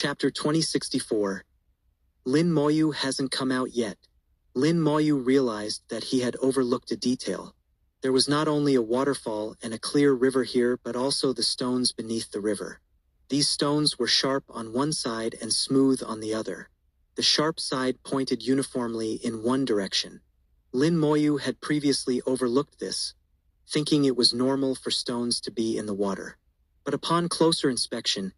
Chapter 2064. Lin Moyu hasn't come out yet. Lin Moyu realized that he had overlooked a detail. There was not only a waterfall and a clear river here, but also the stones beneath the river. These stones were sharp on one side and smooth on the other. The sharp side pointed uniformly in one direction. Lin Moyu had previously overlooked this, thinking it was normal for stones to be in the water. But upon closer inspection,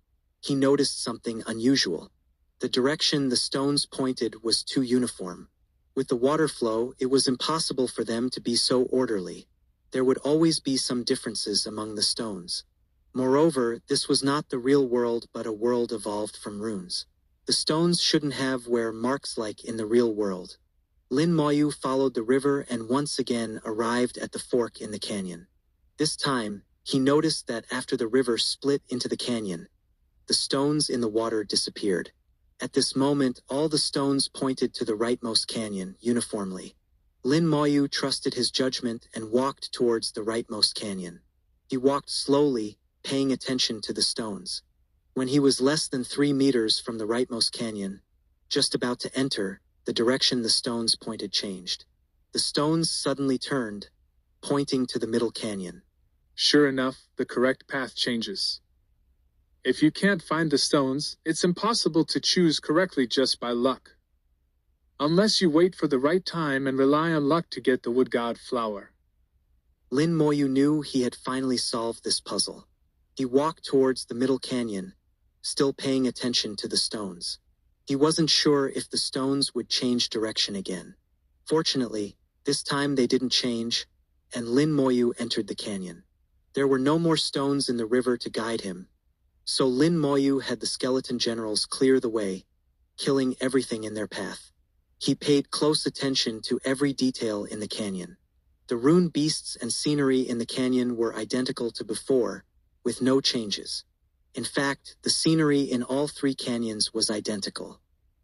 he noticed something unusual. The direction the stones pointed was too uniform. With the water flow, it was impossible for them to be so orderly. There would always be some differences among the stones. Moreover, this was not the real world but a world evolved from runes. The stones shouldn't have wear marks like in the real world. Lin Moyu followed the river and once again arrived at the fork in the canyon. This time, he noticed that after the river split into the canyon, the stones in the water disappeared. At this moment, all the stones pointed to the rightmost canyon uniformly. Lin Moyu trusted his judgment and walked towards the rightmost canyon. He walked slowly, paying attention to the stones. When he was less than 3 meters from the rightmost canyon, just about to enter, the direction the stones pointed changed. The stones suddenly turned, pointing to the middle canyon. Sure enough, the correct path changes. If you can't find the stones, it's impossible to choose correctly just by luck. Unless you wait for the right time and rely on luck to get the wood god flower. Lin Moyu knew he had finally solved this puzzle. He walked towards the middle canyon, still paying attention to the stones. He wasn't sure if the stones would change direction again. Fortunately, this time they didn't change, and Lin Moyu entered the canyon. There were no more stones in the river to guide him, so Lin Moyu had the skeleton generals clear the way, killing everything in their path. He paid close attention to every detail in the canyon. The rune beasts and scenery in the canyon were identical to before, with no changes. In fact, the scenery in all 3 canyons was identical.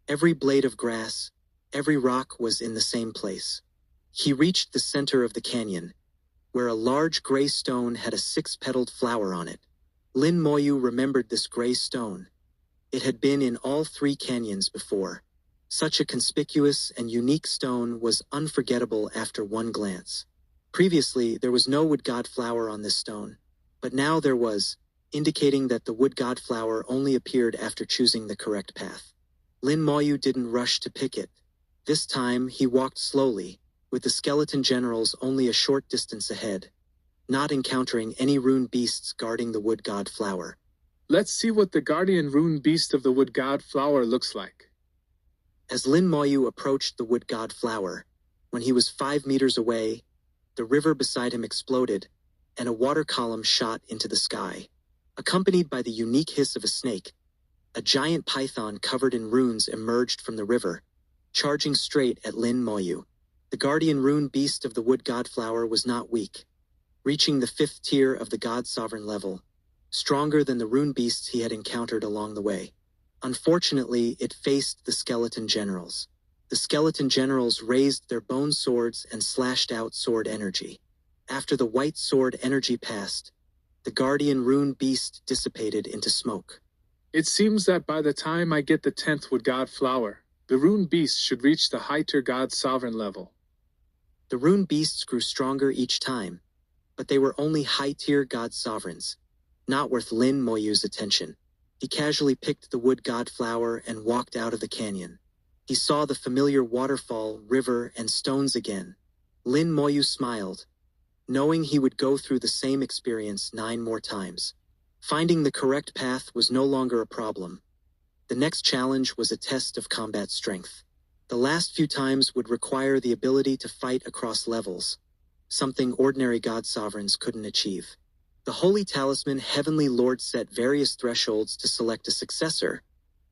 Every blade of grass, every rock was in the same place. He reached the center of the canyon, where a large gray stone had a 6-petaled flower on it. Lin Moyu remembered this gray stone. It had been in all 3 canyons before. Such a conspicuous and unique stone was unforgettable after one glance. Previously, there was no wood god flower on this stone, but now there was, indicating that the wood god flower only appeared after choosing the correct path. Lin Moyu didn't rush to pick it. This time, he walked slowly, with the skeleton generals only a short distance ahead, not encountering any rune beasts guarding the wood god flower. Let's see what the guardian rune beast of the wood god flower looks like. As Lin Moyu approached the wood god flower, when he was 5 meters away, the river beside him exploded, and a water column shot into the sky. Accompanied by the unique hiss of a snake, a giant python covered in runes emerged from the river, charging straight at Lin Moyu. The guardian rune beast of the wood god flower was not weak, reaching the 5th tier of the god sovereign level, stronger than the rune beasts he had encountered along the way. Unfortunately, it faced the skeleton generals. The skeleton generals raised their bone swords and slashed out sword energy. After the white sword energy passed, the guardian rune beast dissipated into smoke. It seems that by the time I get the 10th wood god flower, the rune beast should reach the high-tier god sovereign level. The rune beasts grew stronger each time, but they were only high-tier god sovereigns, not worth Lin Moyu's attention. He casually picked the wood god flower and walked out of the canyon. He saw the familiar waterfall, river, and stones again. Lin Moyu smiled, knowing he would go through the same experience 9 more times. Finding the correct path was no longer a problem. The next challenge was a test of combat strength. The last few times would require the ability to fight across levels, something ordinary god sovereigns couldn't achieve. The Holy Talisman Heavenly Lord set various thresholds to select a successor,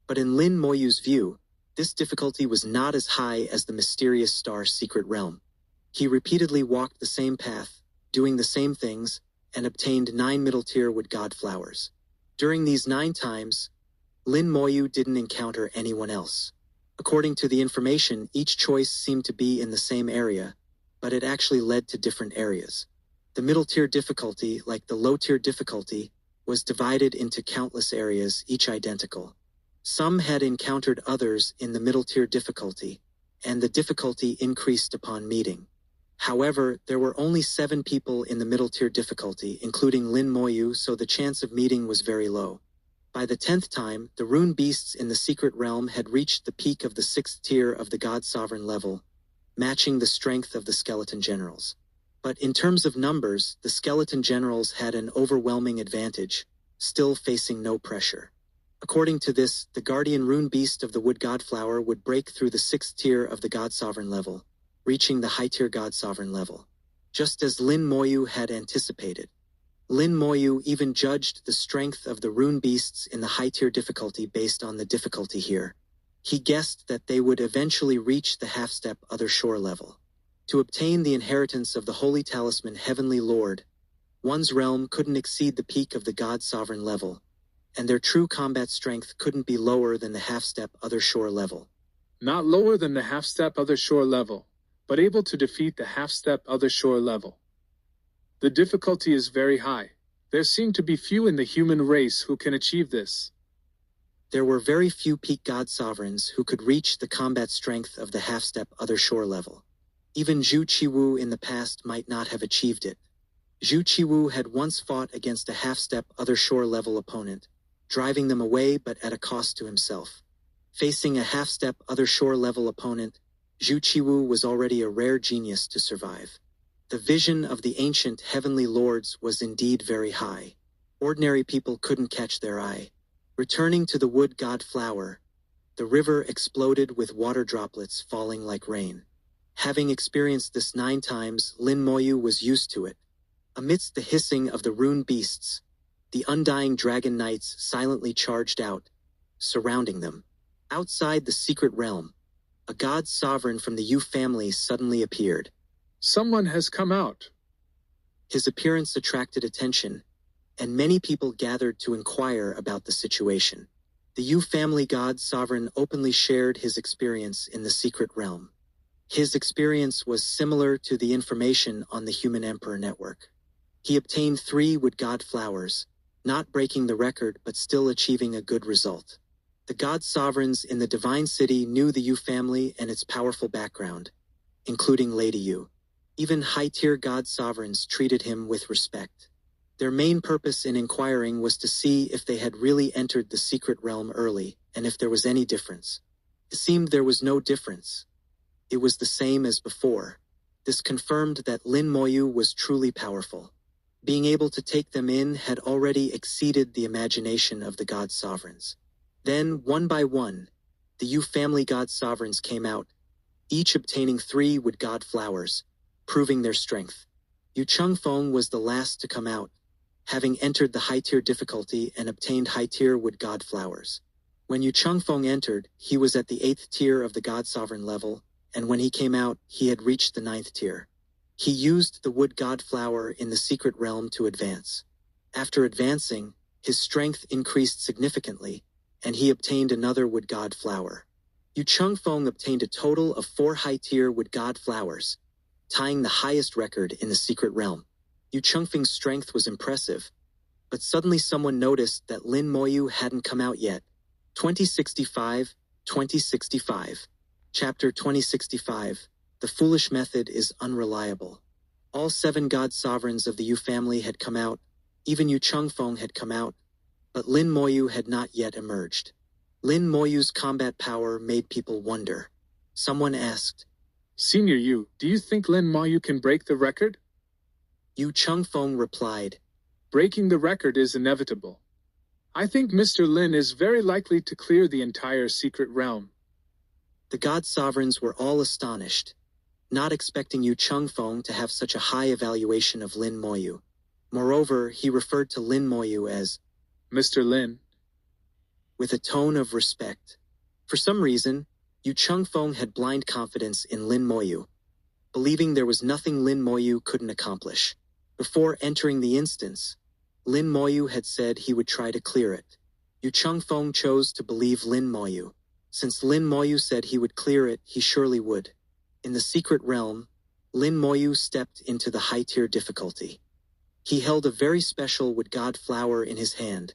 but in Lin Moyu's view, this difficulty was not as high as the mysterious star's secret realm. He repeatedly walked the same path, doing the same things, and obtained 9 middle-tier wood god flowers. During these 9 times, Lin Moyu didn't encounter anyone else. According to the information, each choice seemed to be in the same area, but it actually led to different areas. The middle-tier difficulty, like the low-tier difficulty, was divided into countless areas, each identical. Some had encountered others in the middle tier difficulty, and the difficulty increased upon meeting. However, there were only 7 people in the middle tier difficulty, including Lin Moyu, so the chance of meeting was very low. By the 10th time, the rune beasts in the secret realm had reached the peak of the 6th tier of the God Sovereign level, matching the strength of the skeleton generals. But in terms of numbers, the skeleton generals had an overwhelming advantage, still facing no pressure. According to this, the guardian rune beast of the wood god flower would break through the 6th tier of the God Sovereign level, reaching the high tier God Sovereign level. Just as Lin Moyu had anticipated. Lin Moyu even judged the strength of the rune beasts in the high tier difficulty based on the difficulty here. He guessed that they would eventually reach the half-step other shore level. To obtain the inheritance of the holy talisman Heavenly Lord, one's realm couldn't exceed the peak of the God Sovereign level, and their true combat strength couldn't be lower than the half-step other shore level. Not lower than the half-step other shore level, but able to defeat the half-step other shore level. The difficulty is very high. There seem to be few in the human race who can achieve this. There were very few peak God Sovereigns who could reach the combat strength of the half-step other shore level. Even Zhu Qiwu in the past might not have achieved it. Zhu Qiwu had once fought against a half-step other shore level opponent, driving them away but at a cost to himself. Facing a half-step other shore level opponent, Zhu Qiwu was already a rare genius to survive. The vision of the ancient heavenly lords was indeed very high. Ordinary people couldn't catch their eye. Returning to the wood god flower, the river exploded with water droplets falling like rain. Having experienced this 9 times, Lin Moyu was used to it. Amidst the hissing of the rune beasts, the undying dragon knights silently charged out, surrounding them. Outside the secret realm, a god sovereign from the Yu family suddenly appeared. Someone has come out. His appearance attracted attention, and many people gathered to inquire about the situation. The Yu family god sovereign openly shared his experience in the secret realm. His experience was similar to the information on the Human Emperor network. He obtained 3 wood god flowers, not breaking the record but still achieving a good result. The god sovereigns in the divine city knew the Yu family and its powerful background, including Lady Yu. Even high-tier god sovereigns treated him with respect. Their main purpose in inquiring was to see if they had really entered the secret realm early, and if there was any difference. It seemed there was no difference. It was the same as before. This confirmed that Lin Moyu was truly powerful. Being able to take them in had already exceeded the imagination of the god sovereigns. Then, one by one, the Yu family god sovereigns came out, each obtaining 3 wood god flowers, proving their strength. Yu Chengfeng was the last to come out, having entered the high-tier difficulty and obtained high-tier wood god flowers. When Yu Chengfeng entered, he was at the 8th tier of the god sovereign level, and when he came out, he had reached the 9th tier. He used the wood god flower in the secret realm to advance. After advancing, his strength increased significantly, and he obtained another wood god flower. Yu Chengfeng obtained a total of 4 high-tier wood god flowers, tying the highest record in the secret realm. Yu Chengfeng's strength was impressive, but suddenly someone noticed that Lin Moyu hadn't come out yet. 2065, 2065. Chapter 2065. The foolish method is unreliable. All 7 god sovereigns of the Yu family had come out, even Yu Chengfeng had come out, but Lin Moyu had not yet emerged. Lin Moyu's combat power made people wonder. Someone asked, Senior Yu, do you think Lin Moyu can break the record? Yu Chengfeng replied, Breaking the record is inevitable. I think Mr. Lin is very likely to clear the entire secret realm. The god sovereigns were all astonished, not expecting Yu Chengfeng to have such a high evaluation of Lin Moyu. Moreover, he referred to Lin Moyu as Mr. Lin, with a tone of respect. For some reason, Yu Chengfeng had blind confidence in Lin Moyu, believing there was nothing Lin Moyu couldn't accomplish. Before entering the instance, Lin Moyu had said he would try to clear it. Yu Chengfeng chose to believe Lin Moyu. Since Lin Moyu said he would clear it, he surely would. In the secret realm, Lin Moyu stepped into the high-tier difficulty. He held a very special wood god flower in his hand,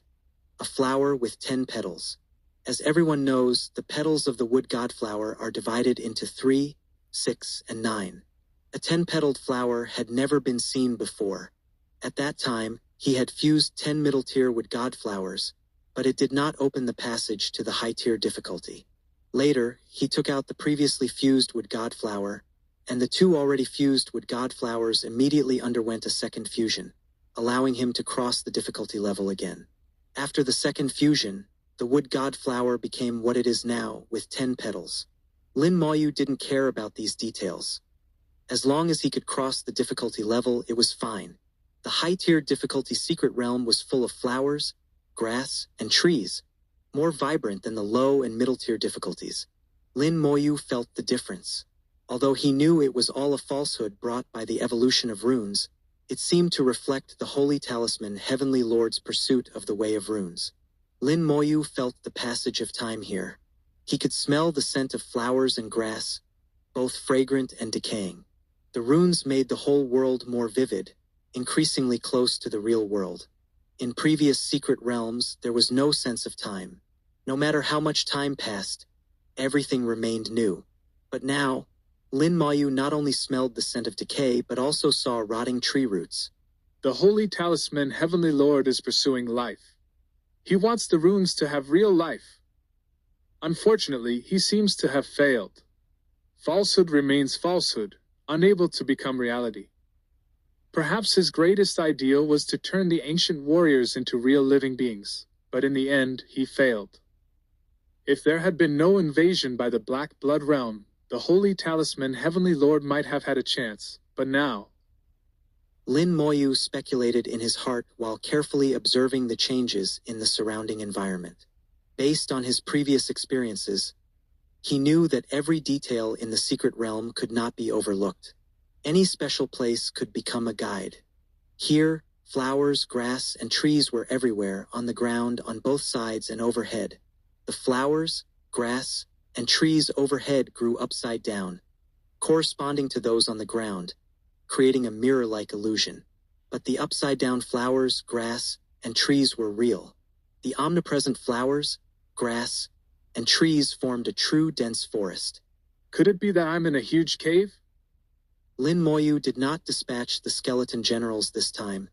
a flower with 10 petals. As everyone knows, the petals of the wood god flower are divided into 3, 6, and 9. A 10-petaled flower had never been seen before. At that time, he had fused 10 middle-tier wood god flowers, but it did not open the passage to the high-tier difficulty. Later, he took out the previously fused wood god flower, and the 2 already fused wood god flowers immediately underwent a second fusion, allowing him to cross the difficulty level again. After the second fusion, the wood god flower became what it is now, with 10 petals. Lin Moyu didn't care about these details. As long as he could cross the difficulty level, it was fine. The high-tier difficulty secret realm was full of flowers, grass, and trees, more vibrant than the low and middle-tier difficulties. Lin Moyu felt the difference. Although he knew it was all a falsehood brought by the evolution of runes, it seemed to reflect the holy talisman Heavenly Lord's pursuit of the way of runes. Lin Moyu felt the passage of time here. He could smell the scent of flowers and grass, both fragrant and decaying. The runes made the whole world more vivid, increasingly close to the real world. In previous secret realms, there was no sense of time. No matter how much time passed, everything remained new. But now, Lin Moyu not only smelled the scent of decay, but also saw rotting tree roots. The holy talisman Heavenly Lord is pursuing life. He wants the runes to have real life. Unfortunately, he seems to have failed. Falsehood remains falsehood, unable to become reality. Perhaps his greatest ideal was to turn the ancient warriors into real living beings, but in the end, he failed. If there had been no invasion by the Black Blood realm, the holy talisman Heavenly Lord might have had a chance, but now... Lin Moyu speculated in his heart while carefully observing the changes in the surrounding environment. Based on his previous experiences, he knew that every detail in the secret realm could not be overlooked. Any special place could become a guide. Here, flowers, grass, and trees were everywhere, on the ground, on both sides and overhead. The flowers, grass, and trees overhead grew upside down, corresponding to those on the ground, creating a mirror-like illusion. But the upside-down flowers, grass, and trees were real. The omnipresent flowers, grass, and trees formed a true dense forest. Could it be that I'm in a huge cave? Lin Moyu did not dispatch the skeleton generals this time.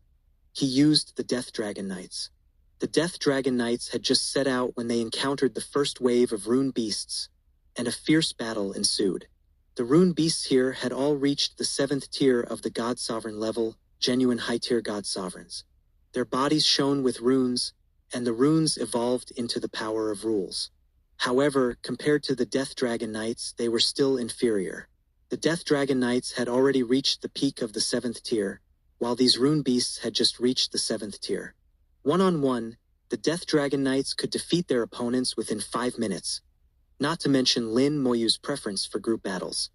He used the Death Dragon Knights. The Death Dragon Knights had just set out when they encountered the first wave of rune beasts, and a fierce battle ensued. The rune beasts here had all reached the 7th tier of the God Sovereign level, genuine high-tier God Sovereigns. Their bodies shone with runes, and the runes evolved into the power of rules. However, compared to the Death Dragon Knights, they were still inferior. The Death Dragon Knights had already reached the peak of the 7th tier, while these rune beasts had just reached the 7th tier. One-on-one, the Death Dragon Knights could defeat their opponents within 5 minutes, not to mention Lin Moyu's preference for group battles.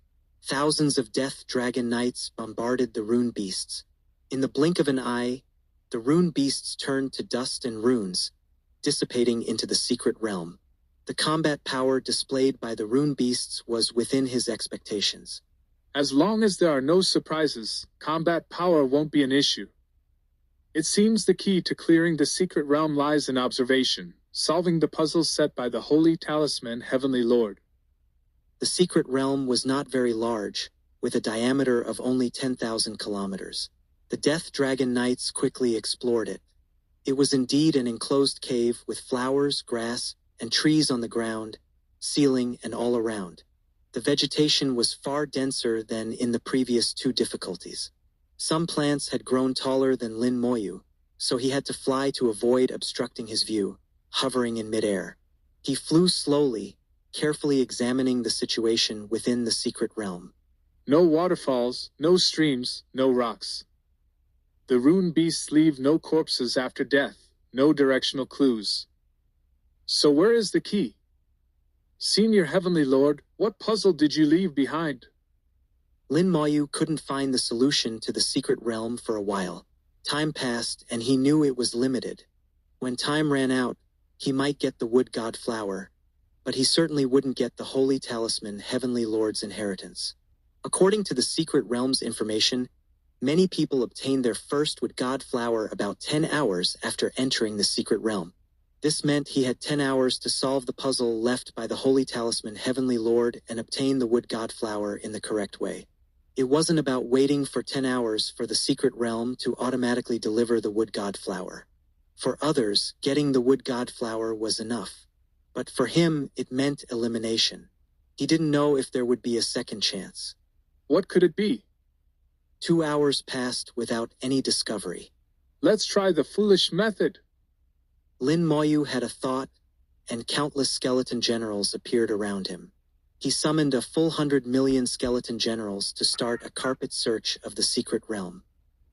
Thousands of Death Dragon Knights bombarded the rune beasts. In the blink of an eye, the rune beasts turned to dust and runes, dissipating into the secret realm. The combat power displayed by the rune beasts was within his expectations. As long as there are no surprises, combat power won't be an issue. It seems the key to clearing the secret realm lies in observation, solving the puzzles set by the holy talisman Heavenly Lord. The secret realm was not very large, with a diameter of only 10,000 kilometers. The Death Dragon Knights quickly explored it. It was indeed an enclosed cave with flowers, grass, and trees on the ground, ceiling, and all around. The vegetation was far denser than in the previous 2 difficulties. Some plants had grown taller than Lin Moyu, so he had to fly to avoid obstructing his view, hovering in midair. He flew slowly, carefully examining the situation within the secret realm. No waterfalls, no streams, no rocks. The rune beasts leave no corpses after death, no directional clues. So where is the key? Senior Heavenly Lord, what puzzle did you leave behind? Lin Moyu couldn't find the solution to the secret realm for a while. Time passed, and he knew it was limited. When time ran out, he might get the wood god flower, but he certainly wouldn't get the holy talisman Heavenly Lord's inheritance. According to the secret realm's information, many people obtained their first wood god flower about 10 hours after entering the secret realm. This meant he had 10 hours to solve the puzzle left by the Holy Talisman Heavenly Lord and obtain the Wood God Flower in the correct way. It wasn't about waiting for 10 hours for the secret realm to automatically deliver the Wood God Flower. For others, getting the Wood God Flower was enough. But for him, it meant elimination. He didn't know if there would be a second chance. What could it be? 2 hours passed without any discovery. Let's try the foolish method. Lin Moyu had a thought, and countless skeleton generals appeared around him. He summoned a full 100 million skeleton generals to start a carpet search of the secret realm.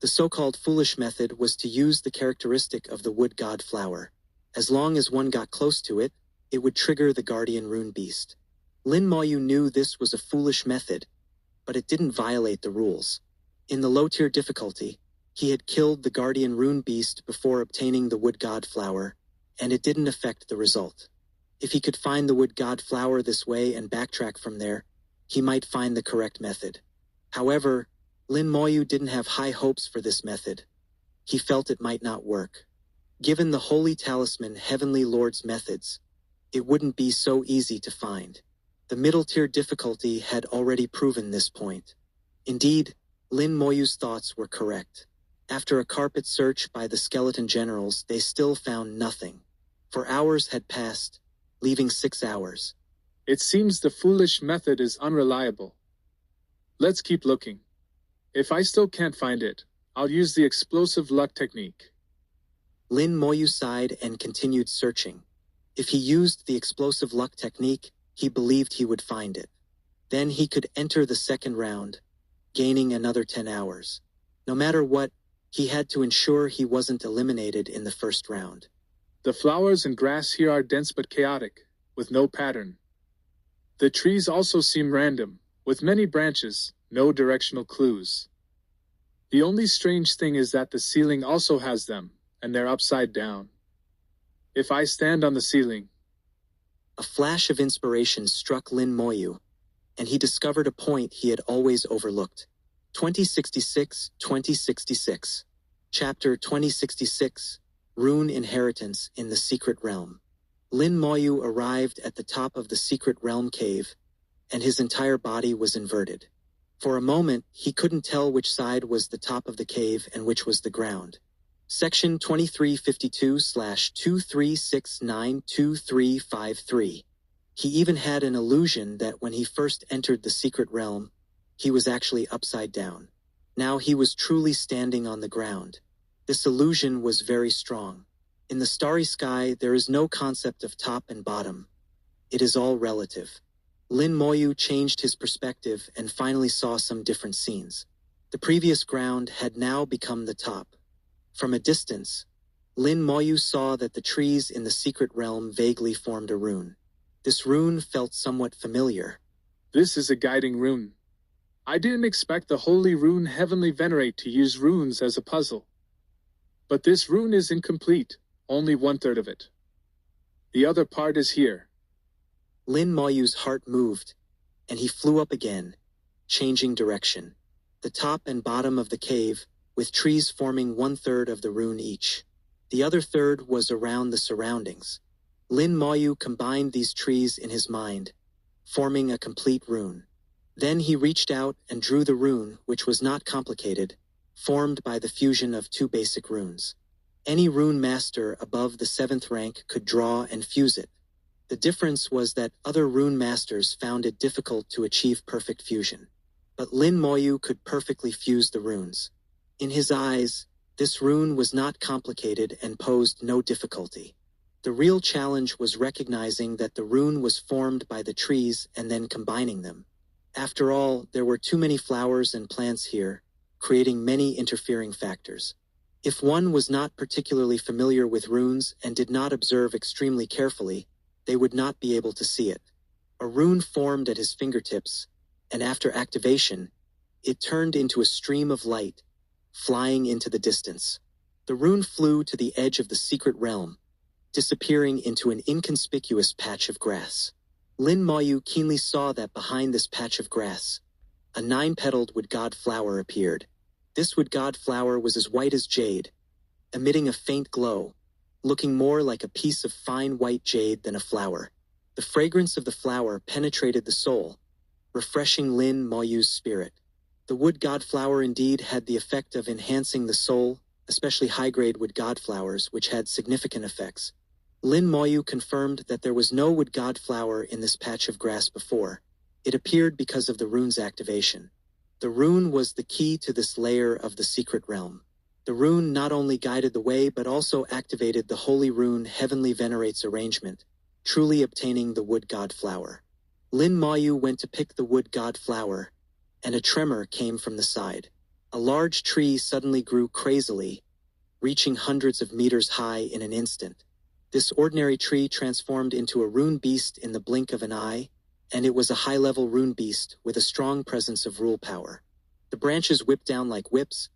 The so-called foolish method was to use the characteristic of the Wood God Flower. As long as one got close to it, it would trigger the guardian rune beast. Lin Moyu knew this was a foolish method, but it didn't violate the rules. In the low-tier difficulty, he had killed the guardian rune beast before obtaining the Wood God Flower, and it didn't affect the result. If he could find the Wood God Flower this way and backtrack from there, he might find the correct method. However, Lin Moyu didn't have high hopes for this method. He felt it might not work. Given the Holy Talisman Heavenly Lord's methods, it wouldn't be so easy to find. The middle-tier difficulty had already proven this point. Indeed, Lin Moyu's thoughts were correct. After a carpet search by the skeleton generals, they still found nothing. For hours had passed, leaving 6 hours. It seems the foolish method is unreliable. Let's keep looking. If I still can't find it, I'll use the explosive luck technique. Lin Moyu sighed and continued searching. If he used the explosive luck technique, he believed he would find it. Then he could enter the second round, gaining another 10 hours. No matter what, he had to ensure he wasn't eliminated in the first round. The flowers and grass here are dense but chaotic, with no pattern. The trees also seem random, with many branches, no directional clues. The only strange thing is that the ceiling also has them, and they're upside down. If I stand on the ceiling... A flash of inspiration struck Lin Moyu, and he discovered a point he had always overlooked. 2066. Chapter 2066, Rune Inheritance in the Secret Realm. Lin Moyu arrived at the top of the Secret Realm cave, and his entire body was inverted. For a moment, he couldn't tell which side was the top of the cave and which was the ground. Section 2352/23692353. He even had an illusion that when he first entered the secret realm, he was actually upside down. Now he was truly standing on the ground. This illusion was very strong. In the starry sky, there is no concept of top and bottom. It is all relative. Lin Moyu changed his perspective and finally saw some different scenes. The previous ground had now become the top. From a distance, Lin Moyu saw that the trees in the secret realm vaguely formed a rune. This rune felt somewhat familiar. This is a guiding rune. I didn't expect the holy rune Heavenly Venerate to use runes as a puzzle. But this rune is incomplete, only 1/3 of it. The other part is here. Lin Moyu's heart moved, and he flew up again, changing direction. The top and bottom of the cave, with trees forming 1/3 of the rune each. The other third was around the surroundings. Lin Moyu combined these trees in his mind, forming a complete rune. Then he reached out and drew the rune, which was not complicated, formed by the fusion of 2 basic runes. Any rune master above the 7th rank could draw and fuse it. The difference was that other rune masters found it difficult to achieve perfect fusion. But Lin Moyu could perfectly fuse the runes. In his eyes, this rune was not complicated and posed no difficulty. The real challenge was recognizing that the rune was formed by the trees and then combining them. After all, there were too many flowers and plants here, creating many interfering factors. If one was not particularly familiar with runes and did not observe extremely carefully, they would not be able to see it. A rune formed at his fingertips, and after activation, it turned into a stream of light, flying into the distance. The rune flew to the edge of the secret realm, disappearing into an inconspicuous patch of grass. Lin Moyu keenly saw that behind this patch of grass, a 9-petaled wood god flower appeared. This wood god flower was as white as jade, emitting a faint glow, looking more like a piece of fine white jade than a flower. The fragrance of the flower penetrated the soul, refreshing Lin Moyu's spirit. The wood god flower indeed had the effect of enhancing the soul, especially high-grade wood god flowers, which had significant effects. Lin Moyu confirmed that there was no wood god flower in this patch of grass before. It appeared because of the rune's activation. The rune was the key to this layer of the secret realm. The rune not only guided the way but also activated the holy rune Heavenly Venerates arrangement, truly obtaining the wood god flower. Lin Moyu went to pick the wood god flower, and a tremor came from the side. A large tree suddenly grew crazily, reaching hundreds of meters high in an instant. This ordinary tree transformed into a rune beast in the blink of an eye, and it was a high-level rune beast with a strong presence of rule power. The branches whipped down like whips,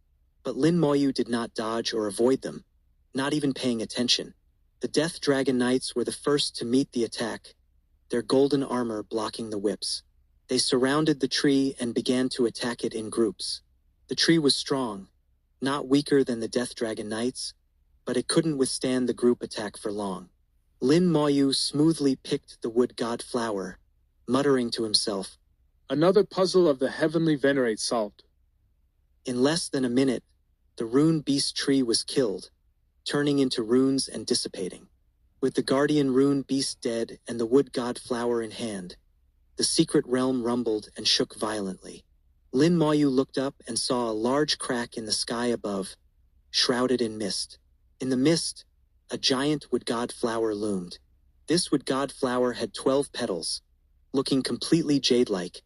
but Lin Moyu did not dodge or avoid them, not even paying attention. The Death Dragon Knights were the first to meet the attack, their golden armor blocking the whips. They surrounded the tree and began to attack it in groups. The tree was strong, not weaker than the Death Dragon Knights, but it couldn't withstand the group attack for long. Lin Moyu smoothly picked the wood god flower, muttering to himself, "Another puzzle of the Heavenly Venerate solved." In less than a minute, the rune beast tree was killed, turning into runes and dissipating. With the guardian rune beast dead and the wood god flower in hand, the secret realm rumbled and shook violently. Lin Moyu looked up and saw a large crack in the sky above, shrouded in mist. In the mist, a giant wood god flower loomed. This wood god flower had 12 petals, looking completely jade-like,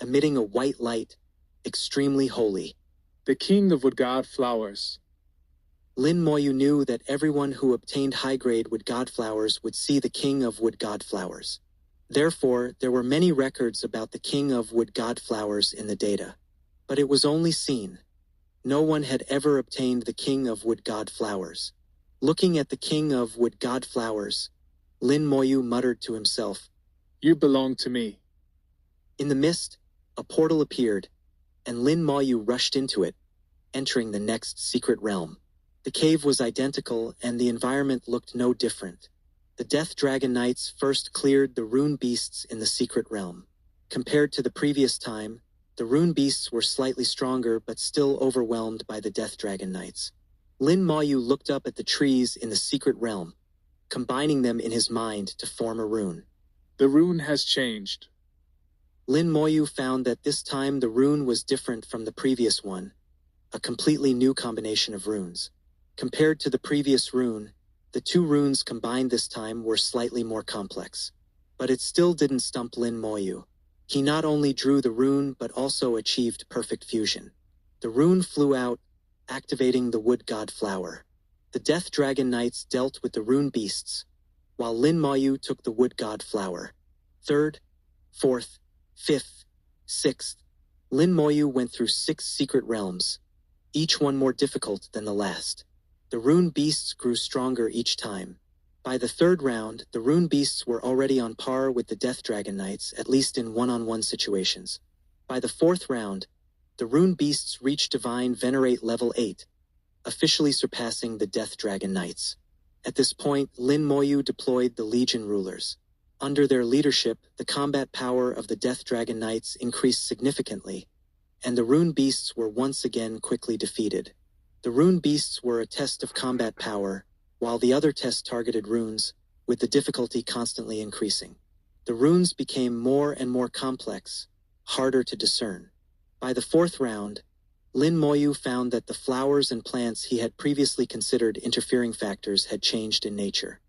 emitting a white light, extremely holy. The king of wood god flowers. Lin Moyu knew that everyone who obtained high-grade wood god flowers would see the king of wood god flowers. Therefore, there were many records about the king of wood god flowers in the data. But it was only seen. No one had ever obtained the king of wood god flowers. Looking at the king of wood god flowers, Lin Moyu muttered to himself, "You belong to me." In the mist, a portal appeared, and Lin Moyu rushed into it, entering the next secret realm. The cave was identical, and the environment looked no different. The Death Dragon Knights first cleared the rune beasts in the secret realm. Compared to the previous time, the rune beasts were slightly stronger but still overwhelmed by the Death Dragon Knights. Lin Moyu looked up at the trees in the secret realm, combining them in his mind to form a rune. The rune has changed. Lin Moyu found that this time the rune was different from the previous one, a completely new combination of runes. Compared to the previous rune, the two runes combined this time were slightly more complex. But it still didn't stump Lin Moyu. He not only drew the rune but also achieved perfect fusion. The rune flew out, activating the wood god flower. The Death Dragon Knights dealt with the rune beasts, while Lin Moyu took the wood god flower. Third, fourth, fifth, sixth. Lin Moyu went through 6 secret realms, each one more difficult than the last. The rune beasts grew stronger each time. By the 3rd round, the rune beasts were already on par with the Death Dragon Knights, at least in one-on-one situations. By the 4th round, the rune beasts reached Divine Venerate level 8, officially surpassing the Death Dragon Knights. At this point, Lin Moyu deployed the Legion rulers. Under their leadership, the combat power of the Death Dragon Knights increased significantly, and the rune beasts were once again quickly defeated. The rune beasts were a test of combat power, while the other tests targeted runes, with the difficulty constantly increasing. The runes became more and more complex, harder to discern. By the 4th round, Lin Moyu found that the flowers and plants he had previously considered interfering factors had changed in nature.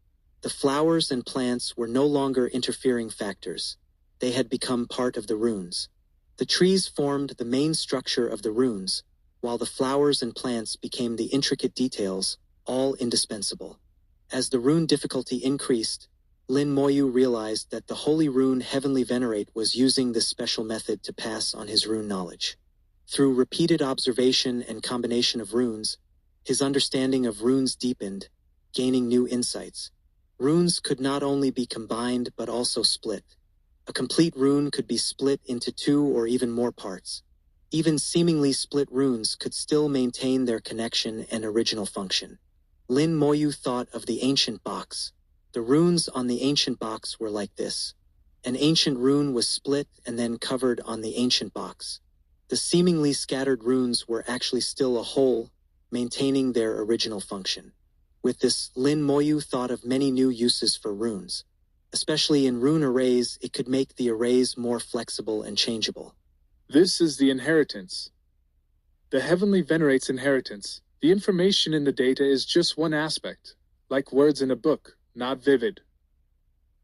The flowers and plants were no longer interfering factors. They had become part of the runes. The trees formed the main structure of the runes, while the flowers and plants became the intricate details, all indispensable. As the rune difficulty increased, Lin Moyu realized that the holy rune Heavenly Venerate was using this special method to pass on his rune knowledge. Through repeated observation and combination of runes, his understanding of runes deepened, gaining new insights. Runes could not only be combined but also split. A complete rune could be split into 2 or even more parts. Even seemingly split runes could still maintain their connection and original function. Lin Moyu thought of the ancient box. The runes on the ancient box were like this. An ancient rune was split and then covered on the ancient box. The seemingly scattered runes were actually still a whole, maintaining their original function. With this, Lin Moyu thought of many new uses for runes. Especially in rune arrays, it could make the arrays more flexible and changeable. This is the inheritance. The heavenly venerates inheritance. The information in the data is just one aspect, like words in a book, not vivid.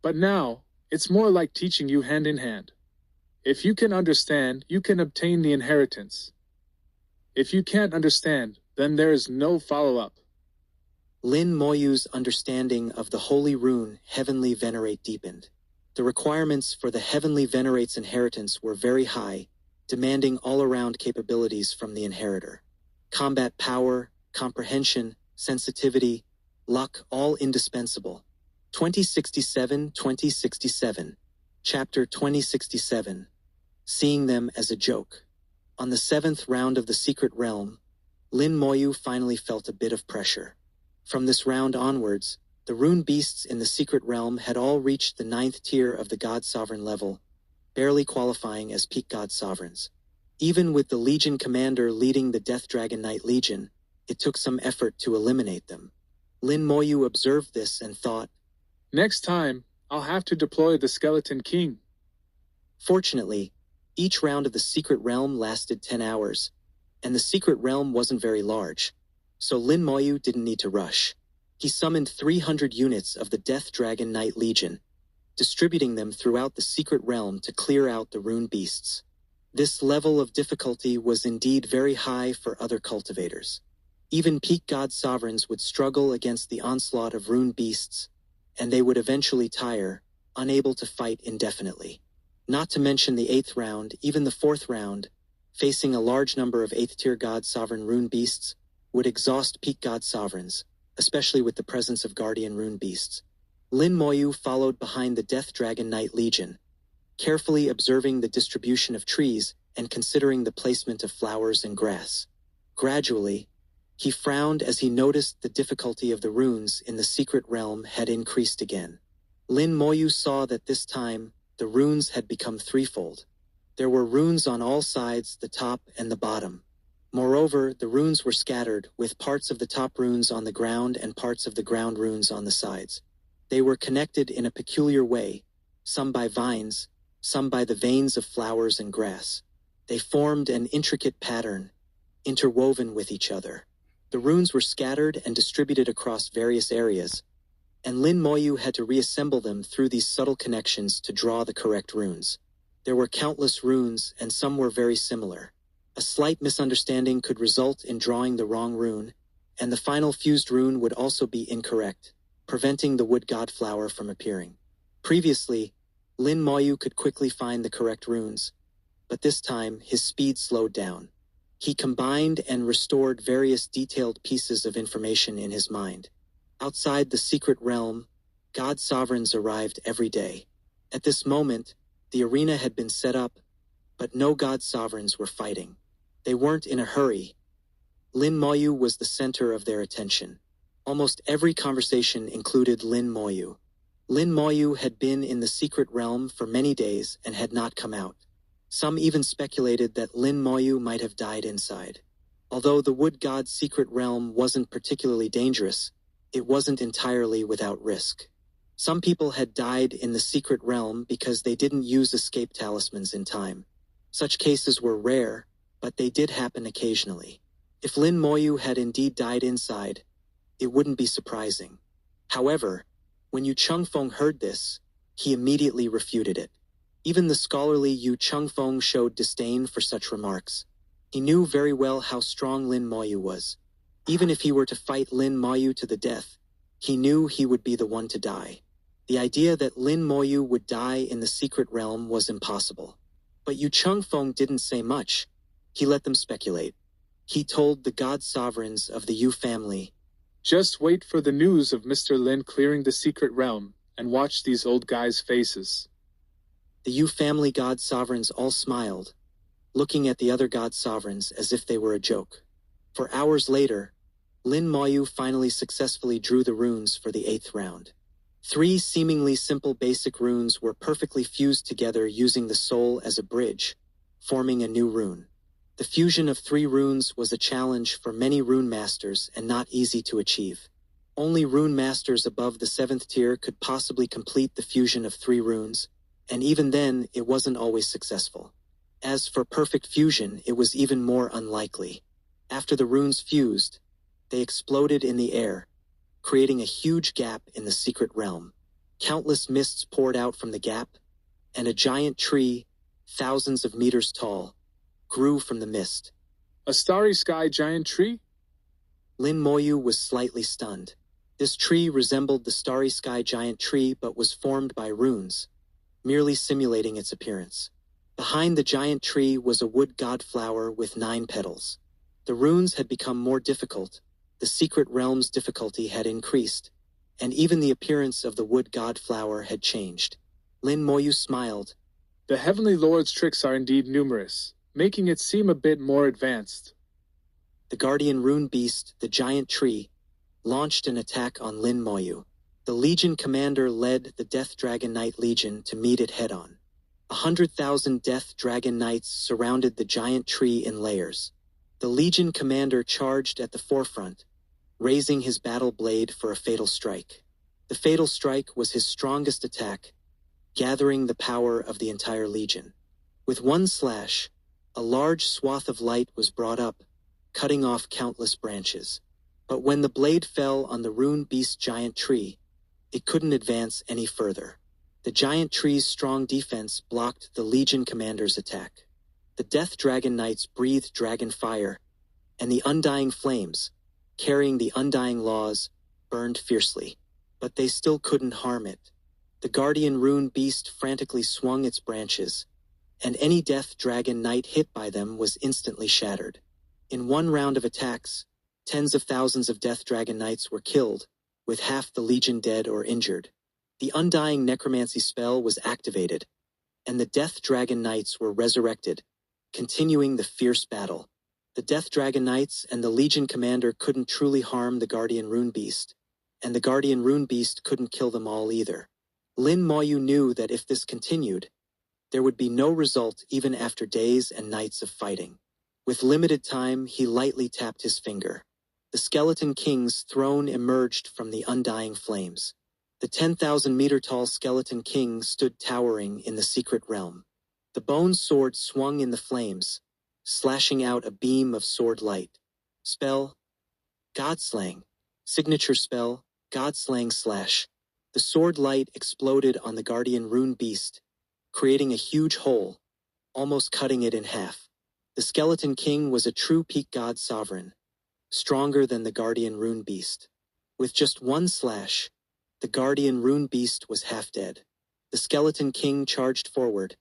But now, it's more like teaching you hand in hand. If you can understand, you can obtain the inheritance. If you can't understand, then there is no follow-up. Lin Moyu's understanding of the holy rune Heavenly Venerate deepened. The requirements for the Heavenly Venerate's inheritance were very high, demanding all-around capabilities from the inheritor. Combat power, comprehension, sensitivity, luck, all indispensable. 2067. Chapter 2067. Seeing them as a joke. On the 7th round of the Secret Realm, Lin Moyu finally felt a bit of pressure. From this round onwards, the rune beasts in the Secret Realm had all reached the 9th tier of the God Sovereign level, barely qualifying as peak God Sovereigns. Even with the Legion commander leading the Death Dragon Knight Legion, it took some effort to eliminate them. Lin Moyu observed this and thought, Next time, I'll have to deploy the Skeleton King. Fortunately, each round of the Secret Realm lasted 10 hours, and the Secret Realm wasn't very large, so Lin Moyu didn't need to rush. He summoned 300 units of the Death Dragon Knight Legion, distributing them throughout the Secret Realm to clear out the rune beasts. This level of difficulty was indeed very high for other cultivators. Even peak God Sovereigns would struggle against the onslaught of rune beasts, and they would eventually tire, unable to fight indefinitely. Not to mention the 8th round, even the 4th round, facing a large number of 8th tier God Sovereign rune beasts, would exhaust peak God Sovereigns, especially with the presence of Guardian rune beasts. Lin Moyu followed behind the Death Dragon Knight Legion, carefully observing the distribution of trees and considering the placement of flowers and grass. Gradually, he frowned as he noticed the difficulty of the runes in the Secret Realm had increased again. Lin Moyu saw that this time, the runes had become threefold. There were runes on all sides, the top and the bottom. Moreover, the runes were scattered, with parts of the top runes on the ground and parts of the ground runes on the sides. They were connected in a peculiar way, some by vines, some by the veins of flowers and grass. They formed an intricate pattern, interwoven with each other. The runes were scattered and distributed across various areas, and Lin Moyu had to reassemble them through these subtle connections to draw the correct runes. There were countless runes, and some were very similar. A slight misunderstanding could result in drawing the wrong rune, and the final fused rune would also be incorrect, preventing the wood god flower from appearing. Previously, Lin Moyu could quickly find the correct runes, but this time his speed slowed down. He combined and restored various detailed pieces of information in his mind. Outside the Secret Realm, God Sovereigns arrived every day. At this moment, the arena had been set up, but no God Sovereigns were fighting. They weren't in a hurry. Lin Moyu was the center of their attention. Almost every conversation included Lin Moyu. Lin Moyu had been in the Secret Realm for many days and had not come out. Some even speculated that Lin Moyu might have died inside. Although the Wood God's Secret Realm wasn't particularly dangerous, it wasn't entirely without risk. Some people had died in the Secret Realm because they didn't use escape talismans in time. Such cases were rare, but they did happen occasionally. If Lin Moyu had indeed died inside, it wouldn't be surprising. However, when Yu Chengfeng heard this, he immediately refuted it. Even the scholarly Yu Chengfeng showed disdain for such remarks. He knew very well how strong Lin Moyu was. Even if he were to fight Lin Moyu to the death, he knew he would be the one to die. The idea that Lin Moyu would die in the Secret Realm was impossible. But Yu Chengfeng didn't say much. He let them speculate. He told the God Sovereigns of the Yu family, Just wait for the news of Mr. Lin clearing the Secret Realm, and watch these old guys' faces. The Yu family God Sovereigns all smiled, looking at the other God Sovereigns as if they were a joke. For hours later, Lin Moyu finally successfully drew the runes for the 8th round. 3 seemingly simple basic runes were perfectly fused together using the soul as a bridge, forming a new rune. The fusion of 3 runes was a challenge for many rune masters and not easy to achieve. Only rune masters above the 7th tier could possibly complete the fusion of 3 runes, and even then it wasn't always successful. As for perfect fusion, it was even more unlikely. After the runes fused, they exploded in the air, creating a huge gap in the secret realm. Countless mists poured out from the gap, and a giant tree, thousands of meters tall, grew from the mist. A starry sky giant tree? Lin Moyu was slightly stunned. This tree resembled the starry sky giant tree but was formed by runes, merely simulating its appearance. Behind the giant tree was a wood god flower with 9 petals. The runes had become more difficult, the secret realm's difficulty had increased, and even the appearance of the wood god flower had changed. Lin Moyu smiled. The Heavenly Lord's tricks are indeed numerous, making it seem a bit more advanced. The guardian rune beast, the giant tree, launched an attack on Lin Moyu. The Legion commander led the Death Dragon Knight Legion to meet it head-on. 100,000 Death Dragon Knights surrounded the giant tree in layers. The Legion commander charged at the forefront, raising his battle blade for a fatal strike. The fatal strike was his strongest attack, gathering the power of the entire Legion. With one slash, a large swath of light was brought up, cutting off countless branches. But when the blade fell on the rune beast giant tree, it couldn't advance any further. The giant tree's strong defense blocked the Legion commander's attack. The Death Dragon Knights breathed dragon fire, and the undying flames, carrying the undying laws, burned fiercely. But they still couldn't harm it. The guardian rune beast frantically swung its branches, and any Death Dragon Knight hit by them was instantly shattered. In one round of attacks, tens of thousands of Death Dragon Knights were killed, with half the Legion dead or injured. The undying necromancy spell was activated, and the Death Dragon Knights were resurrected, continuing the fierce battle. The Death Dragon Knights and the Legion commander couldn't truly harm the Guardian Rune Beast, and the Guardian Rune Beast couldn't kill them all either. Lin Moyu knew that if this continued, there would be no result even after days and nights of fighting. With limited time, he lightly tapped his finger. The Skeleton King's throne emerged from the undying flames. The 10,000-meter-tall Skeleton King stood towering in the secret realm. The bone sword swung in the flames, slashing out a beam of sword light. Spell: Godslaying. Signature spell: Godslaying Slash. The sword light exploded on the Guardian Rune Beast, creating a huge hole, almost cutting it in half. The Skeleton King was a true peak god sovereign, stronger than the Guardian Rune Beast. With just one slash, the Guardian Rune Beast was half dead. The Skeleton King charged forward,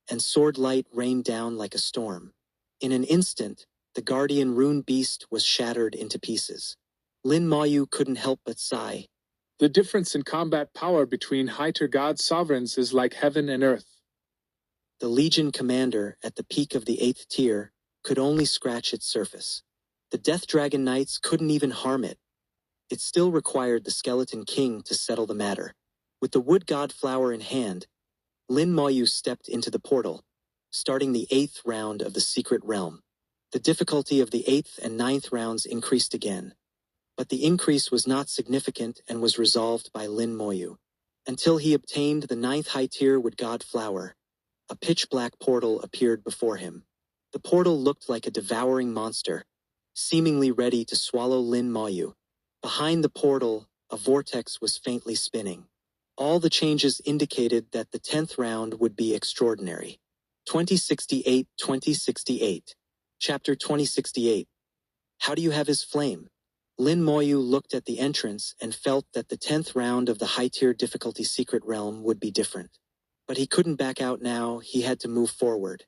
and sword light rained down like a storm. In an instant, the Guardian Rune Beast was shattered into pieces. Lin Moyu couldn't help but sigh. The difference in combat power between high-tier god sovereigns is like heaven and earth. The Legion commander, at the peak of the 8th tier, could only scratch its surface. The Death Dragon Knights couldn't even harm it. It still required the Skeleton King to settle the matter. With the Wood God Flower in hand, Lin Moyu stepped into the portal, starting the 8th round of the Secret Realm. The difficulty of the 8th and 9th rounds increased again, but the increase was not significant and was resolved by Lin Moyu. Until he obtained the 9th high tier Wood God Flower, a pitch-black portal appeared before him. The portal looked like a devouring monster, seemingly ready to swallow Lin Moyu. Behind the portal, a vortex was faintly spinning. All the changes indicated that the 10th round would be extraordinary. 2068. Chapter 2068. How do you have his flame? Lin Moyu looked at the entrance and felt that the 10th round of the high-tier difficulty Secret Realm would be different. But he couldn't back out now, he had to move forward.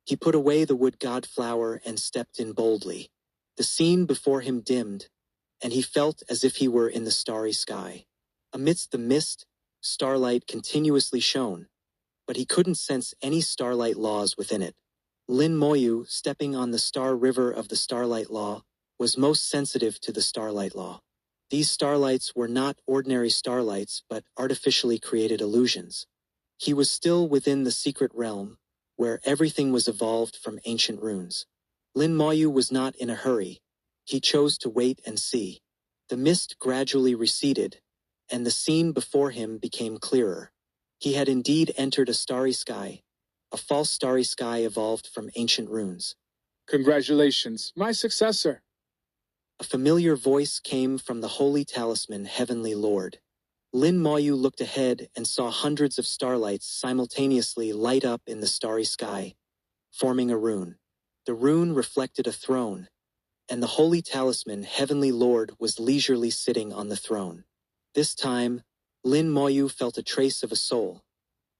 He put away the Wood God Flower and stepped in boldly. The scene before him dimmed, and he felt as if he were in the starry sky. Amidst the mist, starlight continuously shone, but he couldn't sense any starlight laws within it. Lin Moyu, stepping on the star river of the starlight law, was most sensitive to the starlight law. These starlights were not ordinary starlights but artificially created illusions. He was still within the secret realm, where everything was evolved from ancient runes. Lin Moyu was not in a hurry. He chose to wait and see. The mist gradually receded, and the scene before him became clearer. He had indeed entered a starry sky, a false starry sky evolved from ancient runes. Congratulations, my successor. A familiar voice came from the holy talisman Heavenly Lord. Lin Moyu looked ahead and saw hundreds of starlights simultaneously light up in the starry sky, forming a rune. The rune reflected a throne, and the holy talisman Heavenly Lord was leisurely sitting on the throne. This time, Lin Moyu felt a trace of a soul.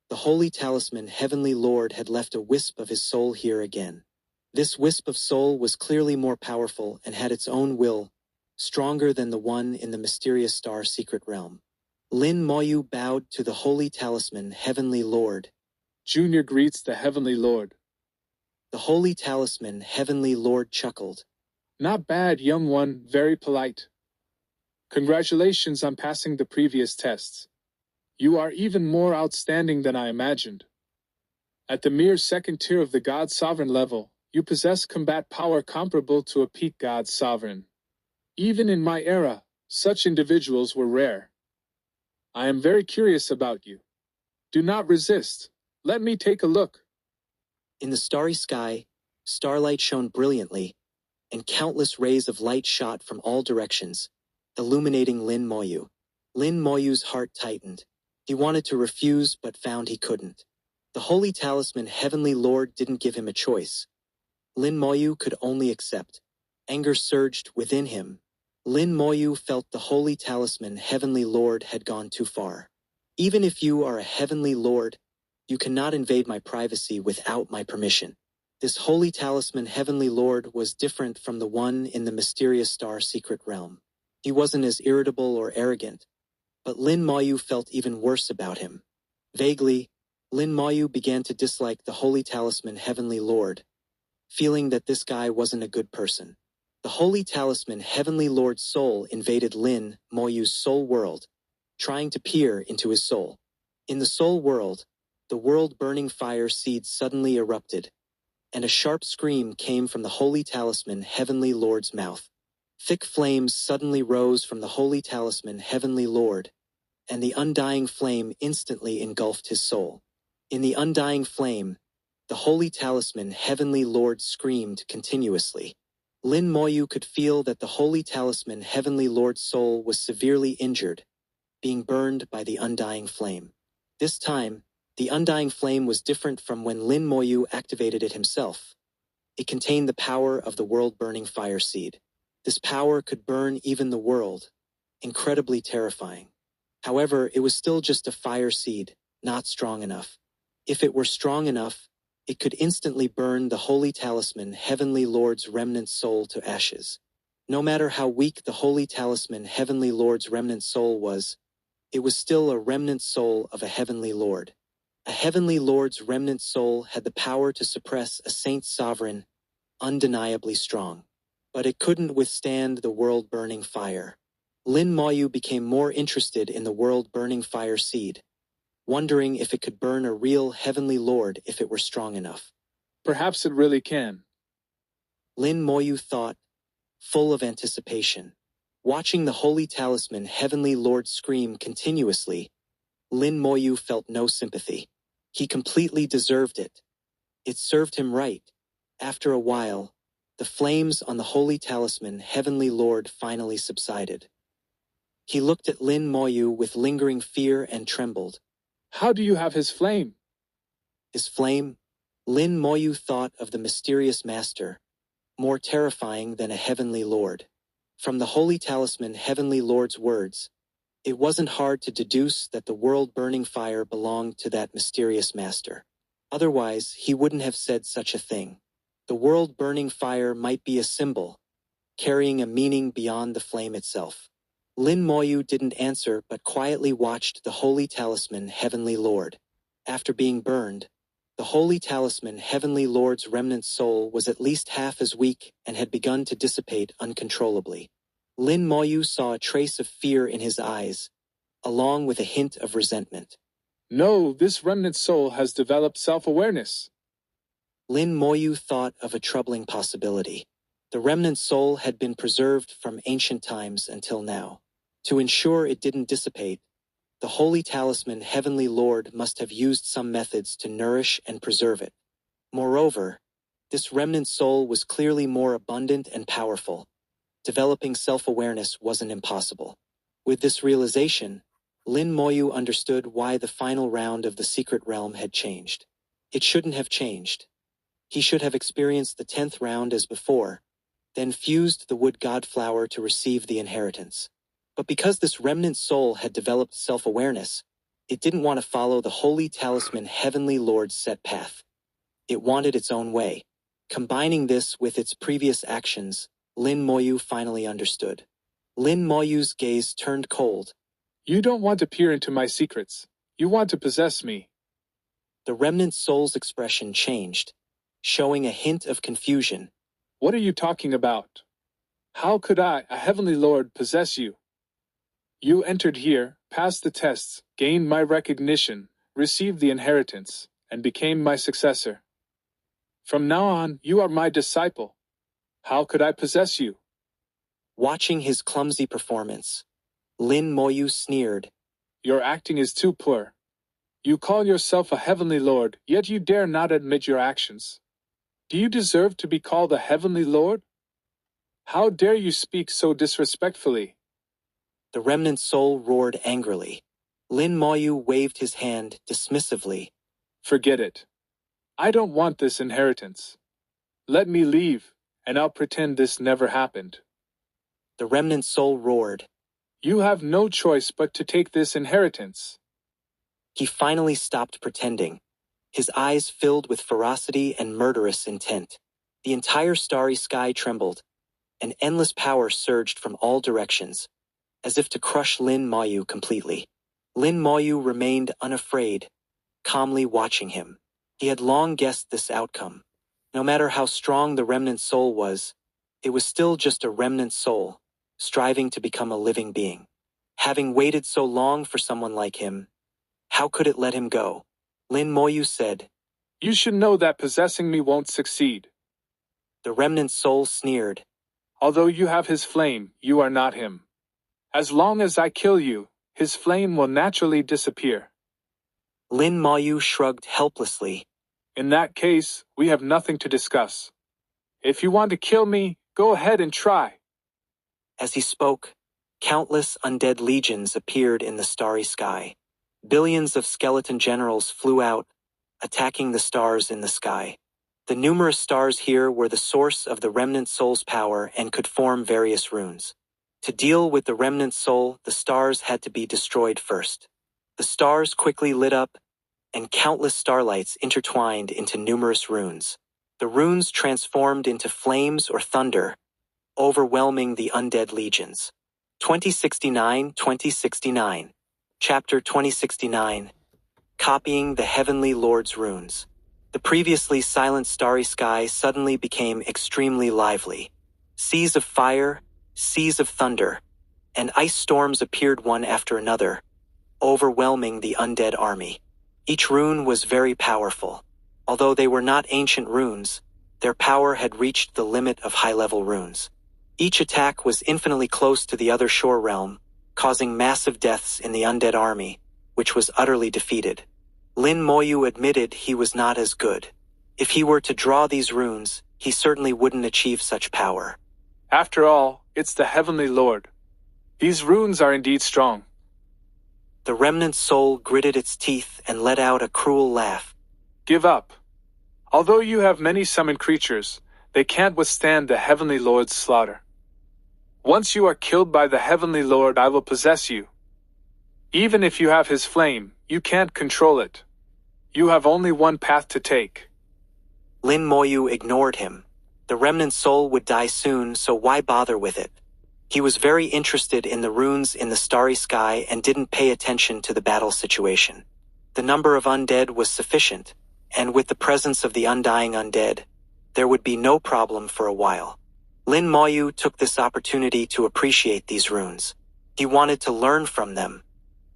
The holy talisman Heavenly Lord had left a wisp of his soul here again. This wisp of soul was clearly more powerful and had its own will, stronger than the one in the mysterious star secret realm. Lin Moyu bowed to the holy talisman Heavenly Lord. Junior greets the Heavenly Lord. The holy talisman Heavenly Lord chuckled. Not bad, young one, very polite. Congratulations on passing the previous tests. You are even more outstanding than I imagined. At the mere second tier of the God Sovereign level, you possess combat power comparable to a peak God Sovereign. Even in my era, such individuals were rare. I am very curious about you. Do not resist. Let me take a look. In the starry sky, starlight shone brilliantly, and countless rays of light shot from all directions, illuminating Lin Moyu. Lin Moyu's heart tightened. He wanted to refuse but found he couldn't. The holy talisman Heavenly Lord didn't give him a choice. Lin Moyu could only accept. Anger surged within him. Lin Moyu felt the holy talisman Heavenly Lord had gone too far. Even if you are a Heavenly Lord, you cannot invade my privacy without my permission. This holy talisman Heavenly Lord was different from the one in the mysterious star secret realm. He wasn't as irritable or arrogant, but Lin Moyu felt even worse about him. Vaguely, Lin Moyu began to dislike the holy talisman Heavenly Lord, feeling that this guy wasn't a good person. The holy talisman Heavenly Lord's soul invaded Lin Moyu's soul world, trying to peer into his soul. In the soul world, the world-burning fire seed suddenly erupted, and a sharp scream came from the holy talisman Heavenly Lord's mouth. Thick flames suddenly rose from the holy talisman Heavenly Lord, and the undying flame instantly engulfed his soul. In the undying flame, the holy talisman Heavenly Lord screamed continuously. Lin Moyu could feel that the holy talisman Heavenly Lord's soul was severely injured, being burned by the undying flame. This time, the undying flame was different from when Lin Moyu activated it himself. It contained the power of the world-burning fire seed. This power could burn even the world, incredibly terrifying. However, it was still just a fire seed, not strong enough. If it were strong enough, it could instantly burn the holy talisman Heavenly Lord's remnant soul to ashes. No matter how weak the holy talisman Heavenly Lord's remnant soul was, it was still a remnant soul of a Heavenly Lord. A Heavenly Lord's remnant soul had the power to suppress a saint's sovereign, undeniably strong. But it couldn't withstand the world-burning fire. Lin Moyu became more interested in the world-burning fire seed, wondering if it could burn a real Heavenly Lord if it were strong enough. Perhaps it really can. Lin Moyu thought, full of anticipation. Watching the holy talisman Heavenly Lord scream continuously, Lin Moyu felt no sympathy. He completely deserved it. It served him right. After a while, the flames on the holy talisman Heavenly Lord finally subsided. He looked at Lin Moyu with lingering fear and trembled. How do you have his flame? His flame? Lin Moyu thought of the mysterious master, more terrifying than a Heavenly Lord. From the holy talisman Heavenly Lord's words, it wasn't hard to deduce that the world-burning fire belonged to that mysterious master. Otherwise, he wouldn't have said such a thing. The world-burning fire might be a symbol, carrying a meaning beyond the flame itself. Lin Moyu didn't answer but quietly watched the holy talisman Heavenly Lord. After being burned, The holy talisman Heavenly Lord's remnant soul was at least half as weak and had begun to dissipate uncontrollably. Lin Moyu saw a trace of fear in his eyes, along with a hint of resentment. No, this remnant soul has developed self-awareness. Lin Moyu thought of a troubling possibility. The remnant soul had been preserved from ancient times until now. To ensure it didn't dissipate, the holy talisman Heavenly Lord must have used some methods to nourish and preserve it. Moreover, this remnant soul was clearly more abundant and powerful. Developing self-awareness wasn't impossible. With this realization, Lin Moyu understood why the final round of the secret realm had changed. It shouldn't have changed. He should have experienced the 10th round as before, then fused the wood god flower to receive the inheritance. But because this remnant soul had developed self-awareness, it didn't want to follow the holy talisman Heavenly Lord's set path. It wanted its own way. Combining this with its previous actions, Lin Moyu finally understood. Lin Moyu's gaze turned cold. You don't want to peer into my secrets. You want to possess me. The remnant soul's expression changed, showing a hint of confusion. What are you talking about? How could I, a Heavenly Lord, possess you? You entered here, passed the tests, gained my recognition, received the inheritance, and became my successor. From now on, you are my disciple. How could I possess you? Watching his clumsy performance, Lin Moyu sneered. Your acting is too poor. You call yourself a Heavenly Lord, yet you dare not admit your actions. Do you deserve to be called a Heavenly Lord? How dare you speak so disrespectfully? The remnant soul roared angrily. Lin Moyu waved his hand dismissively. Forget it. I don't want this inheritance. Let me leave, and I'll pretend this never happened. The remnant soul roared. You have no choice but to take this inheritance. He finally stopped pretending, his eyes filled with ferocity and murderous intent. The entire starry sky trembled. An endless power surged from all directions, as if to crush Lin Moyu completely. Lin Moyu remained unafraid, calmly watching him. He had long guessed this outcome. No matter how strong the remnant soul was, it was still just a remnant soul, striving to become a living being. Having waited so long for someone like him, how could it let him go? Lin Moyu said, You should know that possessing me won't succeed. The remnant soul sneered. Although you have his flame, you are not him. As long as I kill you, his flame will naturally disappear. Lin Moyu shrugged helplessly. In that case, we have nothing to discuss. If you want to kill me, go ahead and try. As he spoke, countless undead legions appeared in the starry sky. Billions of skeleton generals flew out, attacking the stars in the sky. The numerous stars here were the source of the remnant soul's power and could form various runes. To deal with the remnant soul, the stars had to be destroyed first. The stars quickly lit up, and countless starlights intertwined into numerous runes. The runes transformed into flames or thunder, overwhelming the undead legions. 2069. Chapter 2069. Copying the Heavenly Lord's runes. The previously silent starry sky suddenly became extremely lively. Seas of fire, seas of thunder, and ice storms appeared one after another, overwhelming the undead army. Each rune was very powerful. Although they were not ancient runes, their power had reached the limit of high-level runes. Each attack was infinitely close to the other shore realm, causing massive deaths in the undead army, which was utterly defeated. Lin Moyu admitted he was not as good. If he were to draw these runes, he certainly wouldn't achieve such power. After all, it's the Heavenly Lord. These runes are indeed strong. The remnant soul gritted its teeth and let out a cruel laugh. Give up. Although you have many summoned creatures, they can't withstand the Heavenly Lord's slaughter. Once you are killed by the Heavenly Lord, I will possess you. Even if you have his flame, you can't control it. You have only one path to take. Lin Moyu ignored him. The remnant soul would die soon, so why bother with it? He was very interested in the runes in the starry sky and didn't pay attention to the battle situation. The number of undead was sufficient, and with the presence of the undying undead, there would be no problem for a while. Lin Moyu took this opportunity to appreciate these runes. He wanted to learn from them.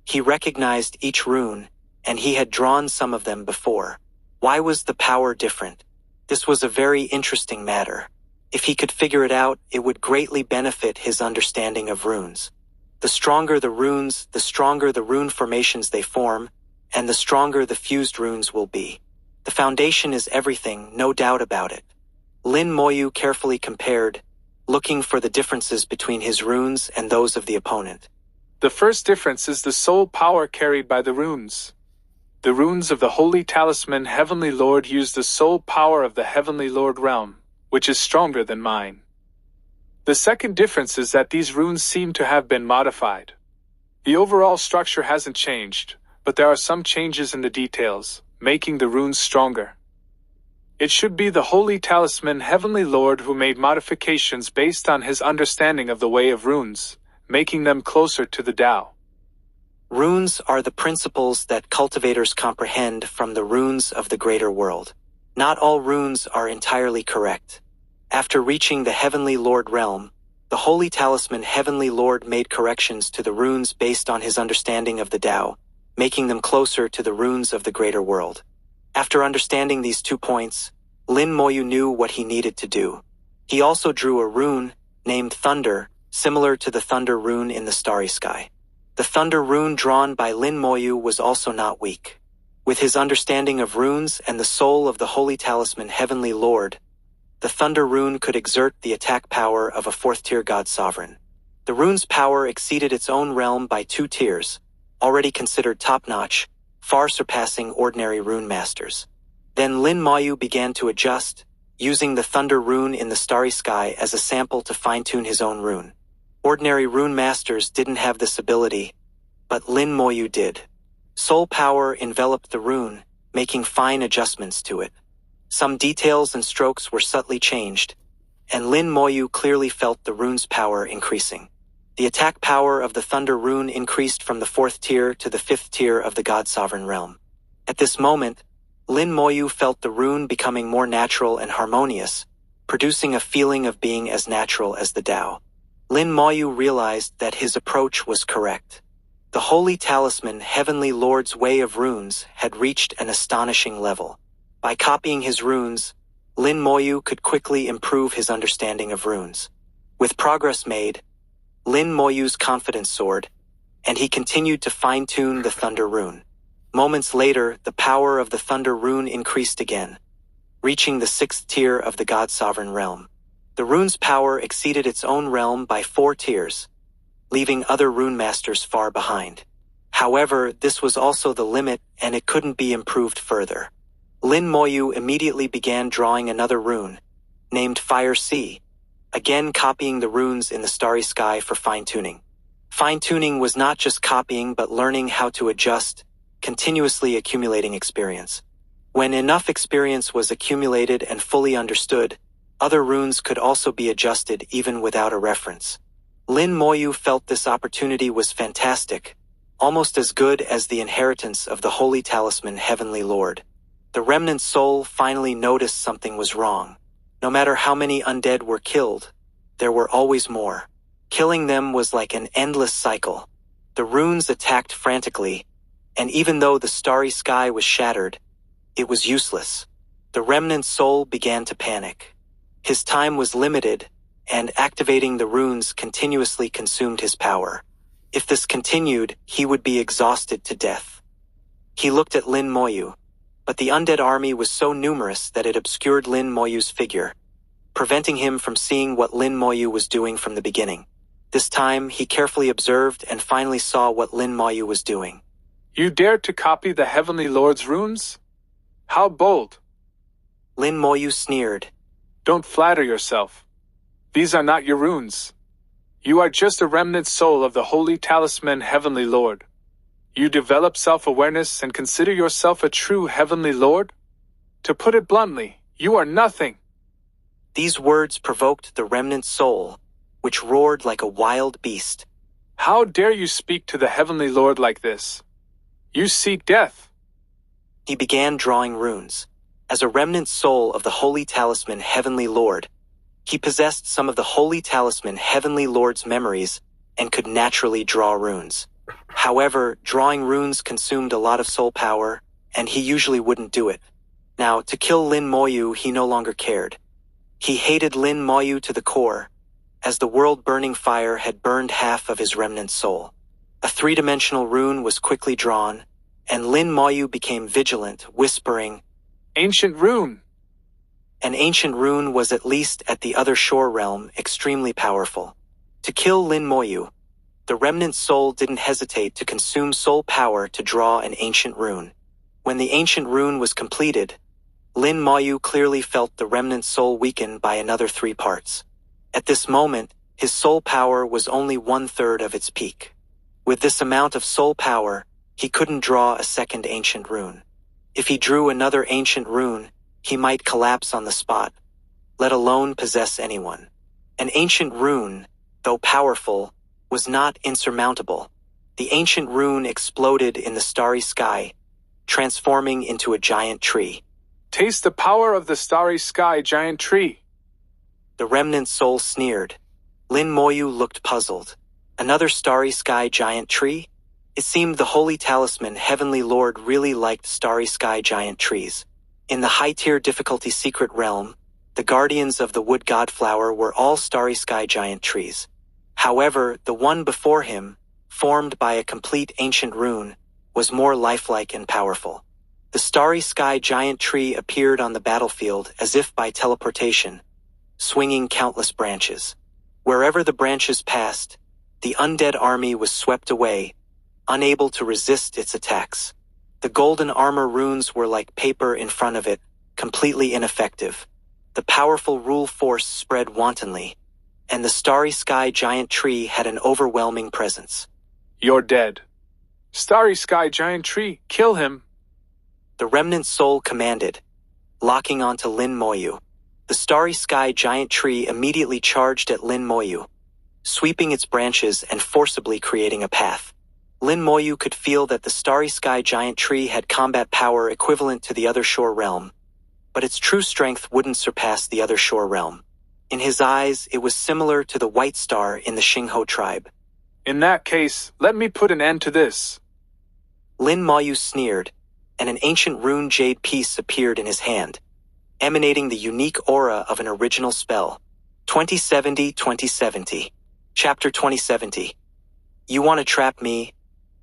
He recognized each rune, and he had drawn some of them before. Why was the power different? This was a very interesting matter. If he could figure it out, it would greatly benefit his understanding of runes. The stronger the runes, the stronger the rune formations they form, and the stronger the fused runes will be. The foundation is everything, no doubt about it. Lin Moyu carefully compared, looking for the differences between his runes and those of the opponent. The first difference is the soul power carried by the runes. The runes of the Holy Talisman Heavenly Lord use the soul power of the Heavenly Lord realm, which is stronger than mine. The second difference is that these runes seem to have been modified. The overall structure hasn't changed, but there are some changes in the details, making the runes stronger. It should be the Holy Talisman Heavenly Lord who made modifications based on his understanding of the way of runes, making them closer to the Tao. Runes are the principles that cultivators comprehend from the runes of the greater world. Not all runes are entirely correct. After reaching the Heavenly Lord realm, the Holy Talisman Heavenly Lord made corrections to the runes based on his understanding of the Tao, making them closer to the runes of the greater world. After understanding these 2 points, Lin Moyu knew what he needed to do. He also drew a rune, named Thunder, similar to the Thunder rune in the starry sky. The Thunder rune drawn by Lin Moyu was also not weak. With his understanding of runes and the soul of the Holy Talisman Heavenly Lord, the Thunder rune could exert the attack power of a 4th-tier god sovereign. The rune's power exceeded its own realm by 2 tiers, already considered top-notch, far surpassing ordinary rune masters. Then Lin Moyu began to adjust, using the Thunder rune in the starry sky as a sample to fine-tune his own rune. Ordinary rune masters didn't have this ability, but Lin Moyu did. Soul power enveloped the rune, making fine adjustments to it. Some details and strokes were subtly changed, and Lin Moyu clearly felt the rune's power increasing. The attack power of the Thunder rune increased from the 4th tier to the 5th tier of the God Sovereign realm. At this moment, Lin Moyu felt the rune becoming more natural and harmonious, producing a feeling of being as natural as the Tao. Lin Moyu realized that his approach was correct. The Holy Talisman Heavenly Lord's way of runes had reached an astonishing level. By copying his runes, Lin Moyu could quickly improve his understanding of runes. With progress made, Lin Moyu's confidence soared, and he continued to fine-tune the Thunder rune. Moments later, the power of the Thunder rune increased again, reaching the 6th tier of the God Sovereign realm. The rune's power exceeded its own realm by 4 tiers, leaving other rune masters far behind. However, this was also the limit, and it couldn't be improved further. Lin Moyu immediately began drawing another rune, named Fire Sea, again copying the runes in the starry sky for fine-tuning. Fine-tuning was not just copying but learning how to adjust, continuously accumulating experience. When enough experience was accumulated and fully understood, other runes could also be adjusted even without a reference. Lin Moyu felt this opportunity was fantastic, almost as good as the inheritance of the Holy Talisman Heavenly Lord. The remnant soul finally noticed something was wrong. No matter how many undead were killed, there were always more. Killing them was like an endless cycle. The runes attacked frantically, and even though the starry sky was shattered, it was useless. The remnant soul began to panic. His time was limited, and activating the runes continuously consumed his power. If this continued, he would be exhausted to death. He looked at Lin Moyu, but the undead army was so numerous that it obscured Lin Moyu's figure, preventing him from seeing what Lin Moyu was doing from the beginning. This time, he carefully observed and finally saw what Lin Moyu was doing. You dared to copy the Heavenly Lord's runes? How bold! Lin Moyu sneered. Don't flatter yourself. These are not your runes. You are just a remnant soul of the Holy Talisman Heavenly Lord. You develop self-awareness and consider yourself a true Heavenly Lord? To put it bluntly, you are nothing. These words provoked the remnant soul, which roared like a wild beast. How dare you speak to the Heavenly Lord like this? You seek death. he began drawing runes. As a remnant soul of the Holy Talisman Heavenly Lord, he possessed some of the Holy Talisman Heavenly Lord's memories and could naturally draw runes. However, drawing runes consumed a lot of soul power, and he usually wouldn't do it. Now, to kill Lin Moyu, he no longer cared. He hated Lin Moyu to the core, as the world-burning fire had burned half of his remnant soul. A three-dimensional rune was quickly drawn, and Lin Moyu became vigilant, whispering, Ancient rune! An ancient rune was, at least at the other shore realm, extremely powerful. To kill Lin Moyu, the remnant soul didn't hesitate to consume soul power to draw an ancient rune. When the ancient rune was completed, Lin Moyu clearly felt the remnant soul weaken by another 3 parts. At this moment, his soul power was only 1/3 of its peak. With this amount of soul power, he couldn't draw a second ancient rune. If he drew another ancient rune, he might collapse on the spot, let alone possess anyone. An ancient rune, though powerful, was not insurmountable. The ancient rune exploded in the starry sky, transforming into a giant tree. Taste the power of the starry sky giant tree. The remnant soul sneered. Lin Moyu looked puzzled. Another starry sky giant tree? It seemed the Holy Talisman Heavenly Lord really liked starry sky giant trees. In the high-tier difficulty secret realm, the guardians of the wood godflower were all starry sky giant trees. However, the one before him, formed by a complete ancient rune, was more lifelike and powerful. The starry sky giant tree appeared on the battlefield as if by teleportation, swinging countless branches. Wherever the branches passed, the undead army was swept away, unable to resist its attacks. The golden armor runes were like paper in front of it, completely ineffective. The powerful rule force spread wantonly, and the starry sky giant tree had an overwhelming presence. You're dead. Starry sky giant tree, kill him. The remnant soul commanded, locking onto Lin Moyu. The starry sky giant tree immediately charged at Lin Moyu, sweeping its branches and forcibly creating a path. Lin Moyu could feel that the starry sky giant tree had combat power equivalent to the other shore realm, but its true strength wouldn't surpass the other shore realm. In his eyes, it was similar to the white star in the Xingho tribe. In that case, let me put an end to this. Lin Moyu sneered, and an ancient rune jade piece appeared in his hand, emanating the unique aura of an original spell. 2070. Chapter 2070. You want to trap me?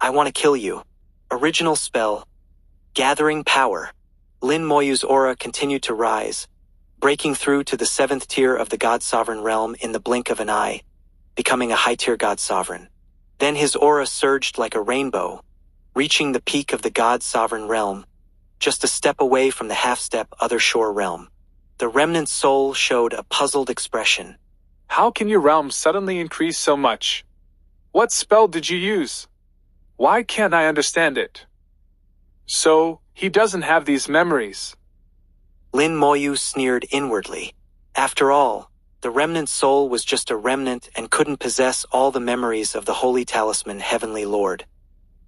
I want to kill you. Original spell. Gathering power. Lin Moyu's aura continued to rise, breaking through to the 7th tier of the God Sovereign realm in the blink of an eye, becoming a high-tier God Sovereign. Then his aura surged like a rainbow, reaching the peak of the God Sovereign realm, just a step away from the half-step other shore realm. The remnant soul showed a puzzled expression. How can your realm suddenly increase so much? What spell did you use? Why can't I understand it? So, he doesn't have these memories. Lin Moyu sneered inwardly. After all, the remnant soul was just a remnant and couldn't possess all the memories of the Holy Talisman Heavenly Lord.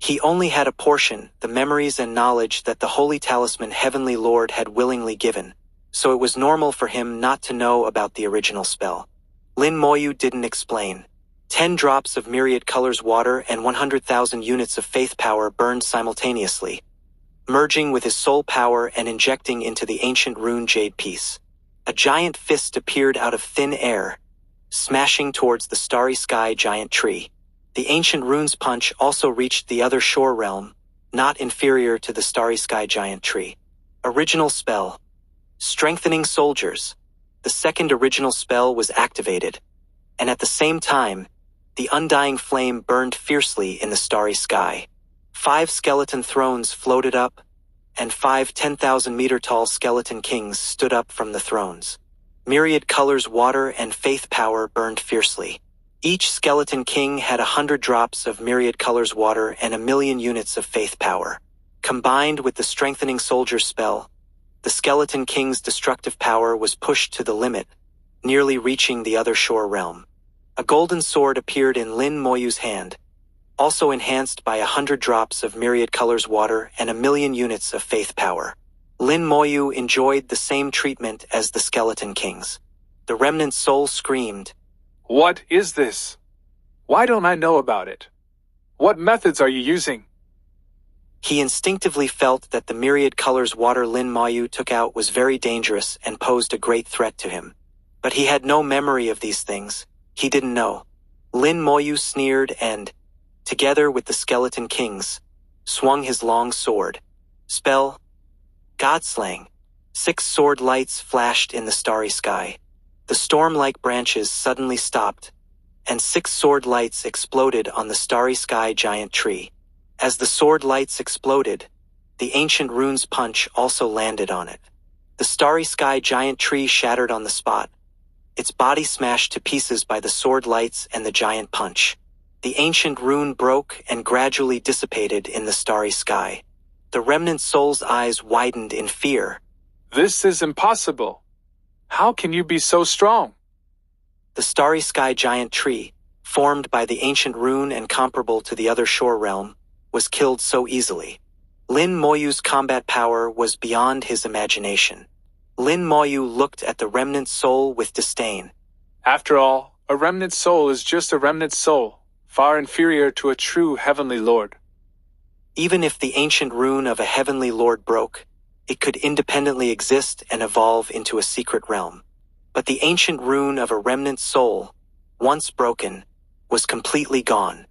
He only had a portion, the memories and knowledge that the Holy Talisman Heavenly Lord had willingly given, so it was normal for him not to know about the original spell. Lin Moyu didn't explain. 10 drops of myriad colors water and 100,000 units of faith power burned simultaneously, merging with his soul power and injecting into the ancient rune jade piece. A giant fist appeared out of thin air, smashing towards the starry sky giant tree. The ancient rune's punch also reached the other shore realm, not inferior to the starry sky giant tree. Original spell. Strengthening soldiers. The second original spell was activated, and at the same time, the undying flame burned fiercely in the starry sky. 5 skeleton thrones floated up, and 5 10,000-meter-tall skeleton kings stood up from the thrones. Myriad colors water and faith power burned fiercely. Each skeleton king had 100 drops of myriad colors water and 1,000,000 units of faith power. Combined with the strengthening soldier spell, the skeleton king's destructive power was pushed to the limit, nearly reaching the other shore realm. A golden sword appeared in Lin Moyu's hand, also enhanced by 100 drops of myriad colors water and 1,000,000 units of faith power. Lin Moyu enjoyed the same treatment as the Skeleton Kings. The remnant soul screamed, "What is this? Why don't I know about it? What methods are you using?" He instinctively felt that the myriad colors water Lin Moyu took out was very dangerous and posed a great threat to him. But he had no memory of these things. He didn't know. Lin Moyu sneered and, together with the Skeleton Kings, swung his long sword. Spell, Godslaying. 6 sword lights flashed in the starry sky. The storm-like branches suddenly stopped, and 6 sword lights exploded on the starry sky giant tree. As the sword lights exploded, the ancient rune's punch also landed on it. The starry sky giant tree shattered on the spot, its body smashed to pieces by the sword lights and the giant punch. The ancient rune broke and gradually dissipated in the starry sky. The remnant soul's eyes widened in fear. "This is impossible. How can you be so strong?" The starry sky giant tree, formed by the ancient rune and comparable to the other shore realm, was killed so easily. Lin Moyu's combat power was beyond his imagination. Lin Moyu looked at the remnant soul with disdain. "After all, a remnant soul is just a remnant soul, far inferior to a true heavenly lord." Even if the ancient rune of a heavenly lord broke, it could independently exist and evolve into a secret realm. But the ancient rune of a remnant soul, once broken, was completely gone.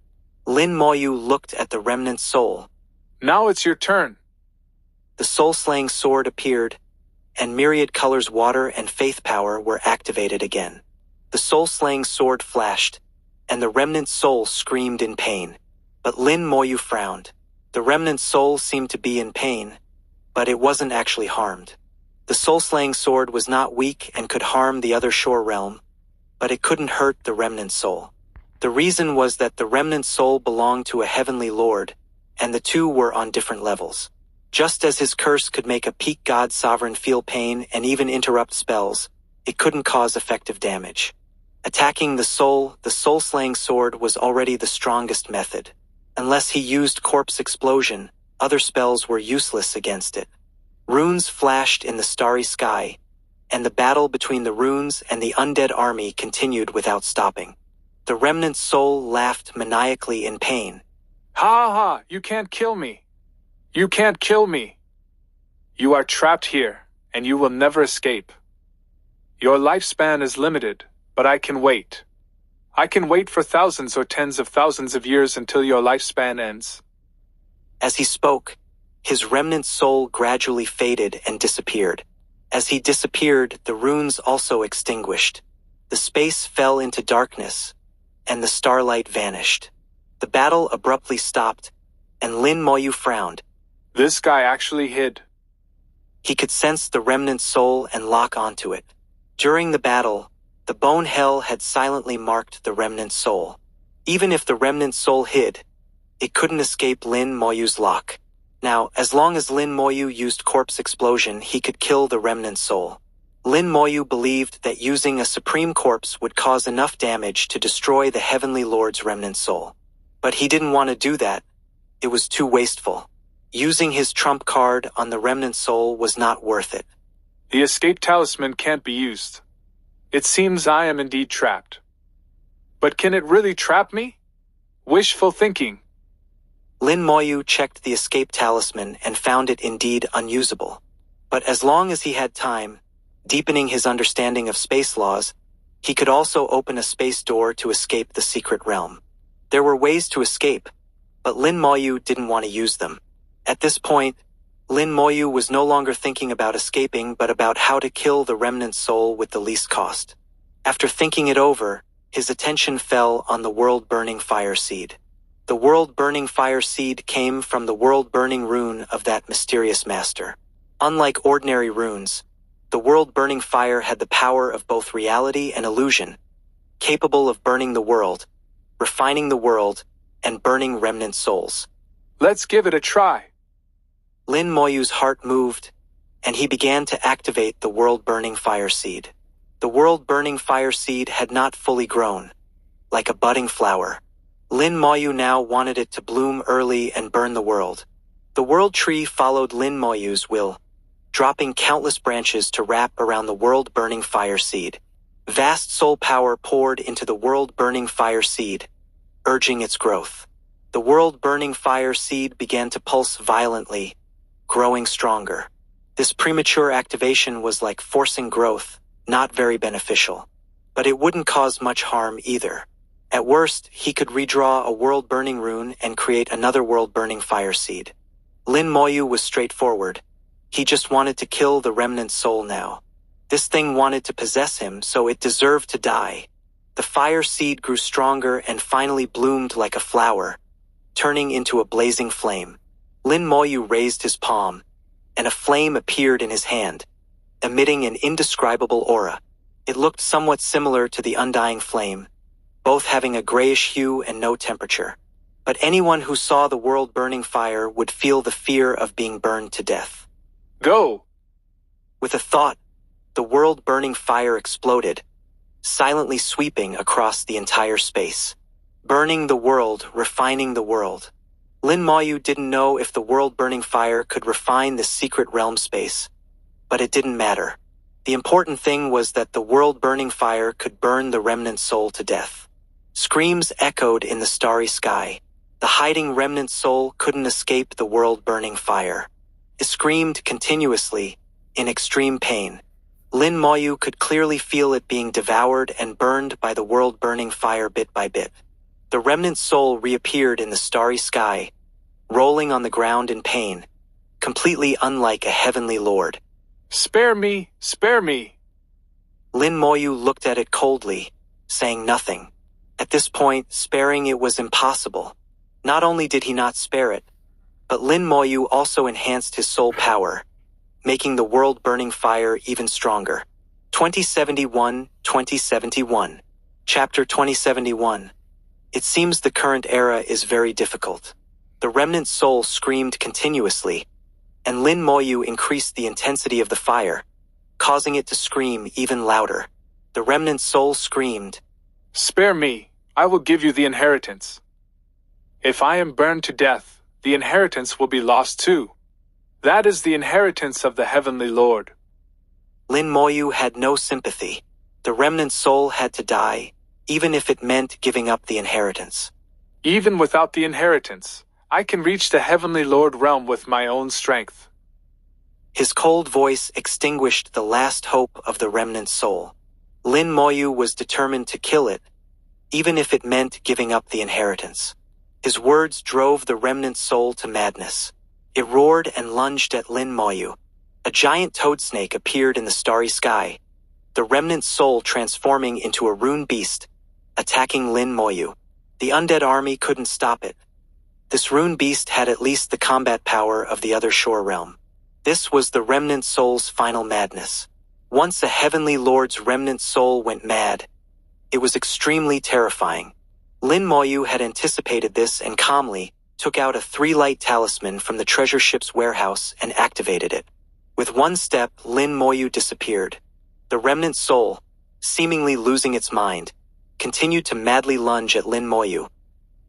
Lin Moyu looked at the remnant soul. "Now it's your turn." The soul-slaying sword appeared, and myriad colors water and faith power were activated again. The soul-slaying sword flashed, and the remnant soul screamed in pain. But Lin Moyu frowned. The remnant soul seemed to be in pain, but it wasn't actually harmed. The soul-slaying sword was not weak and could harm the other shore realm, but it couldn't hurt the remnant soul. The reason was that the remnant soul belonged to a heavenly lord, and the two were on different levels. Just as his curse could make a peak god sovereign feel pain and even interrupt spells, it couldn't cause effective damage. Attacking the soul-slaying sword was already the strongest method. Unless he used corpse explosion, other spells were useless against it. Runes flashed in the starry sky, and the battle between the runes and the undead army continued without stopping. The remnant soul laughed maniacally in pain. "Ha ha, you can't kill me. You can't kill me. You are trapped here, and you will never escape. Your lifespan is limited, but I can wait. I can wait for thousands or tens of thousands of years until your lifespan ends." As he spoke, his remnant soul gradually faded and disappeared. As he disappeared, the runes also extinguished. The space fell into darkness, and the starlight vanished. The battle abruptly stopped, and Lin Moyu frowned. "This guy actually hid." He could sense the remnant soul and lock onto it. During the battle, the bone hell had silently marked the remnant soul. Even if the remnant soul hid, it couldn't escape Lin Moyu's lock. Now, as long as Lin Moyu used corpse explosion, he could kill the remnant soul. Lin Moyu believed that using a supreme corpse would cause enough damage to destroy the heavenly lord's remnant soul. But he didn't want to do that. It was too wasteful. Using his trump card on the remnant soul was not worth it. "The escape talisman can't be used. It seems I am indeed trapped. But can it really trap me? Wishful thinking." Lin Moyu checked the escape talisman and found it indeed unusable. But as long as he had time, deepening his understanding of space laws, he could also open a space door to escape the secret realm. There were ways to escape, but Lin Moyu didn't want to use them. At this point, Lin Moyu was no longer thinking about escaping but about how to kill the remnant soul with the least cost. After thinking it over, his attention fell on the world-burning fire seed. The world-burning fire seed came from the world-burning rune of that mysterious master. Unlike ordinary runes, the world-burning fire had the power of both reality and illusion, capable of burning the world, refining the world, and burning remnant souls. "Let's give it a try." Lin Moyu's heart moved, and he began to activate the world-burning fire seed. The world-burning fire seed had not fully grown. Like a budding flower, Lin Moyu now wanted it to bloom early and burn the world. The world tree followed Lin Moyu's will, dropping countless branches to wrap around the world-burning fire seed. Vast soul power poured into the world-burning fire seed, urging its growth. The world-burning fire seed began to pulse violently, growing stronger. This premature activation was like forcing growth, not very beneficial. But it wouldn't cause much harm either. At worst, he could redraw a world-burning rune and create another world-burning fire seed. Lin Moyu was straightforward. He just wanted to kill the remnant soul now. This thing wanted to possess him, so it deserved to die. The fire seed grew stronger and finally bloomed like a flower, turning into a blazing flame. Lin Moyu raised his palm, and a flame appeared in his hand, emitting an indescribable aura. It looked somewhat similar to the undying flame, both having a grayish hue and no temperature. But anyone who saw the world-burning fire would feel the fear of being burned to death. Go! With a thought, the world-burning fire exploded, silently sweeping across the entire space. Burning the world, refining the world. Lin Moyu didn't know if the world-burning fire could refine this secret realm space, but it didn't matter. The important thing was that the world-burning fire could burn the remnant soul to death. Screams echoed in the starry sky. The hiding remnant soul couldn't escape the world-burning fire. It screamed continuously, in extreme pain. Lin Moyu could clearly feel it being devoured and burned by the world-burning fire bit by bit. The remnant soul reappeared in the starry sky, rolling on the ground in pain, completely unlike a heavenly lord. Spare me! Spare me! Lin Moyu looked at it coldly, saying nothing. At this point, sparing it was impossible. Not only did he not spare it, but Lin Moyu also enhanced his soul power, making the world-burning fire even stronger. 2071. Chapter 2071. It seems the current era is very difficult. The remnant soul screamed continuously, and Lin Moyu increased the intensity of the fire, causing it to scream even louder. The remnant soul screamed, Spare me, I will give you the inheritance. If I am burned to death, the inheritance will be lost too. That is the inheritance of the Heavenly Lord. Lin Moyu had no sympathy. The remnant soul had to die, even if it meant giving up the inheritance. Even without the inheritance, I can reach the Heavenly Lord realm with my own strength. His cold voice extinguished the last hope of the remnant soul. Lin Moyu was determined to kill it, even if it meant giving up the inheritance. His words drove the remnant soul to madness. It roared and lunged at Lin Moyu. A giant toad snake appeared in the starry sky, the remnant soul transforming into a rune beast, attacking Lin Moyu. The undead army couldn't stop it. This rune beast had at least the combat power of the other shore realm. This was the remnant soul's final madness. Once a heavenly lord's remnant soul went mad, it was extremely terrifying. Lin Moyu had anticipated this and calmly took out a 3-light talisman from the treasure ship's warehouse and activated it. With one step, Lin Moyu disappeared. The remnant soul, seemingly losing its mind, continued to madly lunge at Lin Moyu.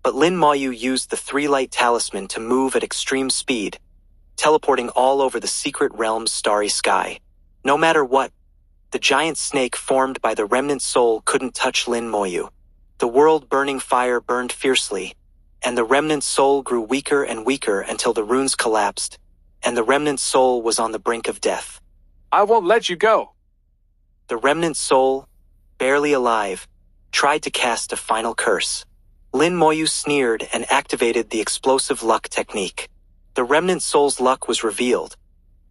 But Lin Moyu used the 3-light talisman to move at extreme speed, teleporting all over the secret realm's starry sky. No matter what, the giant snake formed by the remnant soul couldn't touch Lin Moyu. The world-burning fire burned fiercely, and the remnant soul grew weaker and weaker until the runes collapsed, and the remnant soul was on the brink of death. I won't let you go. The remnant soul, barely alive, tried to cast a final curse. Lin Moyu sneered and activated the explosive luck technique. The remnant soul's luck was revealed,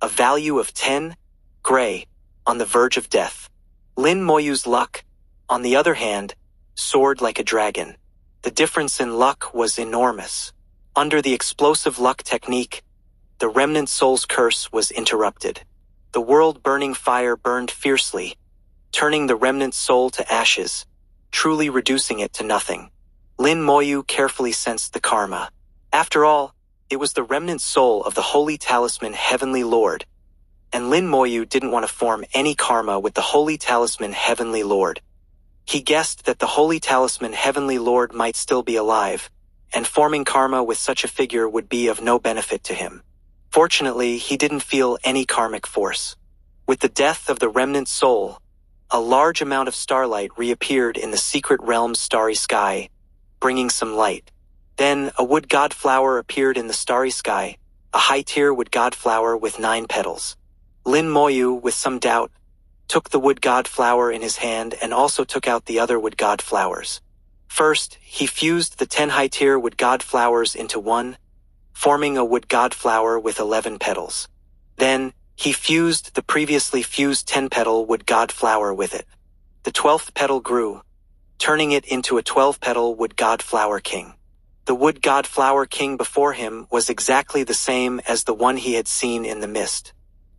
a value of 10, gray, on the verge of death. Lin Moyu's luck, on the other hand, soared like a dragon. The difference in luck was enormous. Under the explosive luck technique, the remnant soul's curse was interrupted. The world-burning fire burned fiercely, turning the remnant soul to ashes, truly reducing it to nothing. Lin Moyu carefully sensed the karma. After all, it was the remnant soul of the holy talisman Heavenly Lord, and Lin Moyu didn't want to form any karma with the holy talisman Heavenly Lord. He guessed that the Holy Talisman Heavenly Lord might still be alive, and forming karma with such a figure would be of no benefit to him. Fortunately, he didn't feel any karmic force. With the death of the remnant soul, a large amount of starlight reappeared in the secret realm's starry sky, bringing some light. Then, a wood god flower appeared in the starry sky, a high-tier wood god flower with 9 petals. Lin Moyu, with some doubt, took the wood god flower in his hand and also took out the other wood god flowers. First, he fused the 10 high-tier wood god flowers into one, forming a wood god flower with 11 petals. Then, he fused the previously fused 10-petal wood god flower with it. The 12th petal grew, turning it into a 12-petal wood god flower king. The wood god flower king before him was exactly the same as the one he had seen in the mist.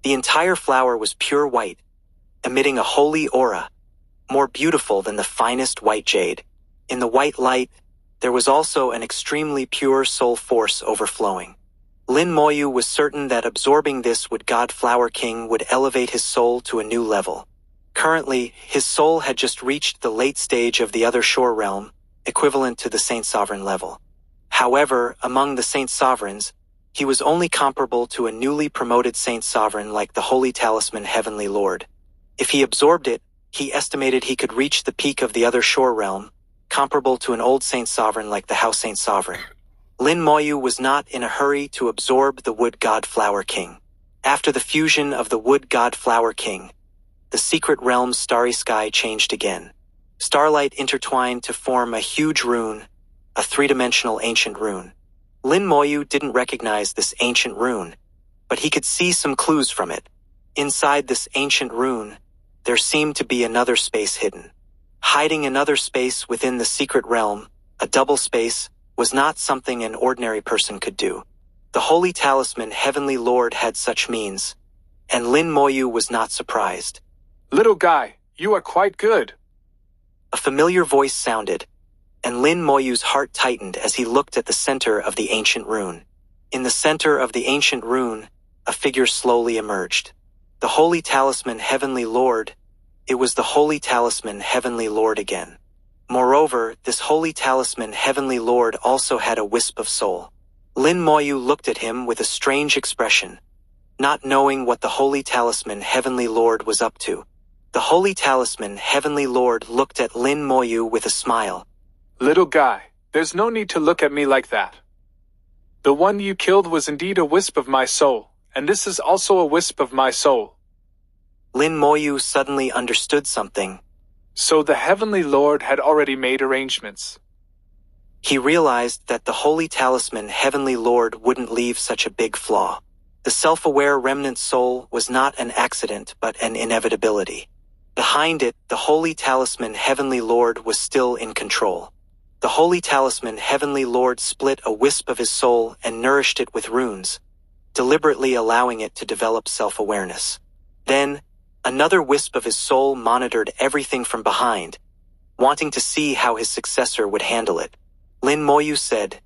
The entire flower was pure white, emitting a holy aura, more beautiful than the finest white jade. In the white light, there was also an extremely pure soul force overflowing. Lin Moyu was certain that absorbing this wood god flower king would elevate his soul to a new level. Currently, his soul had just reached the late stage of the other shore realm, equivalent to the Saint Sovereign level. However, among the Saint Sovereigns, he was only comparable to a newly promoted Saint Sovereign like the Holy Talisman Heavenly Lord. If he absorbed it, he estimated he could reach the peak of the other shore realm, comparable to an old Saint Sovereign like the House Saint Sovereign. Lin Moyu was not in a hurry to absorb the wood god flower king. After the fusion of the wood god flower king, the secret realm's starry sky changed again. Starlight intertwined to form a huge rune, a 3-dimensional ancient rune. Lin Moyu didn't recognize this ancient rune, but he could see some clues from it. Inside this ancient rune, there seemed to be another space hidden. Hiding another space within the secret realm, a double space, was not something an ordinary person could do. The Holy Talisman Heavenly Lord had such means, and Lin Moyu was not surprised. Little guy, you are quite good. A familiar voice sounded, and Lin Moyu's heart tightened as he looked at the center of the ancient rune. In the center of the ancient rune, a figure slowly emerged. The Holy Talisman Heavenly Lord, it was the Holy Talisman Heavenly Lord again. Moreover, this Holy Talisman Heavenly Lord also had a wisp of soul. Lin Moyu looked at him with a strange expression, not knowing what the Holy Talisman Heavenly Lord was up to. The Holy Talisman Heavenly Lord looked at Lin Moyu with a smile. Little guy, there's no need to look at me like that. The one you killed was indeed a wisp of my soul, and this is also a wisp of my soul. Lin Moyu suddenly understood something. So the Heavenly Lord had already made arrangements. He realized that the Holy Talisman Heavenly Lord wouldn't leave such a big flaw. The self-aware remnant soul was not an accident but an inevitability. Behind it, the Holy Talisman Heavenly Lord was still in control. The Holy Talisman Heavenly Lord split a wisp of his soul and nourished it with runes, deliberately allowing it to develop self-awareness. Then, another wisp of his soul monitored everything from behind, wanting to see how his successor would handle it. Lin Moyu said,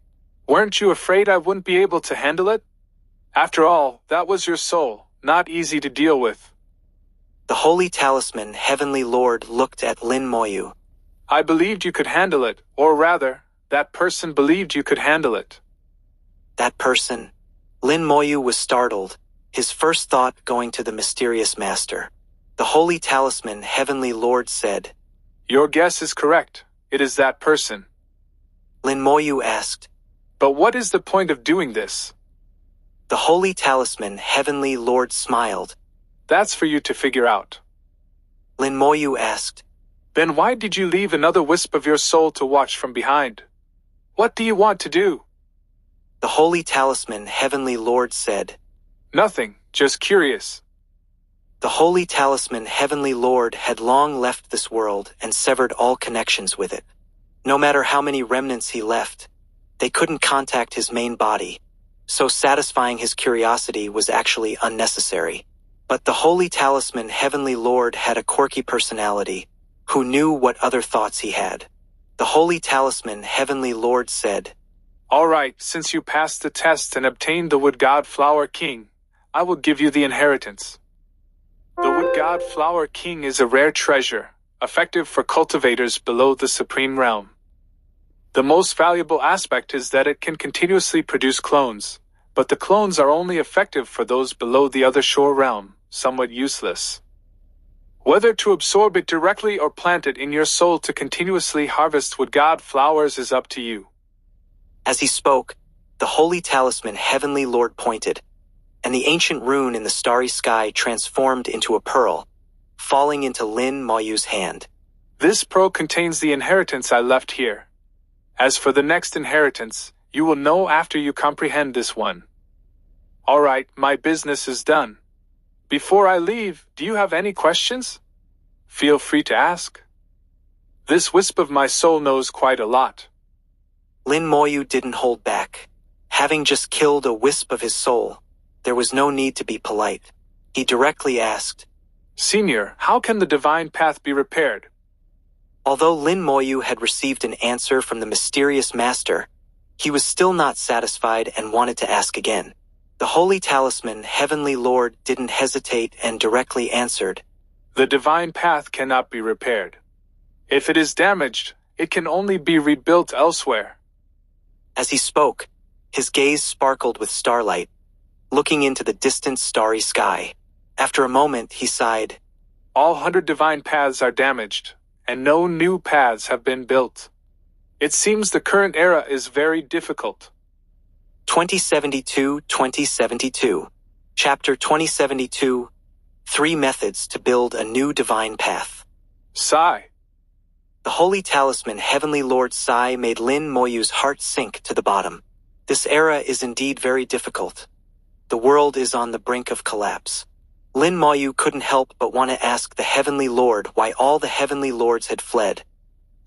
Weren't you afraid I wouldn't be able to handle it? After all, that was your soul, not easy to deal with. The Holy Talisman Heavenly Lord looked at Lin Moyu. I believed you could handle it, or rather, that person believed you could handle it. That person? Lin Moyu was startled, his first thought going to the mysterious master. The Holy Talisman Heavenly Lord said, Your guess is correct. It is that person. Lin Moyu asked, But what is the point of doing this? The Holy Talisman Heavenly Lord smiled. That's for you to figure out. Lin Moyu asked, Then why did you leave another wisp of your soul to watch from behind? What do you want to do? The Holy Talisman Heavenly Lord said, Nothing, just curious. The Holy Talisman Heavenly Lord had long left this world and severed all connections with it. No matter how many remnants he left, they couldn't contact his main body, so satisfying his curiosity was actually unnecessary. But the Holy Talisman Heavenly Lord had a quirky personality, who knew what other thoughts he had. The Holy Talisman Heavenly Lord said, All right, since you passed the test and obtained the Wood God Flower King, I will give you the inheritance. The Wood God Flower King is a rare treasure, effective for cultivators below the Supreme Realm. The most valuable aspect is that it can continuously produce clones, but the clones are only effective for those below the other shore realm, somewhat useless. Whether to absorb it directly or plant it in your soul to continuously harvest wood god flowers is up to you. As he spoke, the holy talisman Heavenly Lord pointed, and the ancient rune in the starry sky transformed into a pearl, falling into Lin Moyu's hand. This pearl contains the inheritance I left here. As for the next inheritance, you will know after you comprehend this one. Alright, my business is done. Before I leave, do you have any questions? Feel free to ask. This wisp of my soul knows quite a lot. Lin Moyu didn't hold back. Having just killed a wisp of his soul, there was no need to be polite. He directly asked, Senior, how can the divine path be repaired? Although Lin Moyu had received an answer from the mysterious master, he was still not satisfied and wanted to ask again. The holy talisman Heavenly Lord didn't hesitate and directly answered, The divine path cannot be repaired. If it is damaged, it can only be rebuilt elsewhere. As he spoke, his gaze sparkled with starlight, looking into the distant starry sky. After a moment, he sighed, All 100 divine paths are damaged, and no new paths have been built. It seems the current era is very difficult. 2072. Chapter 2072, 3 Methods to Build a New Divine Path. Sigh. The holy talisman Heavenly Lord sigh made Lin Moyu's heart sink to the bottom. This era is indeed very difficult. The world is on the brink of collapse. Lin Moyu couldn't help but want to ask the Heavenly Lord why all the Heavenly Lords had fled,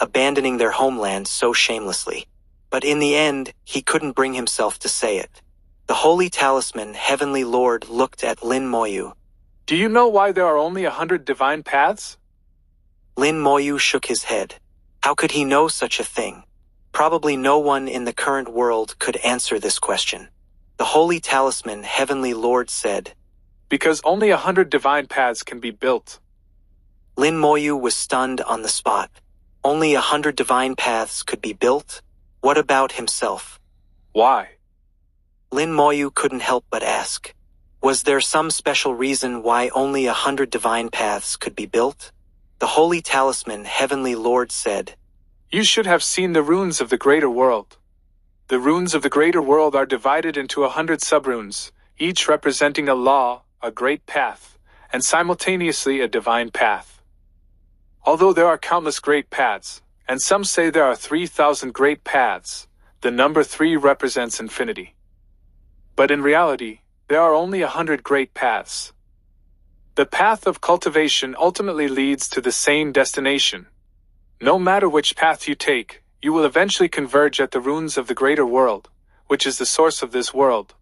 abandoning their homeland so shamelessly. But in the end, he couldn't bring himself to say it. The holy talisman Heavenly Lord looked at Lin Moyu. Do you know why there are only 100 divine paths? Lin Moyu shook his head. How could he know such a thing? Probably no one in the current world could answer this question. The holy talisman Heavenly Lord said, Because only 100 divine paths can be built. Lin Moyu was stunned on the spot. Only 100 divine paths could be built? What about himself? Why? Lin Moyu couldn't help but ask. Was there some special reason why only 100 divine paths could be built? The holy talisman Heavenly Lord said, You should have seen the runes of the greater world. The runes of the greater world are divided into 100 subrunes, each representing a law, a great path, and simultaneously a divine path. Although there are countless great paths, and some say there are 3,000 great paths, the number 3 represents infinity. But in reality, there are only 100 great paths. The path of cultivation ultimately leads to the same destination. No matter which path you take, you will eventually converge at the runes of the greater world, which is the source of this world.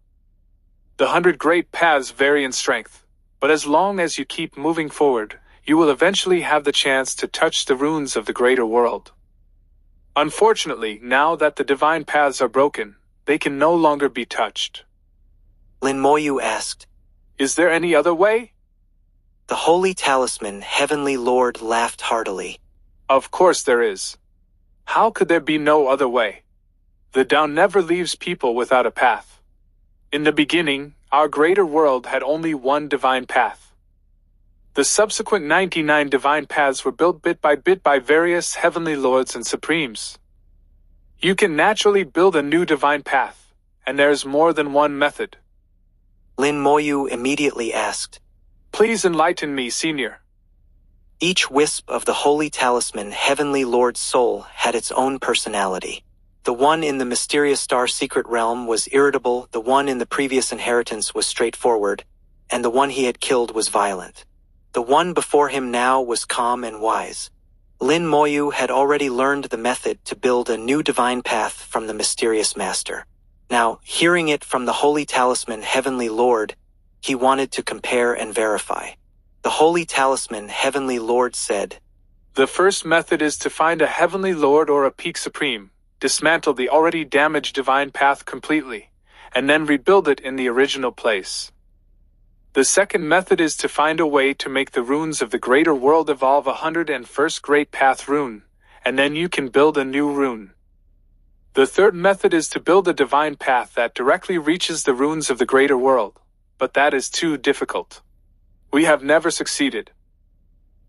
The 100 great paths vary in strength, but as long as you keep moving forward, you will eventually have the chance to touch the runes of the greater world. Unfortunately, now that the divine paths are broken, they can no longer be touched. Lin Moyu asked, Is there any other way? The holy talisman Heavenly Lord laughed heartily. Of course there is. How could there be no other way? The Tao never leaves people without a path. In the beginning, our greater world had only one divine path. The subsequent 99 divine paths were built bit by various heavenly lords and supremes. You can naturally build a new divine path, and there is more than one method. Lin Moyu immediately asked, Please enlighten me, Senior. Each wisp of the holy talisman Heavenly Lord's soul had its own personality. The one in the mysterious star secret realm was irritable, the one in the previous inheritance was straightforward, and the one he had killed was violent. The one before him now was calm and wise. Lin Moyu had already learned the method to build a new divine path from the mysterious master. Now, hearing it from the holy talisman Heavenly Lord, he wanted to compare and verify. The holy talisman Heavenly Lord said, The first method is to find a heavenly lord or a peak supreme, dismantle the already damaged divine path completely, and then rebuild it in the original place. The second method is to find a way to make the runes of the greater world evolve 101st Great Path rune, and then you can build a new rune. The third method is to build a divine path that directly reaches the runes of the greater world, but that is too difficult. We have never succeeded.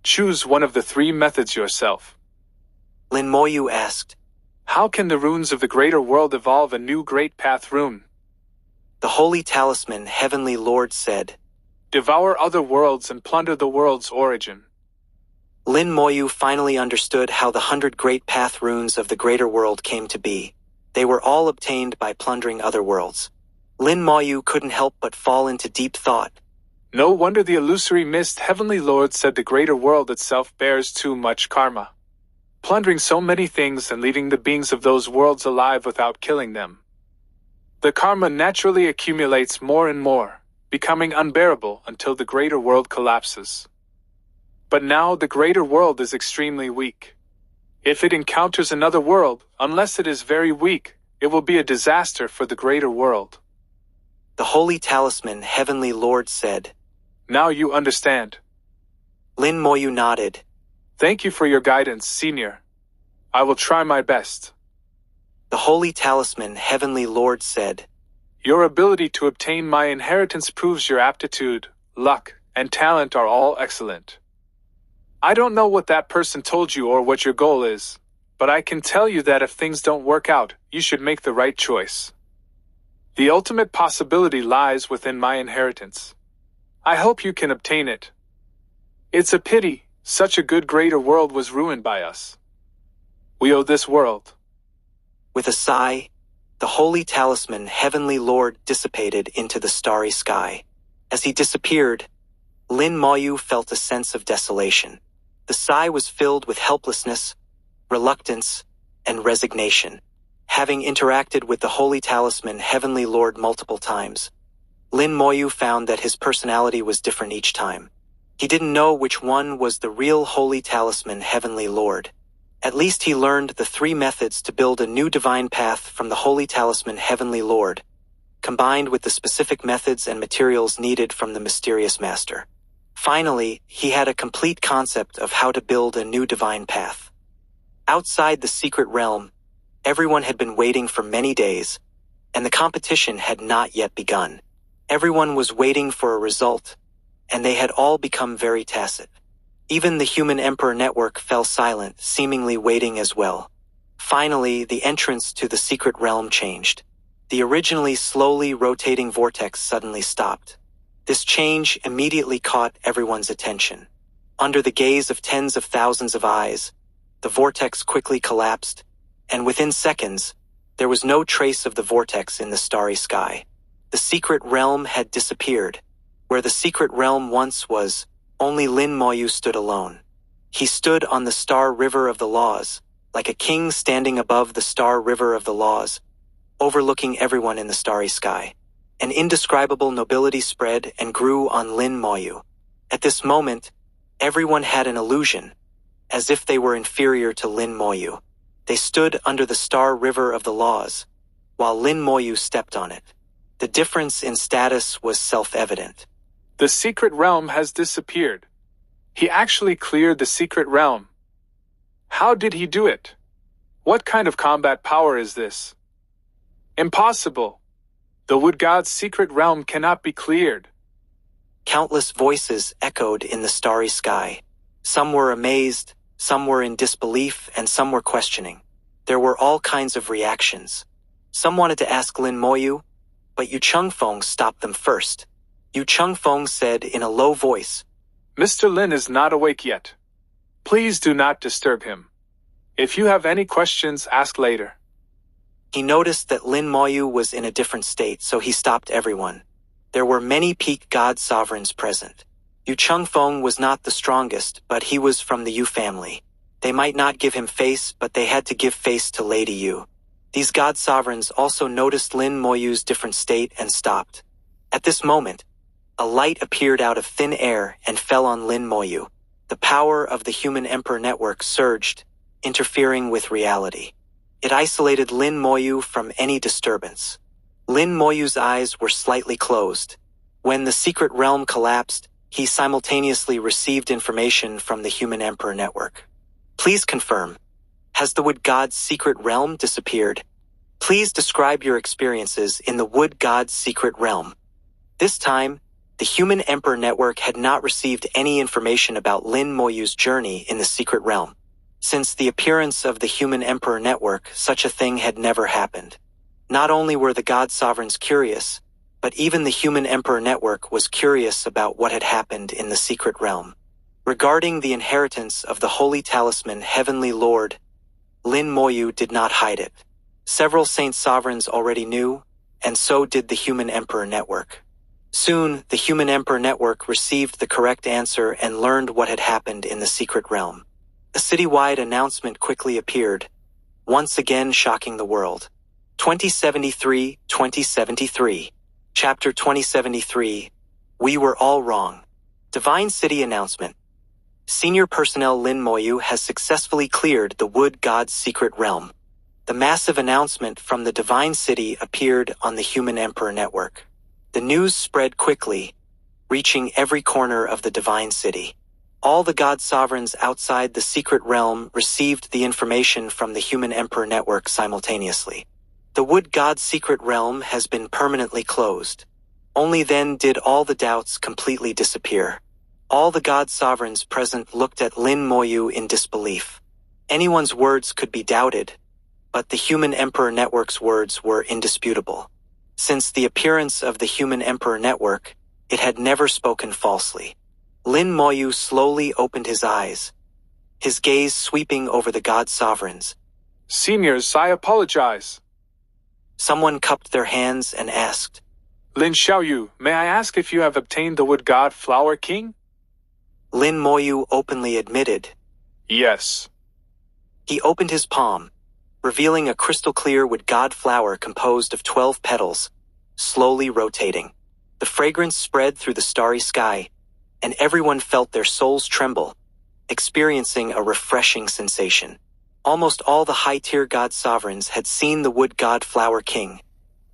Choose one of the three methods yourself. Lin Moyu asked. How can the runes of the greater world evolve a new Great Path rune? The Holy Talisman Heavenly Lord said. Devour other worlds and plunder the world's origin. Lin Moyu finally understood how the 100 Great Path runes of the greater world came to be. They were all obtained by plundering other worlds. Lin Moyu couldn't help but fall into deep thought. No wonder the illusory mist Heavenly Lord said the greater world itself bears too much karma. Plundering so many things and leaving the beings of those worlds alive without killing them. The karma naturally accumulates more and more, becoming unbearable until the greater world collapses. But now the greater world is extremely weak. If it encounters another world, unless it is very weak, it will be a disaster for the greater world. The Holy Talisman Heavenly Lord said. Now you understand. Lin Moyu nodded. Thank you for your guidance, Senior. I will try my best. The Holy Talisman Heavenly Lord said. Your ability to obtain my inheritance proves your aptitude, luck, and talent are all excellent. I don't know what that person told you or what your goal is, but I can tell you that if things don't work out, you should make the right choice. The ultimate possibility lies within my inheritance. I hope you can obtain it. It's a pity, such a good greater world was ruined by us. We owe this world. With a sigh, the Holy Talisman Heavenly Lord dissipated into the starry sky. As he disappeared, Lin Moyu felt a sense of desolation. The sigh was filled with helplessness, reluctance, and resignation. Having interacted with the Holy Talisman Heavenly Lord multiple times, Lin Moyu found that his personality was different each time. He didn't know which one was the real Holy Talisman Heavenly Lord. At least he learned the three methods to build a new divine path from the Holy Talisman Heavenly Lord, combined with the specific methods and materials needed from the mysterious master. Finally, he had a complete concept of how to build a new divine path. Outside the secret realm, everyone had been waiting for many days, and the competition had not yet begun. Everyone was waiting for a result, and they had all become very tacit. Even the human emperor network fell silent, seemingly waiting as well. Finally, the entrance to the secret realm changed. The originally slowly rotating vortex suddenly stopped. This change immediately caught everyone's attention. Under the gaze of tens of thousands of eyes, the vortex quickly collapsed, and within seconds, there was no trace of the vortex in the starry sky. The secret realm had disappeared. Where the secret realm once was, only Lin Moyu stood alone. He stood on the star river of the laws, like a king standing above the star river of the laws, overlooking everyone in the starry sky. An indescribable nobility spread and grew on Lin Moyu. At this moment, everyone had an illusion, as if they were inferior to Lin Moyu. They stood under the star river of the laws, while Lin Moyu stepped on it. The difference in status was self-evident. The secret realm has disappeared. He actually cleared the secret realm. How did he do it? What kind of combat power is this? Impossible. The wood god's secret realm cannot be cleared. Countless voices echoed in the starry sky. Some were amazed, some were in disbelief, and some were questioning. There were all kinds of reactions. Some wanted to ask Lin Moyu, but Yu Chengfeng stopped them first. Yu Chengfeng said in a low voice, Mr. Lin is not awake yet. Please do not disturb him. If you have any questions, ask later. He noticed that Lin Moyu was in a different state, so he stopped everyone. There were many peak god sovereigns present. Yu Chengfeng was not the strongest, but he was from the Yu family. They might not give him face, but they had to give face to Lady Yu. These god sovereigns also noticed Lin Moyu's different state and stopped. At this moment, a light appeared out of thin air and fell on Lin Moyu. The power of the human emperor network surged, interfering with reality. It isolated Lin Moyu from any disturbance. Lin Moyu's eyes were slightly closed. When the secret realm collapsed, he simultaneously received information from the Human Emperor Network. Please confirm. Has the Wood God's secret realm disappeared? Please describe your experiences in the Wood God's secret realm. This time, the Human Emperor Network had not received any information about Lin Moyu's journey in the secret realm. Since the appearance of the Human Emperor Network, such a thing had never happened. Not only were the God Sovereigns curious, but even the Human Emperor Network was curious about what had happened in the secret realm. Regarding the inheritance of the Holy Talisman Heavenly Lord, Lin Moyu did not hide it. Several Saint Sovereigns already knew, and so did the Human Emperor Network. Soon, the Human Emperor Network received the correct answer and learned what had happened in the secret realm. A citywide announcement quickly appeared, once again shocking the world. 2073. Chapter 2073. We were all wrong. Divine City Announcement. Senior personnel Lin Moyu has successfully cleared the Wood God's secret realm. The massive announcement from the Divine City appeared on the Human Emperor Network. The news spread quickly, reaching every corner of the Divine City. All the God Sovereigns outside the secret realm received the information from the Human Emperor Network simultaneously. The Wood God's secret realm has been permanently closed. Only then did all the doubts completely disappear. All the God Sovereigns present looked at Lin Moyu in disbelief. Anyone's words could be doubted, but the Human Emperor Network's words were indisputable. Since the appearance of the Human Emperor Network, it had never spoken falsely. Lin Moyu slowly opened his eyes, his gaze sweeping over the God Sovereigns. Seniors, I apologize. Someone cupped their hands and asked, Lin Xiaoyu, may I ask if you have obtained the Wood God Flower King? Lin Moyu openly admitted, Yes. He opened his palm, revealing a crystal-clear Wood God flower composed of 12 petals, slowly rotating. The fragrance spread through the starry sky, and everyone felt their souls tremble, experiencing a refreshing sensation. Almost all the high-tier God Sovereigns had seen the Wood God Flower King,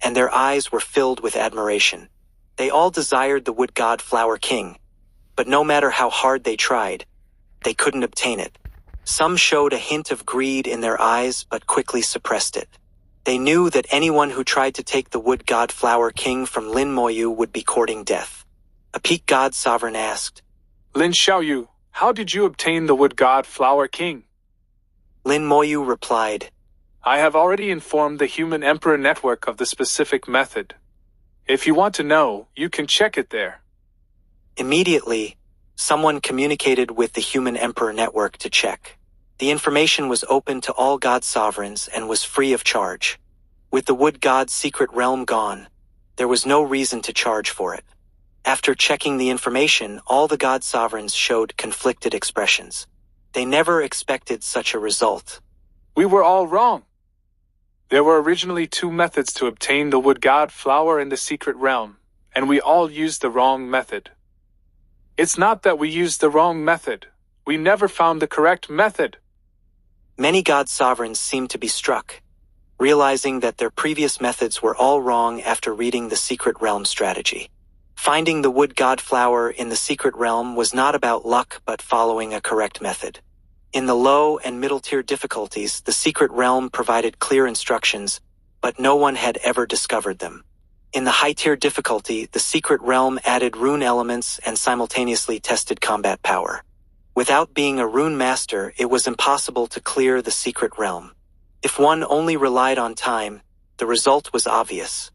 and their eyes were filled with admiration. They all desired the Wood God Flower King, but no matter how hard they tried, they couldn't obtain it. Some showed a hint of greed in their eyes but quickly suppressed it. They knew that anyone who tried to take the Wood God Flower King from Lin Moyu would be courting death. A peak God Sovereign asked, Lin Xiaoyu, how did you obtain the Wood God Flower King? Lin Moyu replied, I have already informed the Human Emperor Network of the specific method. If you want to know, you can check it there. Immediately, someone communicated with the Human Emperor Network to check. The information was open to all God Sovereigns and was free of charge. With the Wood God's secret realm gone, there was no reason to charge for it. After checking the information, all the God Sovereigns showed conflicted expressions. They never expected such a result. We were all wrong. There were originally 2 methods to obtain the Wood God flower in the secret realm, and we all used the wrong method. It's not that we used the wrong method. We never found the correct method. Many God Sovereigns seemed to be struck, realizing that their previous methods were all wrong after reading the secret realm strategy. Finding the Wood God flower in the secret realm was not about luck but following a correct method. In the low and middle tier difficulties, the secret realm provided clear instructions, but no one had ever discovered them. In the high tier difficulty, the secret realm added rune elements and simultaneously tested combat power. Without being a rune master, it was impossible to clear the secret realm. If one only relied on time, the result was obvious.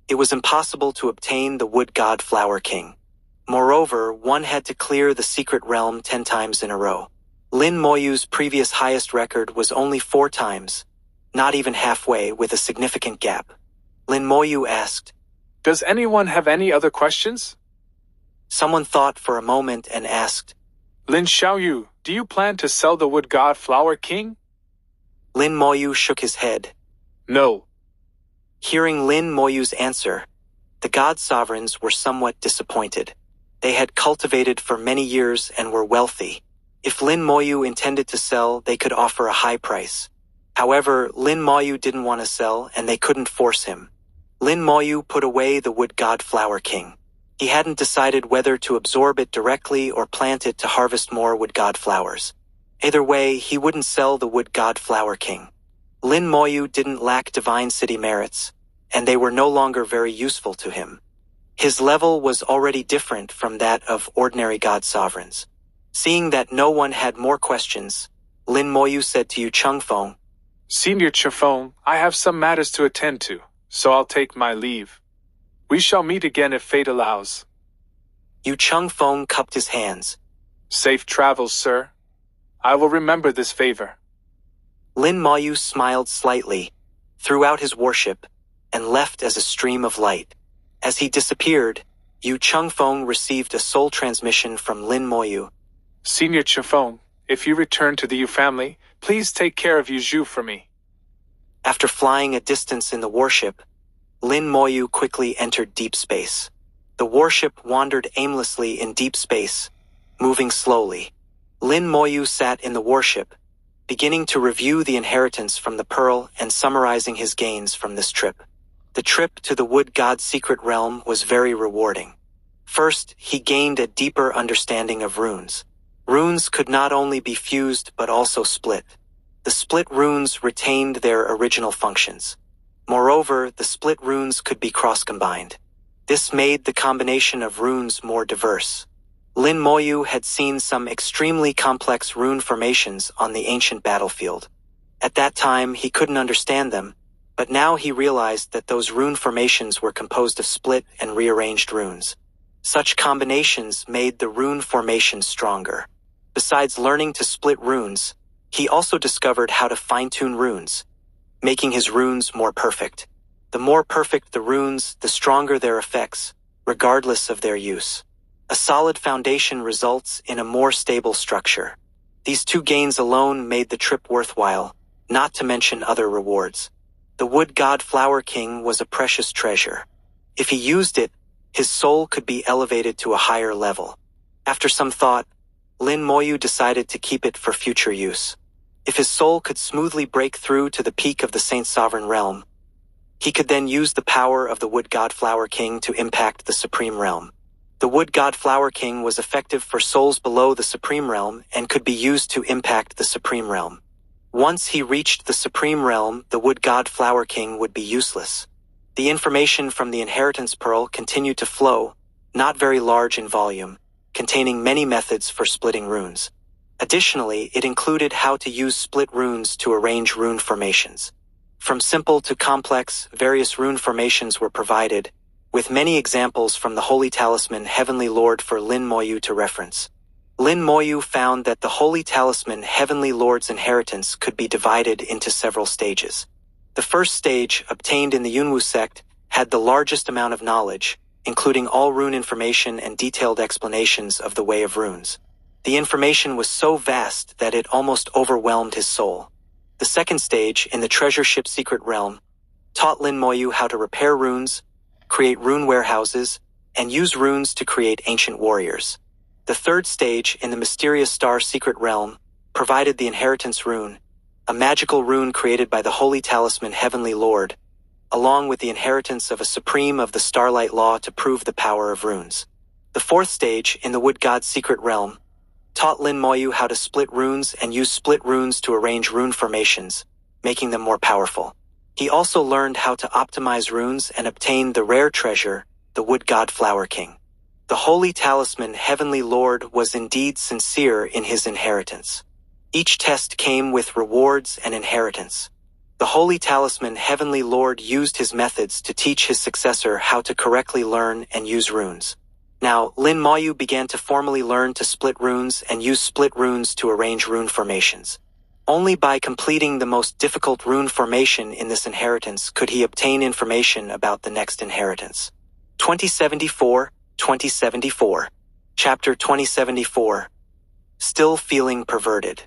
It was impossible to obtain the Wood God Flower King. Moreover, one had to clear the secret realm 10 times in a row. Lin Moyu's previous highest record was only 4 times, not even halfway, with a significant gap. Lin Moyu asked, Does anyone have any other questions? Someone thought for a moment and asked, Lin Xiaoyu, do you plan to sell the Wood God Flower King? Lin Moyu shook his head. No. Hearing Lin Moyu's answer, the God Sovereigns were somewhat disappointed. They had cultivated for many years and were wealthy. If Lin Moyu intended to sell, they could offer a high price. However, Lin Moyu didn't want to sell and they couldn't force him. Lin Moyu put away the Wood God Flower King. He hadn't decided whether to absorb it directly or plant it to harvest more wood god flowers. Either way, he wouldn't sell the wood god flower king. Lin Moyu didn't lack divine city merits, and they were no longer very useful to him. His level was already different from that of ordinary god sovereigns. Seeing that no one had more questions, Lin Moyu said to Yu Chengfeng, Senior Chengfeng, I have some matters to attend to, so I'll take my leave. We shall meet again if fate allows. Yu Chengfeng cupped his hands. Safe travels, sir. I will remember this favor. Lin Moyu smiled slightly, threw out his warship, and left as a stream of light. As he disappeared, Yu Chengfeng received a soul transmission from Lin Moyu. Senior Chengfeng, if you return to the Yu family, please take care of Yu Zhu for me. After flying a distance in the warship, Lin Moyu quickly entered deep space. The warship wandered aimlessly in deep space, moving slowly. Lin Moyu sat in the warship, beginning to review the inheritance from the pearl and summarizing his gains from this trip. The trip to the wood god's secret realm was very rewarding. First, he gained a deeper understanding of runes. Runes could not only be fused but also split. The split runes retained their original functions. Moreover, the split runes could be cross-combined. This made the combination of runes more diverse. Lin Moyu had seen some extremely complex rune formations on the ancient battlefield. At that time, he couldn't understand them, but now he realized that those rune formations were composed of split and rearranged runes. Such combinations made the rune formation stronger. Besides learning to split runes, he also discovered how to fine-tune runes, making his runes more perfect. The more perfect the runes, the stronger their effects, regardless of their use. A solid foundation results in a more stable structure. These two gains alone made the trip worthwhile, not to mention other rewards. The wood god Flower King was a precious treasure. If he used it, his soul could be elevated to a higher level. After some thought, Lin Moyu decided to keep it for future use. If his soul could smoothly break through to the peak of the Saint Sovereign Realm, he could then use the power of the wood god Flower King to impact the Supreme Realm. The wood god Flower King was effective for souls below the Supreme Realm and could be used to impact the Supreme Realm. Once he reached the Supreme Realm, the wood god Flower King would be useless. The information from the Inheritance Pearl continued to flow, not very large in volume, containing many methods for splitting runes. Additionally, it included how to use split runes to arrange rune formations. From simple to complex, various rune formations were provided, with many examples from the Holy Talisman Heavenly Lord for Lin Moyu to reference. Lin Moyu found that the Holy Talisman Heavenly Lord's inheritance could be divided into several stages. The first stage, obtained in the Yunwu sect, had the largest amount of knowledge, including all rune information and detailed explanations of the way of runes. The information was so vast that it almost overwhelmed his soul. The second stage, in the Treasure Ship Secret Realm, taught Lin Moyu how to repair runes, create rune warehouses, and use runes to create ancient warriors. The third stage, in the Mysterious Star Secret Realm, provided the Inheritance Rune, a magical rune created by the Holy Talisman Heavenly Lord, along with the inheritance of a Supreme of the Starlight Law to prove the power of runes. The fourth stage, in the Wood God's Secret Realm, taught Lin Moyu how to split runes and use split runes to arrange rune formations, making them more powerful. He also learned how to optimize runes and obtain the rare treasure, the Wood God Flower King. The Holy Talisman Heavenly Lord was indeed sincere in his inheritance. Each test came with rewards and inheritance. The Holy Talisman Heavenly Lord used his methods to teach his successor how to correctly learn and use runes. Now, Lin Moyu began to formally learn to split runes and use split runes to arrange rune formations. Only by completing the most difficult rune formation in this inheritance could he obtain information about the next inheritance. 2074. Chapter 2074. Still feeling perverted.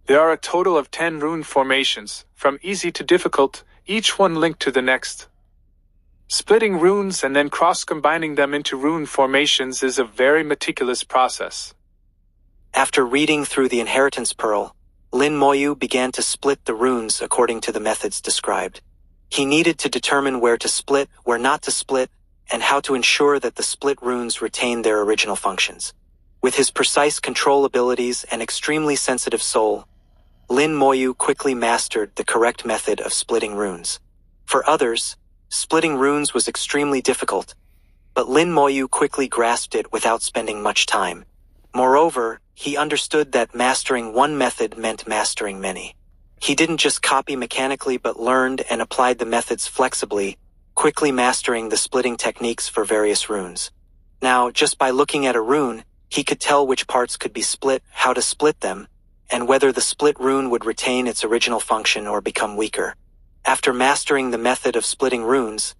There are a total of 10 rune formations, from easy to difficult, each one linked to the next. Splitting runes and then cross-combining them into rune formations is a very meticulous process. After reading through the Inheritance Pearl, Lin Moyu began to split the runes according to the methods described. He needed to determine where to split, where not to split, and how to ensure that the split runes retain their original functions. With his precise control abilities and extremely sensitive soul, Lin Moyu quickly mastered the correct method of splitting runes. For others, splitting runes was extremely difficult, but Lin Moyu quickly grasped it without spending much time. Moreover, he understood that mastering one method meant mastering many. He didn't just copy mechanically but learned and applied the methods flexibly, quickly mastering the splitting techniques for various runes. Now, just by looking at a rune, he could tell which parts could be split, how to split them, and whether the split rune would retain its original function or become weaker. After mastering the method of splitting runes,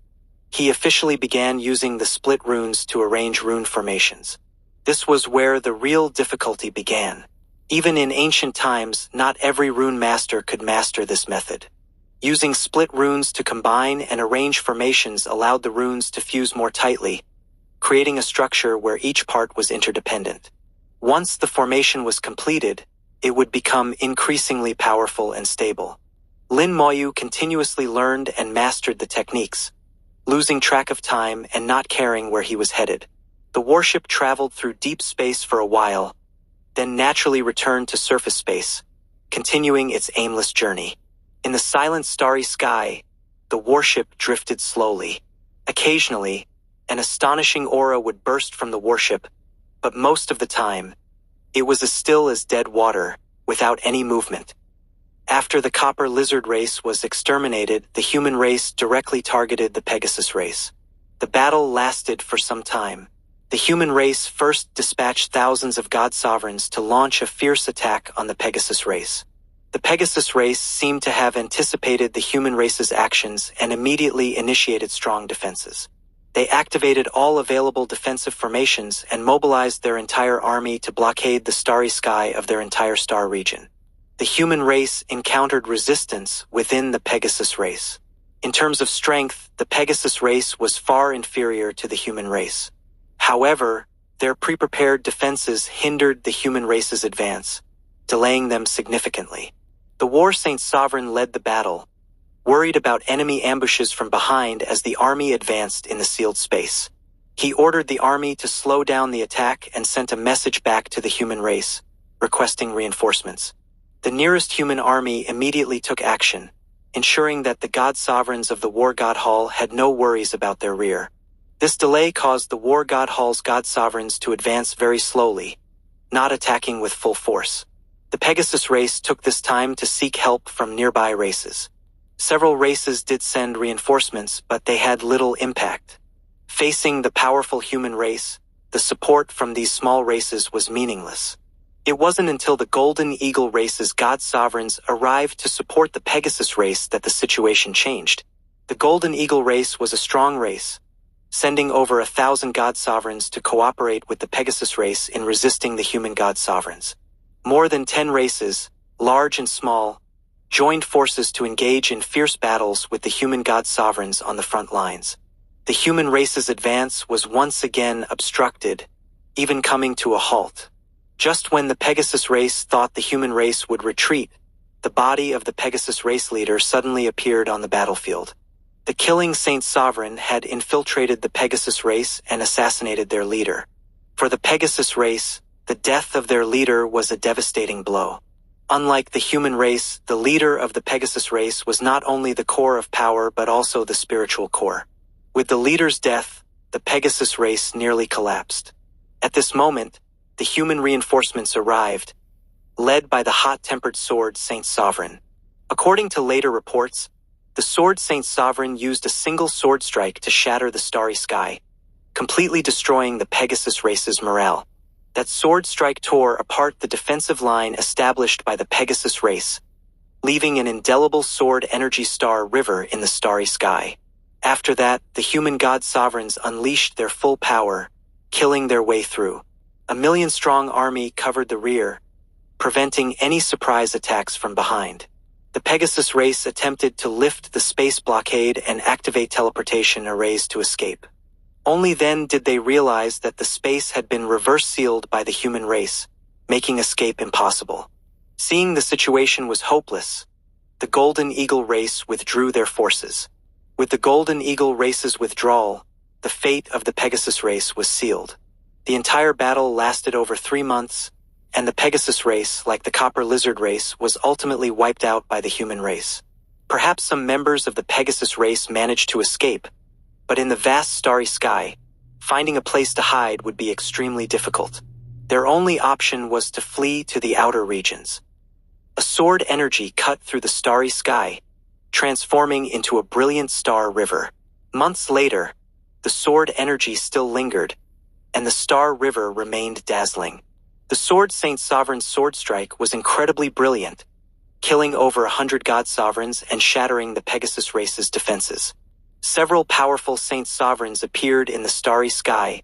he officially began using the split runes to arrange rune formations. This was where the real difficulty began. Even in ancient times, not every rune master could master this method. Using split runes to combine and arrange formations allowed the runes to fuse more tightly, creating a structure where each part was interdependent. Once the formation was completed, it would become increasingly powerful and stable. Lin Moyu continuously learned and mastered the techniques, losing track of time and not caring where he was headed. The warship traveled through deep space for a while, then naturally returned to surface space, continuing its aimless journey. In the silent starry sky, the warship drifted slowly. Occasionally, an astonishing aura would burst from the warship, but most of the time, it was as still as dead water, without any movement. After the copper lizard race was exterminated, the human race directly targeted the Pegasus race. The battle lasted for some time. The human race first dispatched thousands of god sovereigns to launch a fierce attack on the Pegasus race. The Pegasus race seemed to have anticipated the human race's actions and immediately initiated strong defenses. They activated all available defensive formations and mobilized their entire army to blockade the starry sky of their entire star region. The human race encountered resistance within the Pegasus race. In terms of strength, the Pegasus race was far inferior to the human race. However, their pre-prepared defenses hindered the human race's advance, delaying them significantly. The War Saint Sovereign led the battle, worried about enemy ambushes from behind as the army advanced in the sealed space. He ordered the army to slow down the attack and sent a message back to the human race, requesting reinforcements. The nearest human army immediately took action, ensuring that the god sovereigns of the War God Hall had no worries about their rear. This delay caused the War God Hall's god sovereigns to advance very slowly, not attacking with full force. The Pegasus race took this time to seek help from nearby races. Several races did send reinforcements, but they had little impact. Facing the powerful human race, the support from these small races was meaningless. It wasn't until the Golden Eagle race's god sovereigns arrived to support the Pegasus race that the situation changed. The Golden Eagle race was a strong race, sending over 1,000 god sovereigns to cooperate with the Pegasus race in resisting the human god sovereigns. More than 10 races, large and small, joined forces to engage in fierce battles with the human god sovereigns on the front lines. The human race's advance was once again obstructed, even coming to a halt. Just when the Pegasus race thought the human race would retreat, the body of the Pegasus race leader suddenly appeared on the battlefield. The killing Saint Sovereign had infiltrated the Pegasus race and assassinated their leader. For the Pegasus race, the death of their leader was a devastating blow. Unlike the human race, the leader of the Pegasus race was not only the core of power but also the spiritual core. With the leader's death, the Pegasus race nearly collapsed. At this moment, the human reinforcements arrived, led by the hot-tempered sword Saint Sovereign. According to later reports, the sword Saint Sovereign used a single sword strike to shatter the starry sky, completely destroying the Pegasus race's morale. That sword strike tore apart the defensive line established by the Pegasus race, leaving an indelible sword energy star river in the starry sky. After that, the human god sovereigns unleashed their full power, killing their way through. A 1,000,000-strong army covered the rear, preventing any surprise attacks from behind. The Pegasus race attempted to lift the space blockade and activate teleportation arrays to escape. Only then did they realize that the space had been reverse-sealed by the human race, making escape impossible. Seeing the situation was hopeless, the Golden Eagle race withdrew their forces. With the Golden Eagle race's withdrawal, the fate of the Pegasus race was sealed. The entire battle lasted over 3 months, and the Pegasus race, like the Copper Lizard race, was ultimately wiped out by the human race. Perhaps some members of the Pegasus race managed to escape, but in the vast starry sky, finding a place to hide would be extremely difficult. Their only option was to flee to the outer regions. A sword energy cut through the starry sky, transforming into a brilliant star river. Months later, the sword energy still lingered, and the star river remained dazzling. The Sword Saint Sovereign's sword strike was incredibly brilliant, killing over 100 god sovereigns and shattering the Pegasus race's defenses. Several powerful Saint Sovereigns appeared in the starry sky,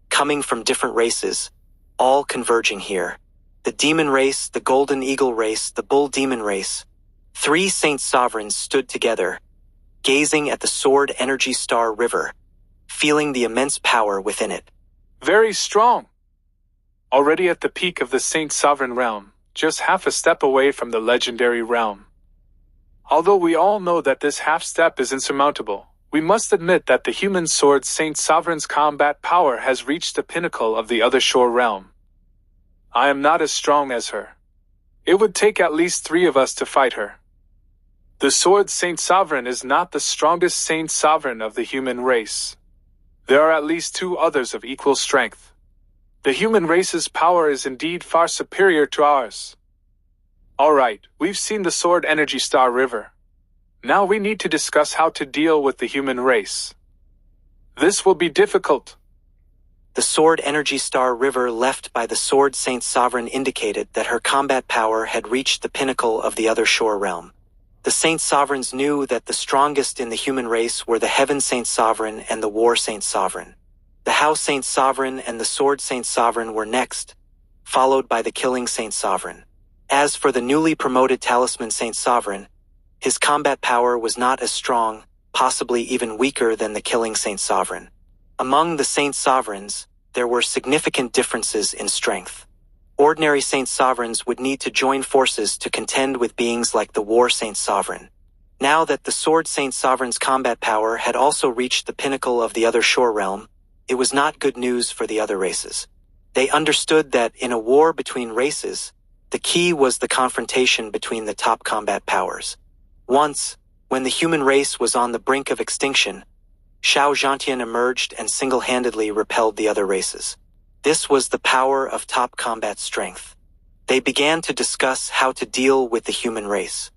coming from different races, all converging here. The Demon race, the Golden Eagle race, the Bull Demon race. 3 Saint Sovereigns stood together, gazing at the Sword Energy Star River, feeling the immense power within it. Very strong. Already at the peak of the Saint Sovereign realm, just half a step away from the legendary realm. Although we all know that this half step is insurmountable, we must admit that the human sword Saint Sovereign's combat power has reached the pinnacle of the other shore realm. I am not as strong as her. It would take at least 3 of us to fight her. The sword Saint Sovereign is not the strongest Saint Sovereign of the human race. There are at least 2 others of equal strength. The human race's power is indeed far superior to ours. Alright, we've seen the Sword Energy Star River. Now we need to discuss how to deal with the human race. This will be difficult. The Sword Energy Star River left by the Sword Saint Sovereign indicated that her combat power had reached the pinnacle of the other shore realm. The Saint Sovereigns knew that the strongest in the human race were the Heaven Saint Sovereign and the War Saint Sovereign. The House Saint Sovereign and the Sword Saint Sovereign were next, followed by the Killing Saint Sovereign. As for the newly promoted Talisman Saint Sovereign, his combat power was not as strong, possibly even weaker than the Killing Saint Sovereign. Among the Saint Sovereigns, there were significant differences in strength. Ordinary Saint Sovereigns would need to join forces to contend with beings like the War Saint Sovereign. Now that the Sword Saint Sovereign's combat power had also reached the pinnacle of the other shore realm, it was not good news for the other races. They understood that in a war between races, the key was the confrontation between the top combat powers. Once, when the human race was on the brink of extinction, Xiao Zhantian emerged and single-handedly repelled the other races. This was the power of top combat strength. They began to discuss how to deal with the human race.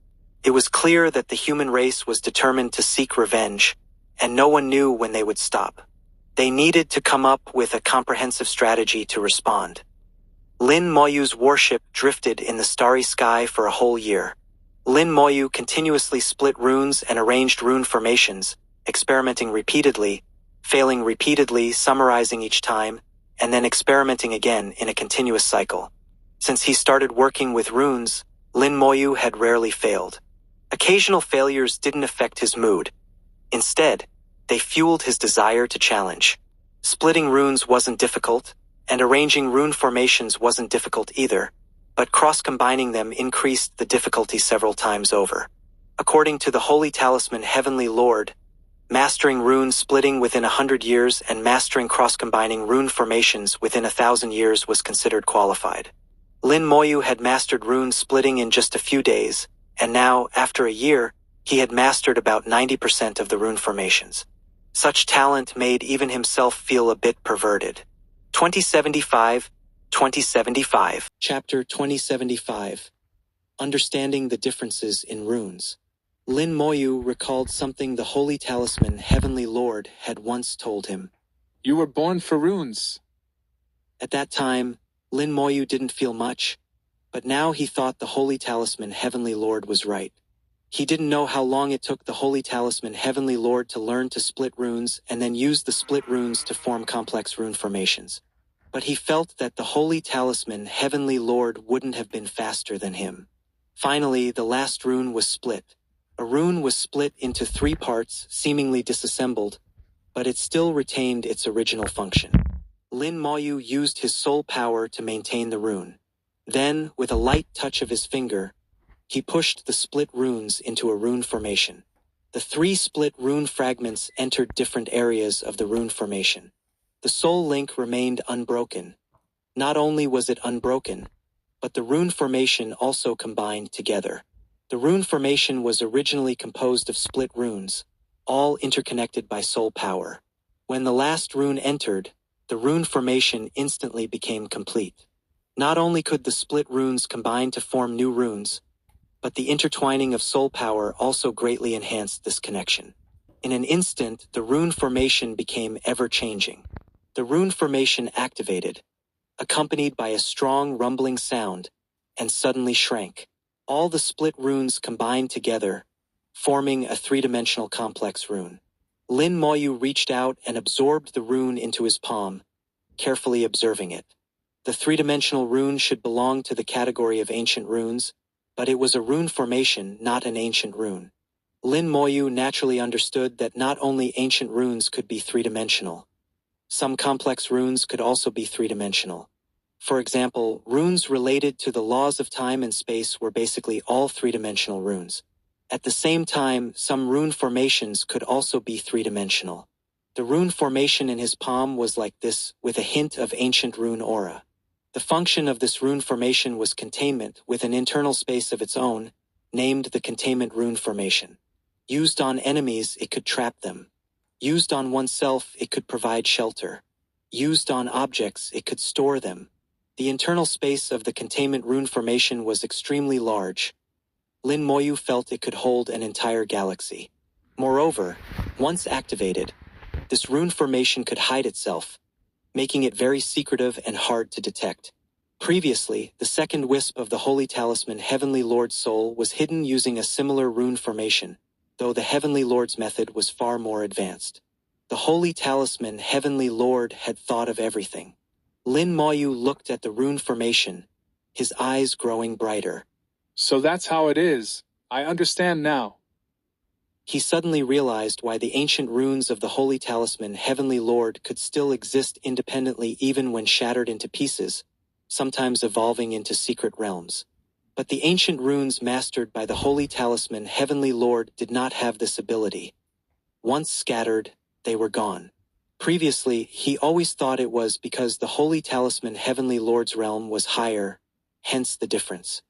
It was clear that the human race was determined to seek revenge, and no one knew when they would stop. They needed to come up with a comprehensive strategy to respond. Lin Moyu's warship drifted in the starry sky for a whole year. Lin Moyu continuously split runes and arranged rune formations, experimenting repeatedly, failing repeatedly, summarizing each time, and then experimenting again in a continuous cycle. Since he started working with runes, Lin Moyu had rarely failed. Occasional failures didn't affect his mood. Instead, they fueled his desire to challenge. Splitting runes wasn't difficult, and arranging rune formations wasn't difficult either, but cross-combining them increased the difficulty several times over. According to the Holy Talisman Heavenly Lord, mastering rune splitting within 100 years and mastering cross-combining rune formations within 1,000 years was considered qualified. Lin Moyu had mastered rune splitting in just a few days, and now, after a year, he had mastered about 90% of the rune formations. Such talent made even himself feel a bit perverted. 2075, 2075. Chapter 2075. Understanding the Differences in Runes. Lin Moyu recalled something the Holy Talisman Heavenly Lord had once told him. You were born for runes. At that time, Lin Moyu didn't feel much, but now he thought the Holy Talisman Heavenly Lord was right. He didn't know how long it took the Holy Talisman Heavenly Lord to learn to split runes and then use the split runes to form complex rune formations. But he felt that the Holy Talisman Heavenly Lord wouldn't have been faster than him. Finally, the last rune was split. A rune was split into 3 parts, seemingly disassembled, but it still retained its original function. Lin Moyu used his soul power to maintain the rune. Then, with a light touch of his finger, he pushed the split runes into a rune formation. The 3 split rune fragments entered different areas of the rune formation. The soul link remained unbroken. Not only was it unbroken, but the rune formation also combined together. The rune formation was originally composed of split runes, all interconnected by soul power. When the last rune entered, the rune formation instantly became complete. Not only could the split runes combine to form new runes, but the intertwining of soul power also greatly enhanced this connection. In an instant, the rune formation became ever-changing. The rune formation activated, accompanied by a strong rumbling sound, and suddenly shrank. All the split runes combined together, forming a 3-dimensional complex rune. Lin Moyu reached out and absorbed the rune into his palm, carefully observing it. The 3-dimensional rune should belong to the category of ancient runes, but it was a rune formation, not an ancient rune. Lin Moyu naturally understood that not only ancient runes could be 3-dimensional. Some complex runes could also be 3-dimensional. For example, runes related to the laws of time and space were basically all 3-dimensional runes. At the same time, some rune formations could also be 3-dimensional. The rune formation in his palm was like this, with a hint of ancient rune aura. The function of this rune formation was containment, with an internal space of its own, named the containment rune formation. Used on enemies, it could trap them. Used on oneself, it could provide shelter. Used on objects, it could store them. The internal space of the containment rune formation was extremely large. Lin Moyu felt it could hold an entire galaxy. Moreover, once activated, this rune formation could hide itself, making it very secretive and hard to detect. Previously, the second wisp of the Holy Talisman Heavenly Lord's soul was hidden using a similar rune formation, though the Heavenly Lord's method was far more advanced. The Holy Talisman Heavenly Lord had thought of everything. Lin Moyu looked at the rune formation, his eyes growing brighter. So that's how it is. I understand now. He suddenly realized why the ancient runes of the Holy Talisman Heavenly Lord could still exist independently even when shattered into pieces, sometimes evolving into secret realms. But the ancient runes mastered by the Holy Talisman Heavenly Lord did not have this ability. Once scattered, they were gone. Previously, he always thought it was because the Holy Talisman Heavenly Lord's realm was higher, hence the difference.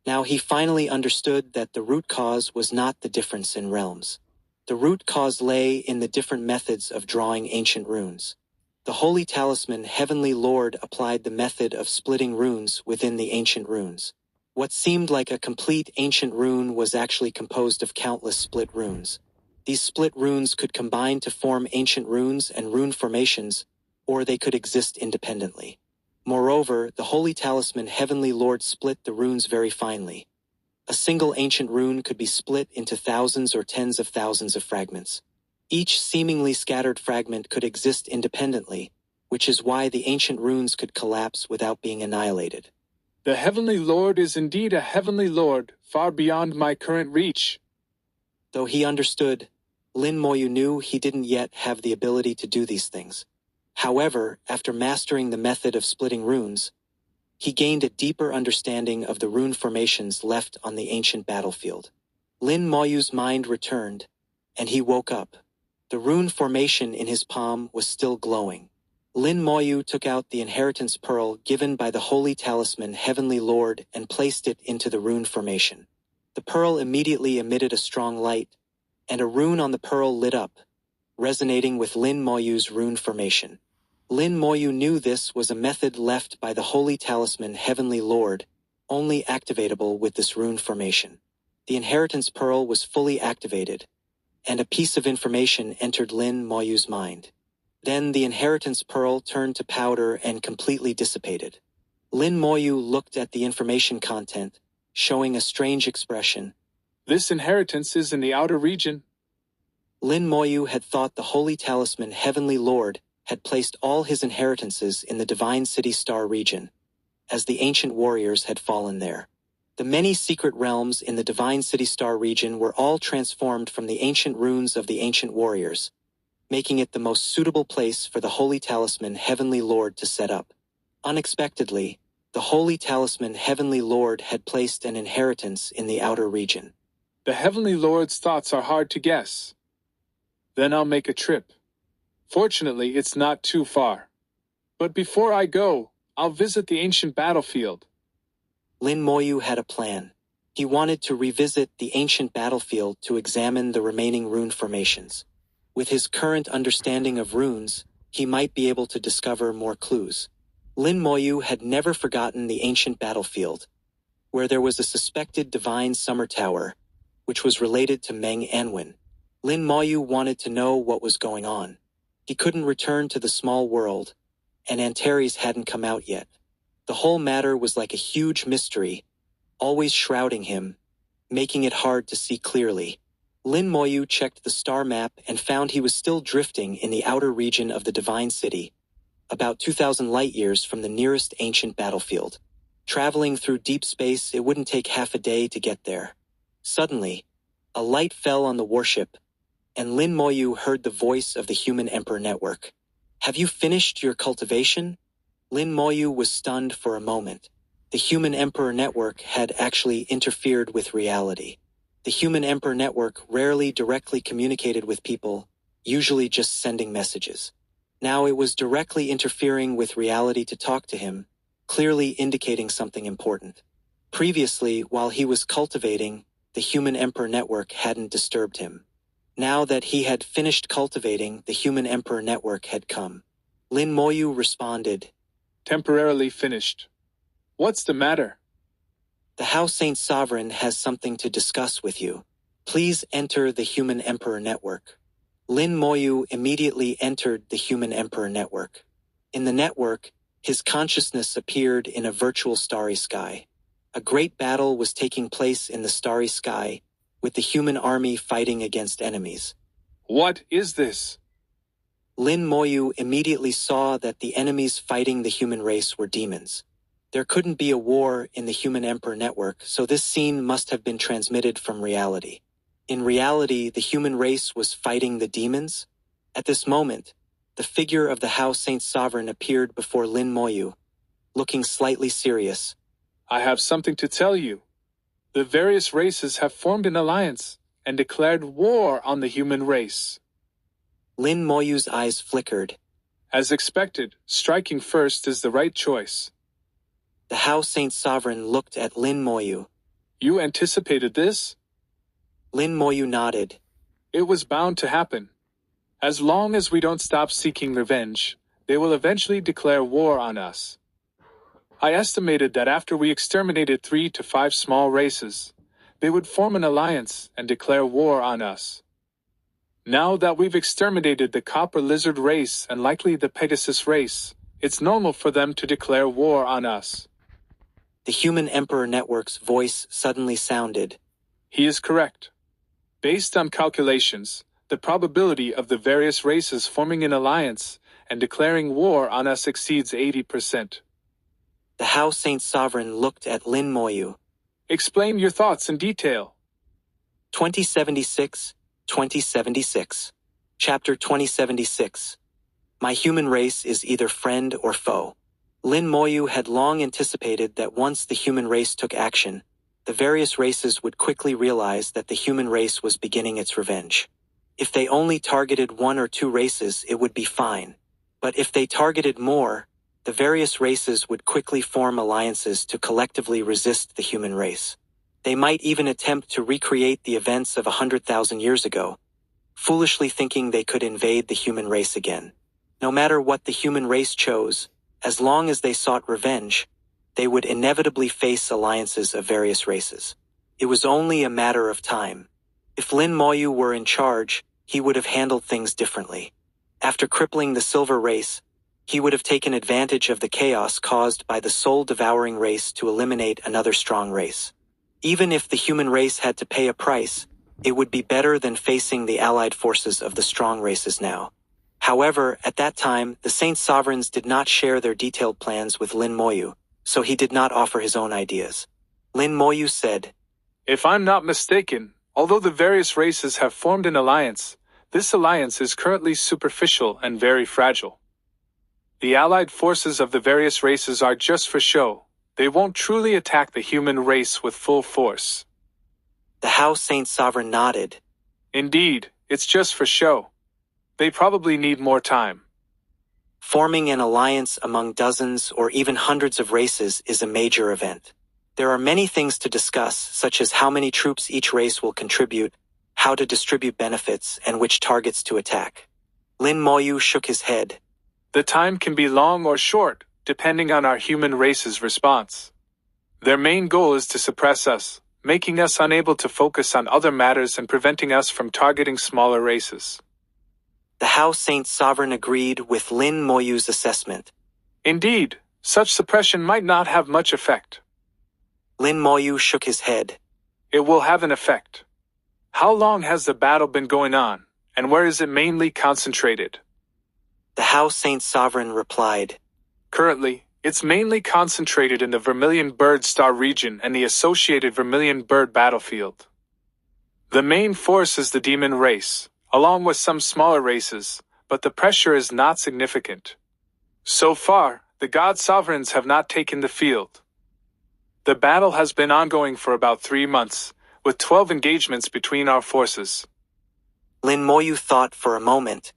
Now he finally understood that the root cause was not the difference in realms. The root cause lay in the different methods of drawing ancient runes. The Holy Talisman Heavenly Lord applied the method of splitting runes within the ancient runes. What seemed like a complete ancient rune was actually composed of countless split runes. These split runes could combine to form ancient runes and rune formations, or they could exist independently. Moreover, the Holy Talisman Heavenly Lord split the runes very finely. A single ancient rune could be split into thousands or tens of thousands of fragments. Each seemingly scattered fragment could exist independently, which is why the ancient runes could collapse without being annihilated. The Heavenly Lord is indeed a Heavenly Lord, far beyond my current reach. Though he understood, Lin Moyu knew he didn't yet have the ability to do these things. However, after mastering the method of splitting runes, he gained a deeper understanding of the rune formations left on the ancient battlefield. Lin Moyu's mind returned, and he woke up. The rune formation in his palm was still glowing. Lin Moyu took out the inheritance pearl given by the Holy Talisman Heavenly Lord and placed it into the rune formation. The pearl immediately emitted a strong light, and a rune on the pearl lit up, resonating with Lin Moyu's rune formation. Lin Moyu knew this was a method left by the Holy Talisman Heavenly Lord, only activatable with this rune formation. The inheritance pearl was fully activated, and a piece of information entered Lin Moyu's mind. Then the inheritance pearl turned to powder and completely dissipated. Lin Moyu looked at the information content, showing a strange expression. This inheritance is in the outer region. Lin Moyu had thought the Holy Talisman Heavenly Lord had placed all his inheritances in the Divine City Star region, as the ancient warriors had fallen there. The many secret realms in the Divine City Star region were all transformed from the ancient runes of the ancient warriors, making it the most suitable place for the Holy Talisman Heavenly Lord to set up. Unexpectedly, the Holy Talisman Heavenly Lord had placed an inheritance in the outer region. The Heavenly Lord's thoughts are hard to guess. Then I'll make a trip. Fortunately, it's not too far. But before I go, I'll visit the ancient battlefield. Lin Moyu had a plan. He wanted to revisit the ancient battlefield to examine the remaining rune formations. With his current understanding of runes, he might be able to discover more clues. Lin Moyu had never forgotten the ancient battlefield, where there was a suspected divine summer tower, which was related to Meng Anwen. Lin Moyu wanted to know what was going on. He couldn't return to the small world, and Antares hadn't come out yet. The whole matter was like a huge mystery, always shrouding him, making it hard to see clearly. Lin Moyu checked the star map and found he was still drifting in the outer region of the Divine City, about 2,000 light-years from the nearest ancient battlefield. Traveling through deep space, it wouldn't take half a day to get there. Suddenly, a light fell on the warship, and Lin Moyu heard the voice of the Human Emperor Network. "Have you finished your cultivation?" Lin Moyu was stunned for a moment. The Human Emperor Network had actually interfered with reality. The Human Emperor Network rarely directly communicated with people, usually just sending messages. Now it was directly interfering with reality to talk to him, clearly indicating something important. Previously, while he was cultivating, the Human Emperor Network hadn't disturbed him. Now that he had finished cultivating, the Human Emperor Network had come. Lin Moyu responded, "Temporarily finished. What's the matter?" "The House Saint Sovereign has something to discuss with you. Please enter the Human Emperor Network." Lin Moyu immediately entered the Human Emperor Network. In the network, his consciousness appeared in a virtual starry sky. A great battle was taking place in the starry sky, with the human army fighting against enemies. "What is this?" Lin Moyu immediately saw that the enemies fighting the human race were demons. There couldn't be a war in the Human Emperor Network, so this scene must have been transmitted from reality. In reality, the human race was fighting the demons. At this moment, the figure of the House Saint Sovereign appeared before Lin Moyu, looking slightly serious. "I have something to tell you. The various races have formed an alliance and declared war on the human race." Lin Moyu's eyes flickered. "As expected, striking first is the right choice." The House Saint Sovereign looked at Lin Moyu. "You anticipated this?" Lin Moyu nodded. "It was bound to happen. As long as we don't stop seeking revenge, they will eventually declare war on us. I estimated that after we exterminated 3 to 5 small races, they would form an alliance and declare war on us. Now that we've exterminated the Copper Lizard race and likely the Pegasus race, it's normal for them to declare war on us." The Human Emperor Network's voice suddenly sounded. "He is correct. Based on calculations, the probability of the various races forming an alliance and declaring war on us exceeds 80%. The House Saint Sovereign looked at Lin Moyu. "Explain your thoughts in detail." 2076, 2076. Chapter 2076. My human race is either friend or foe. Lin Moyu had long anticipated that once the human race took action, the various races would quickly realize that the human race was beginning its revenge. If they only targeted 1 or 2 races, it would be fine. But if they targeted more, the various races would quickly form alliances to collectively resist the human race. They might even attempt to recreate the events of 100,000 years ago, foolishly thinking they could invade the human race again. No matter what the human race chose, as long as they sought revenge, they would inevitably face alliances of various races. It was only a matter of time. If Lin Moyu were in charge, he would have handled things differently. After crippling the Silver race, he would have taken advantage of the chaos caused by the soul-devouring race to eliminate another strong race. Even if the human race had to pay a price, it would be better than facing the allied forces of the strong races now. However, at that time, the Saint Sovereigns did not share their detailed plans with Lin Moyu, so he did not offer his own ideas. Lin Moyu said, "If I'm not mistaken, although the various races have formed an alliance, this alliance is currently superficial and very fragile. The allied forces of the various races are just for show. They won't truly attack the human race with full force." The House Saint Sovereign nodded. Indeed, it's just for show. They probably need more time. Forming an alliance among dozens or even hundreds of races is a major event. There are many things to discuss, such as how many troops each race will contribute, how to distribute benefits, and which targets to attack. Lin Moyu shook his head. The time can be long or short, depending on our human race's response. Their main goal is to suppress us, making us unable to focus on other matters and preventing us from targeting smaller races. The House Saint Sovereign agreed with Lin Moyu's assessment. Indeed, such suppression might not have much effect. Lin Moyu shook his head. It will have an effect. How long has the battle been going on, and where is it mainly concentrated? The House Saint Sovereign replied. Currently, it's mainly concentrated in the Vermilion Bird Star region and the associated Vermilion Bird battlefield. The main force is the demon race, along with some smaller races, but the pressure is not significant. So far, the God Sovereigns have not taken the field. The battle has been ongoing for about 3 months, with 12 engagements between our forces. Lin Moyu thought for a moment.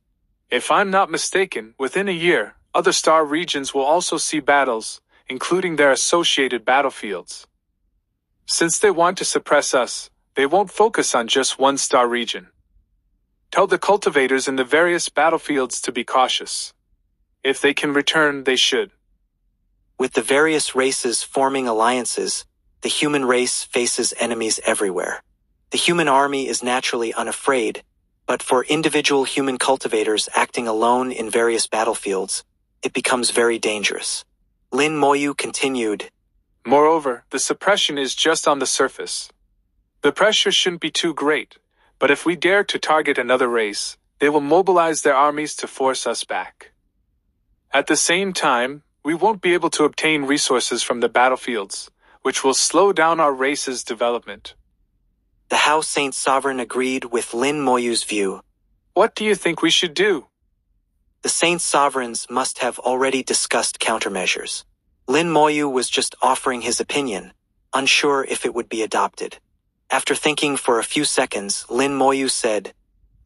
If I'm not mistaken, within a year, other star regions will also see battles, including their associated battlefields. Since they want to suppress us, they won't focus on just one star region. Tell the cultivators in the various battlefields to be cautious. If they can return, they should. With the various races forming alliances, the human race faces enemies everywhere. The human army is naturally unafraid, but for individual human cultivators acting alone in various battlefields, it becomes very dangerous. Lin Moyu continued. Moreover, the suppression is just on the surface. The pressure shouldn't be too great, but if we dare to target another race, they will mobilize their armies to force us back. At the same time, we won't be able to obtain resources from the battlefields, which will slow down our race's development. The House Saint Sovereign agreed with Lin Moyu's view. What do you think we should do? The Saint Sovereigns must have already discussed countermeasures. Lin Moyu was just offering his opinion, unsure if it would be adopted. After thinking for a few seconds, Lin Moyu said,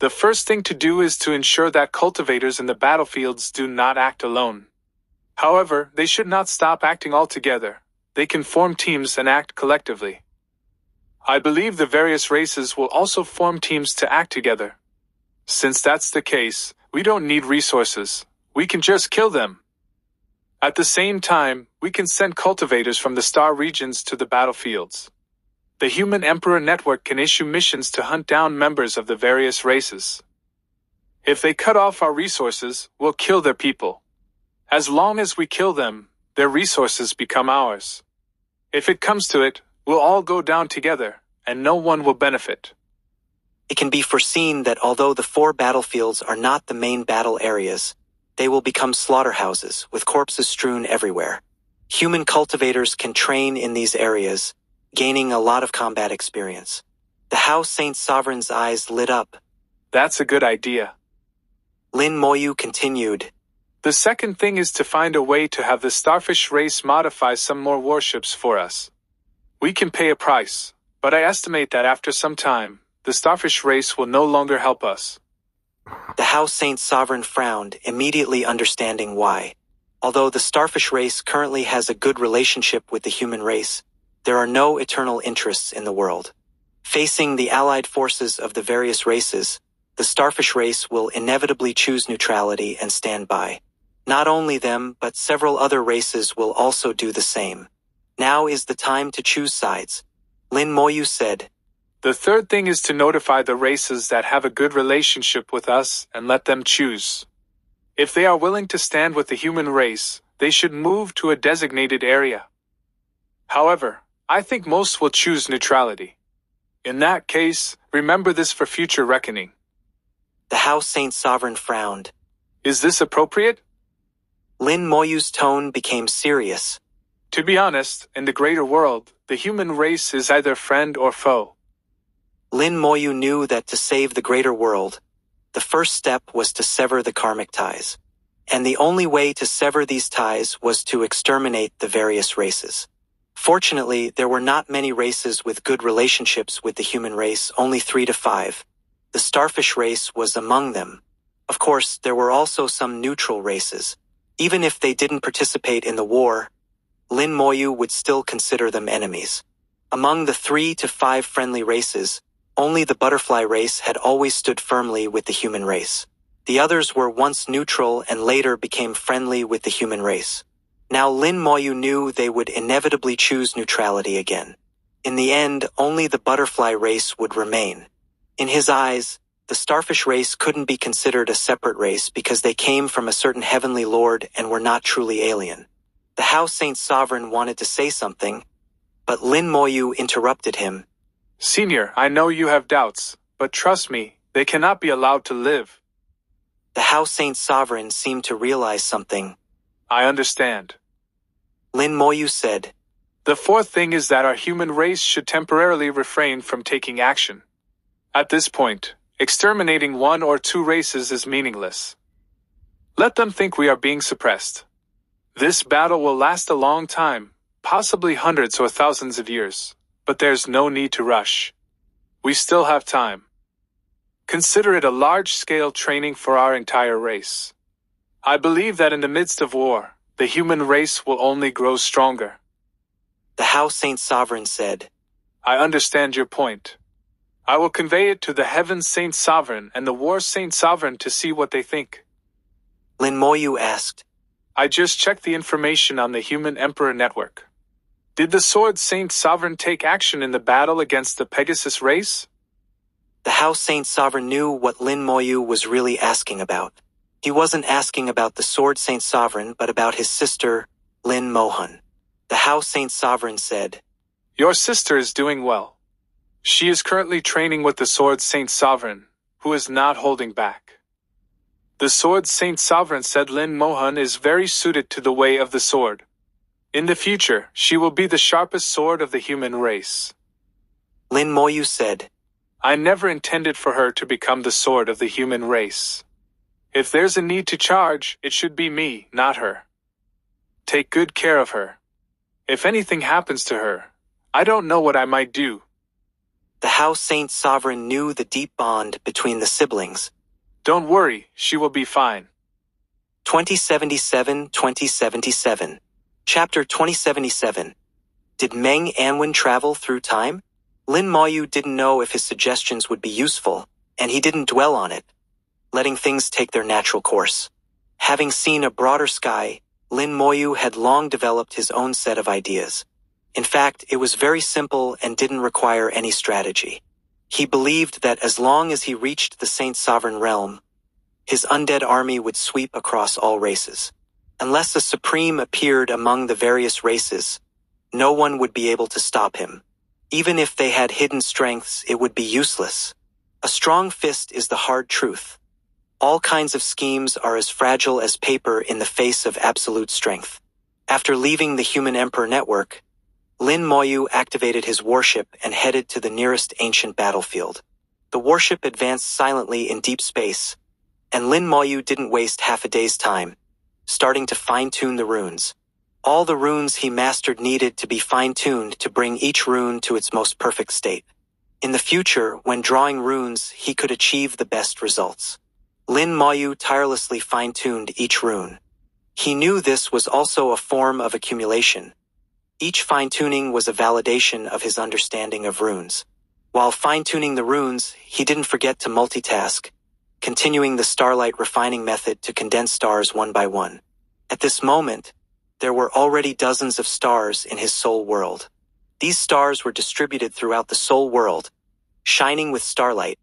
The first thing to do is to ensure that cultivators in the battlefields do not act alone. However, they should not stop acting altogether. They can form teams and act collectively. I believe the various races will also form teams to act together. Since that's the case, we don't need resources. We can just kill them. At the same time, we can send cultivators from the star regions to the battlefields. The Human Emperor Network can issue missions to hunt down members of the various races. If they cut off our resources, we'll kill their people. As long as we kill them, their resources become ours. If it comes to it, we'll all go down together, and no one will benefit. It can be foreseen that although the 4 battlefields are not the main battle areas, they will become slaughterhouses with corpses strewn everywhere. Human cultivators can train in these areas, gaining a lot of combat experience. The House Saint Sovereign's eyes lit up. That's a good idea. Lin Moyu continued. The second thing is to find a way to have the starfish race modify some more warships for us. We can pay a price, but I estimate that after some time, the starfish race will no longer help us. The House Saint Sovereign frowned, immediately understanding why. Although the starfish race currently has a good relationship with the human race, there are no eternal interests in the world. Facing the allied forces of the various races, the starfish race will inevitably choose neutrality and stand by. Not only them, but several other races will also do the same. Now is the time to choose sides. Lin Moyu said. The third thing is to notify the races that have a good relationship with us and let them choose. If they are willing to stand with the human race, they should move to a designated area. However, I think most will choose neutrality. In that case, remember this for future reckoning. The House Saint Sovereign frowned. Is this appropriate? Lin Moyu's tone became serious. To be honest, in the greater world, the human race is either friend or foe. Lin Moyu knew that to save the greater world, the first step was to sever the karmic ties. And the only way to sever these ties was to exterminate the various races. Fortunately, there were not many races with good relationships with the human race, only 3 to 5. The starfish race was among them. Of course, there were also some neutral races. Even if they didn't participate in the war, Lin Moyu would still consider them enemies. Among the 3 to 5 friendly races, only the butterfly race had always stood firmly with the human race. The others were once neutral and later became friendly with the human race. Now Lin Moyu knew they would inevitably choose neutrality again. In the end, only the butterfly race would remain. In his eyes, the starfish race couldn't be considered a separate race because they came from a certain heavenly lord and were not truly alien. The House Saint Sovereign wanted to say something, but Lin Moyu interrupted him. Senior, I know you have doubts, but trust me, they cannot be allowed to live. The House Saint Sovereign seemed to realize something. I understand. Lin Moyu said, The fourth thing is that our human race should temporarily refrain from taking action. At this point, exterminating 1 or 2 races is meaningless. Let them think we are being suppressed. This battle will last a long time, possibly hundreds or thousands of years, but there's no need to rush. We still have time. Consider it a large-scale training for our entire race. I believe that in the midst of war, the human race will only grow stronger. The House Saint Sovereign said, I understand your point. I will convey it to the Heaven Saint Sovereign and the War Saint Sovereign to see what they think. Lin Moyu asked, I just checked the information on the Human Emperor Network. Did the Sword Saint Sovereign take action in the battle against the Pegasus race? The House Saint Sovereign knew what Lin Moyu was really asking about. He wasn't asking about the Sword Saint Sovereign, but about his sister, Lin Mohan. The House Saint Sovereign said, Your sister is doing well. She is currently training with the Sword Saint Sovereign, who is not holding back. The Sword Saint Sovereign said Lin Mohan is very suited to the way of the sword. In the future, she will be the sharpest sword of the human race. Lin Moyu said, I never intended for her to become the sword of the human race. If there's a need to charge, it should be me, not her. Take good care of her. If anything happens to her, I don't know what I might do. The House Saint Sovereign knew the deep bond between the siblings. Don't worry, she will be fine. 2077-2077. Chapter 2077. Did Meng Anwen travel through time? Lin Moyu didn't know if his suggestions would be useful, and he didn't dwell on it, letting things take their natural course. Having seen a broader sky, Lin Moyu had long developed his own set of ideas. In fact, it was very simple and didn't require any strategy. He believed that as long as he reached the Saint Sovereign realm, his undead army would sweep across all races. Unless a supreme appeared among the various races, no one would be able to stop him. Even if they had hidden strengths, it would be useless. A strong fist is the hard truth. All kinds of schemes are as fragile as paper in the face of absolute strength. After leaving the Human Emperor Network, Lin Moyu activated his warship and headed to the nearest ancient battlefield. The warship advanced silently in deep space, and Lin Moyu didn't waste half a day's time, starting to fine-tune the runes. All the runes he mastered needed to be fine-tuned to bring each rune to its most perfect state. In the future, when drawing runes, he could achieve the best results. Lin Moyu tirelessly fine-tuned each rune. He knew this was also a form of accumulation. Each fine-tuning was a validation of his understanding of runes. While fine-tuning the runes, he didn't forget to multitask, continuing the starlight refining method to condense stars one by one. At this moment, there were already dozens of stars in his soul world. These stars were distributed throughout the soul world, shining with starlight,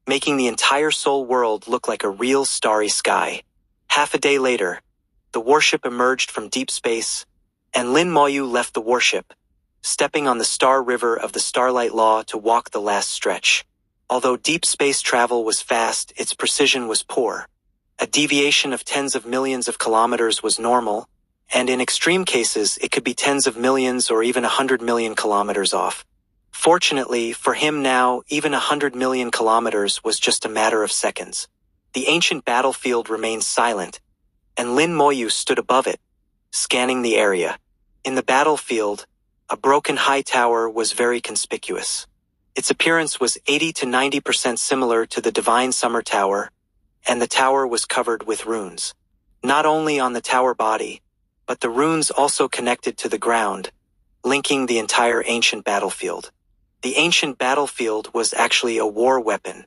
making the entire soul world look like a real starry sky. Half a day later, the warship emerged from deep space, and Lin Moyu left the warship, stepping on the star river of the Starlight Law to walk the last stretch. Although deep space travel was fast, its precision was poor. A deviation of tens of millions of kilometers was normal, and in extreme cases it could be tens of millions or even 100 million kilometers off. Fortunately, for him now, even 100 million kilometers was just a matter of seconds. The ancient battlefield remained silent, and Lin Moyu stood above it, scanning the area. In the battlefield, A broken high tower was very conspicuous. Its appearance was 80 to 90% similar to the Divine Summer Tower, and the tower was covered with runes. Not only on the tower body, but the runes also connected to the ground, linking the entire ancient battlefield. The ancient battlefield was actually a war weapon.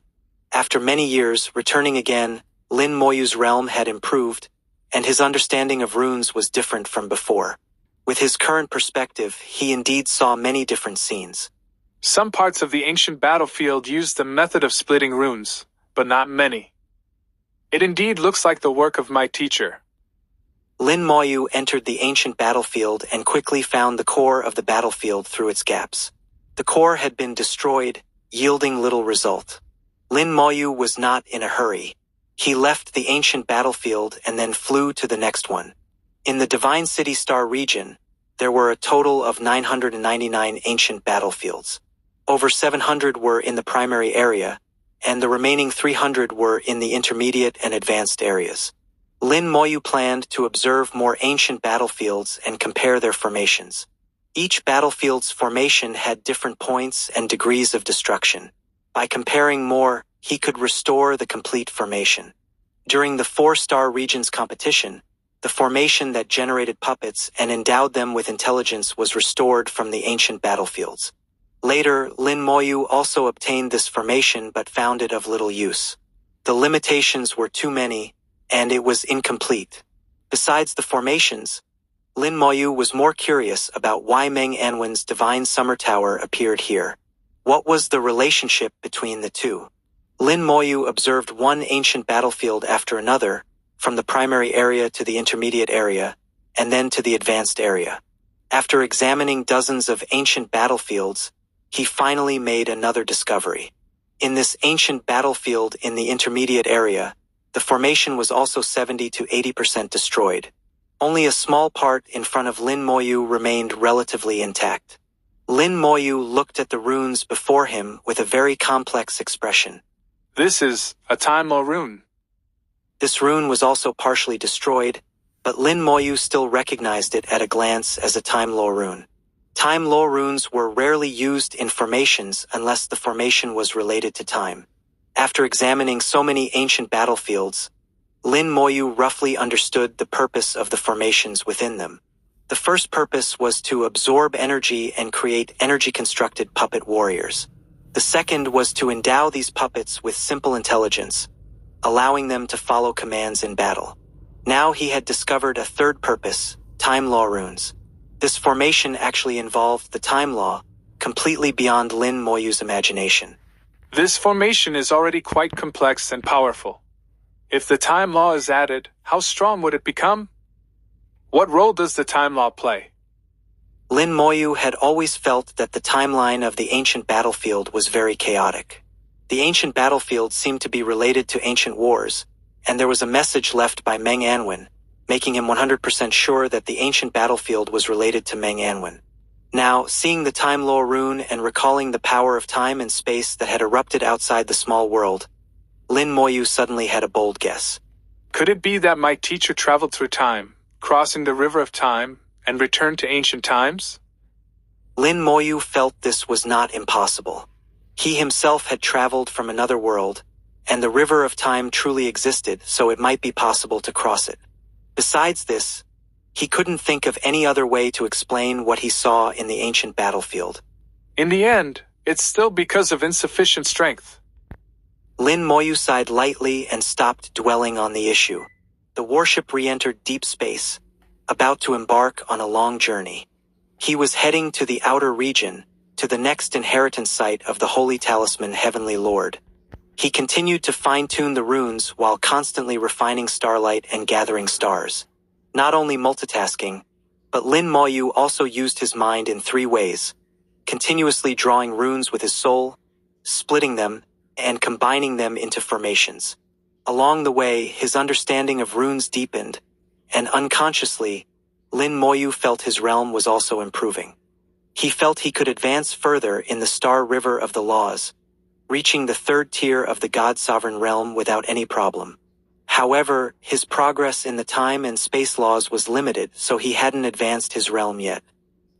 After many years, returning again, Lin Moyu's realm had improved, and his understanding of runes was different from before. With his current perspective, he indeed saw many different scenes. Some parts of the ancient battlefield used the method of splitting runes, but not many. It indeed looks like the work of my teacher. Lin Moyu entered the ancient battlefield and quickly found the core of the battlefield through its gaps. The core had been destroyed, yielding little result. Lin Moyu was not in a hurry. He left the ancient battlefield and then flew to the next one. In the Divine City Star region, there were a total of 999 ancient battlefields. Over 700 were in the primary area, and the remaining 300 were in the intermediate and advanced areas. Lin Moyu planned to observe more ancient battlefields and compare their formations. Each battlefield's formation had different points and degrees of destruction. By comparing more, he could restore the complete formation. During the 4-star regions competition, the formation that generated puppets and endowed them with intelligence was restored from the ancient battlefields. Later, Lin Moyu also obtained this formation but found it of little use. The limitations were too many, and it was incomplete. Besides the formations, Lin Moyu was more curious about why Meng Anwen's Divine Summer Tower appeared here. What was the relationship between the two? Lin Moyu observed one ancient battlefield after another, from the primary area to the intermediate area, and then to the advanced area. After examining dozens of ancient battlefields, he finally made another discovery. In this ancient battlefield in the intermediate area, the formation was also 70 to 80% destroyed. Only a small part in front of Lin Moyu remained relatively intact. Lin Moyu looked at the runes before him with a very complex expression. This is a Time Law rune. This rune was also partially destroyed, but Lin Moyu still recognized it at a glance as a Time Law rune. Time Law runes were rarely used in formations unless the formation was related to time. After examining so many ancient battlefields, Lin Moyu roughly understood the purpose of the formations within them. The first purpose was to absorb energy and create energy-constructed puppet warriors. The second was to endow these puppets with simple intelligence, allowing them to follow commands in battle. Now he had discovered a third purpose, Time Law runes. This formation actually involved the Time Law, completely beyond Lin Moyu's imagination. This formation is already quite complex and powerful. If the Time Law is added, how strong would it become? What role does the Time Law play? Lin Moyu had always felt that the timeline of the ancient battlefield was very chaotic. The ancient battlefield seemed to be related to ancient wars, and there was a message left by Meng Anwen, making him 100% sure that the ancient battlefield was related to Meng Anwen. Now, seeing the Time Law rune and recalling the power of time and space that had erupted outside the small world, Lin Moyu suddenly had a bold guess. Could it be that my teacher traveled through time, crossing the river of time, and returned to ancient times? Lin Moyu felt this was not impossible. He himself had traveled from another world, and the river of time truly existed, so it might be possible to cross it. Besides this, he couldn't think of any other way to explain what he saw in the ancient battlefield. In the end, it's still because of insufficient strength. Lin Moyu sighed lightly and stopped dwelling on the issue. The warship re-entered deep space, about to embark on a long journey. He was heading to the outer region, to the next inheritance site of the Holy Talisman Heavenly Lord. He continued to fine-tune the runes while constantly refining starlight and gathering stars. Not only multitasking, but Lin Moyu also used his mind in 3 ways, continuously drawing runes with his soul, splitting them, and combining them into formations. Along the way, his understanding of runes deepened, and unconsciously, Lin Moyu felt his realm was also improving. He felt he could advance further in the Star River of the Laws, reaching the 3rd tier of the God-Sovereign realm without any problem. However, his progress in the time and space laws was limited, so he hadn't advanced his realm yet.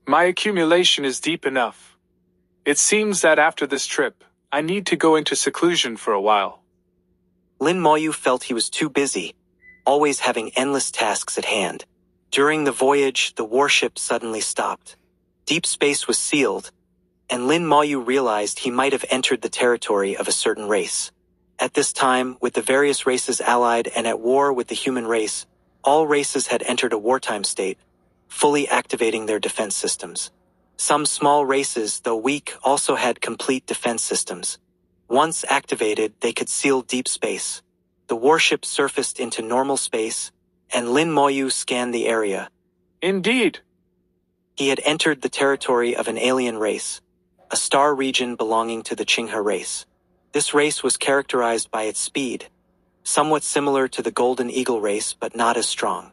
My accumulation is deep enough. It seems that after this trip, I need to go into seclusion for a while. Lin Moyu felt he was too busy, always having endless tasks at hand. During the voyage, the warship suddenly stopped. Deep space was sealed, and Lin Moyu realized he might have entered the territory of a certain race. At this time, with the various races allied and at war with the human race, all races had entered a wartime state, fully activating their defense systems. Some small races, though weak, also had complete defense systems. Once activated, they could seal deep space. The warship surfaced into normal space, and Lin Moyu scanned the area. Indeed. He had entered the territory of an alien race, a star region belonging to the Qinghe race. This race was characterized by its speed, somewhat similar to the Golden Eagle race but not as strong.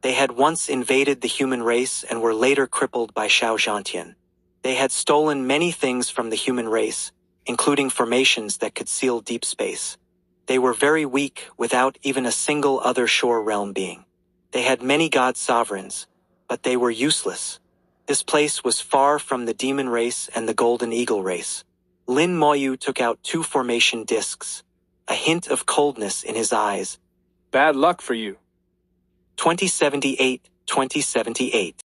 They had once invaded the human race and were later crippled by Xiao Zhantian. They had stolen many things from the human race, including formations that could seal deep space. They were very weak without even a single other shore realm being. They had many god sovereigns, but they were useless. This place was far from the demon race and the Golden Eagle race. Lin Moyu took out 2 formation discs, a hint of coldness in his eyes. Bad luck for you. 2078, 2078.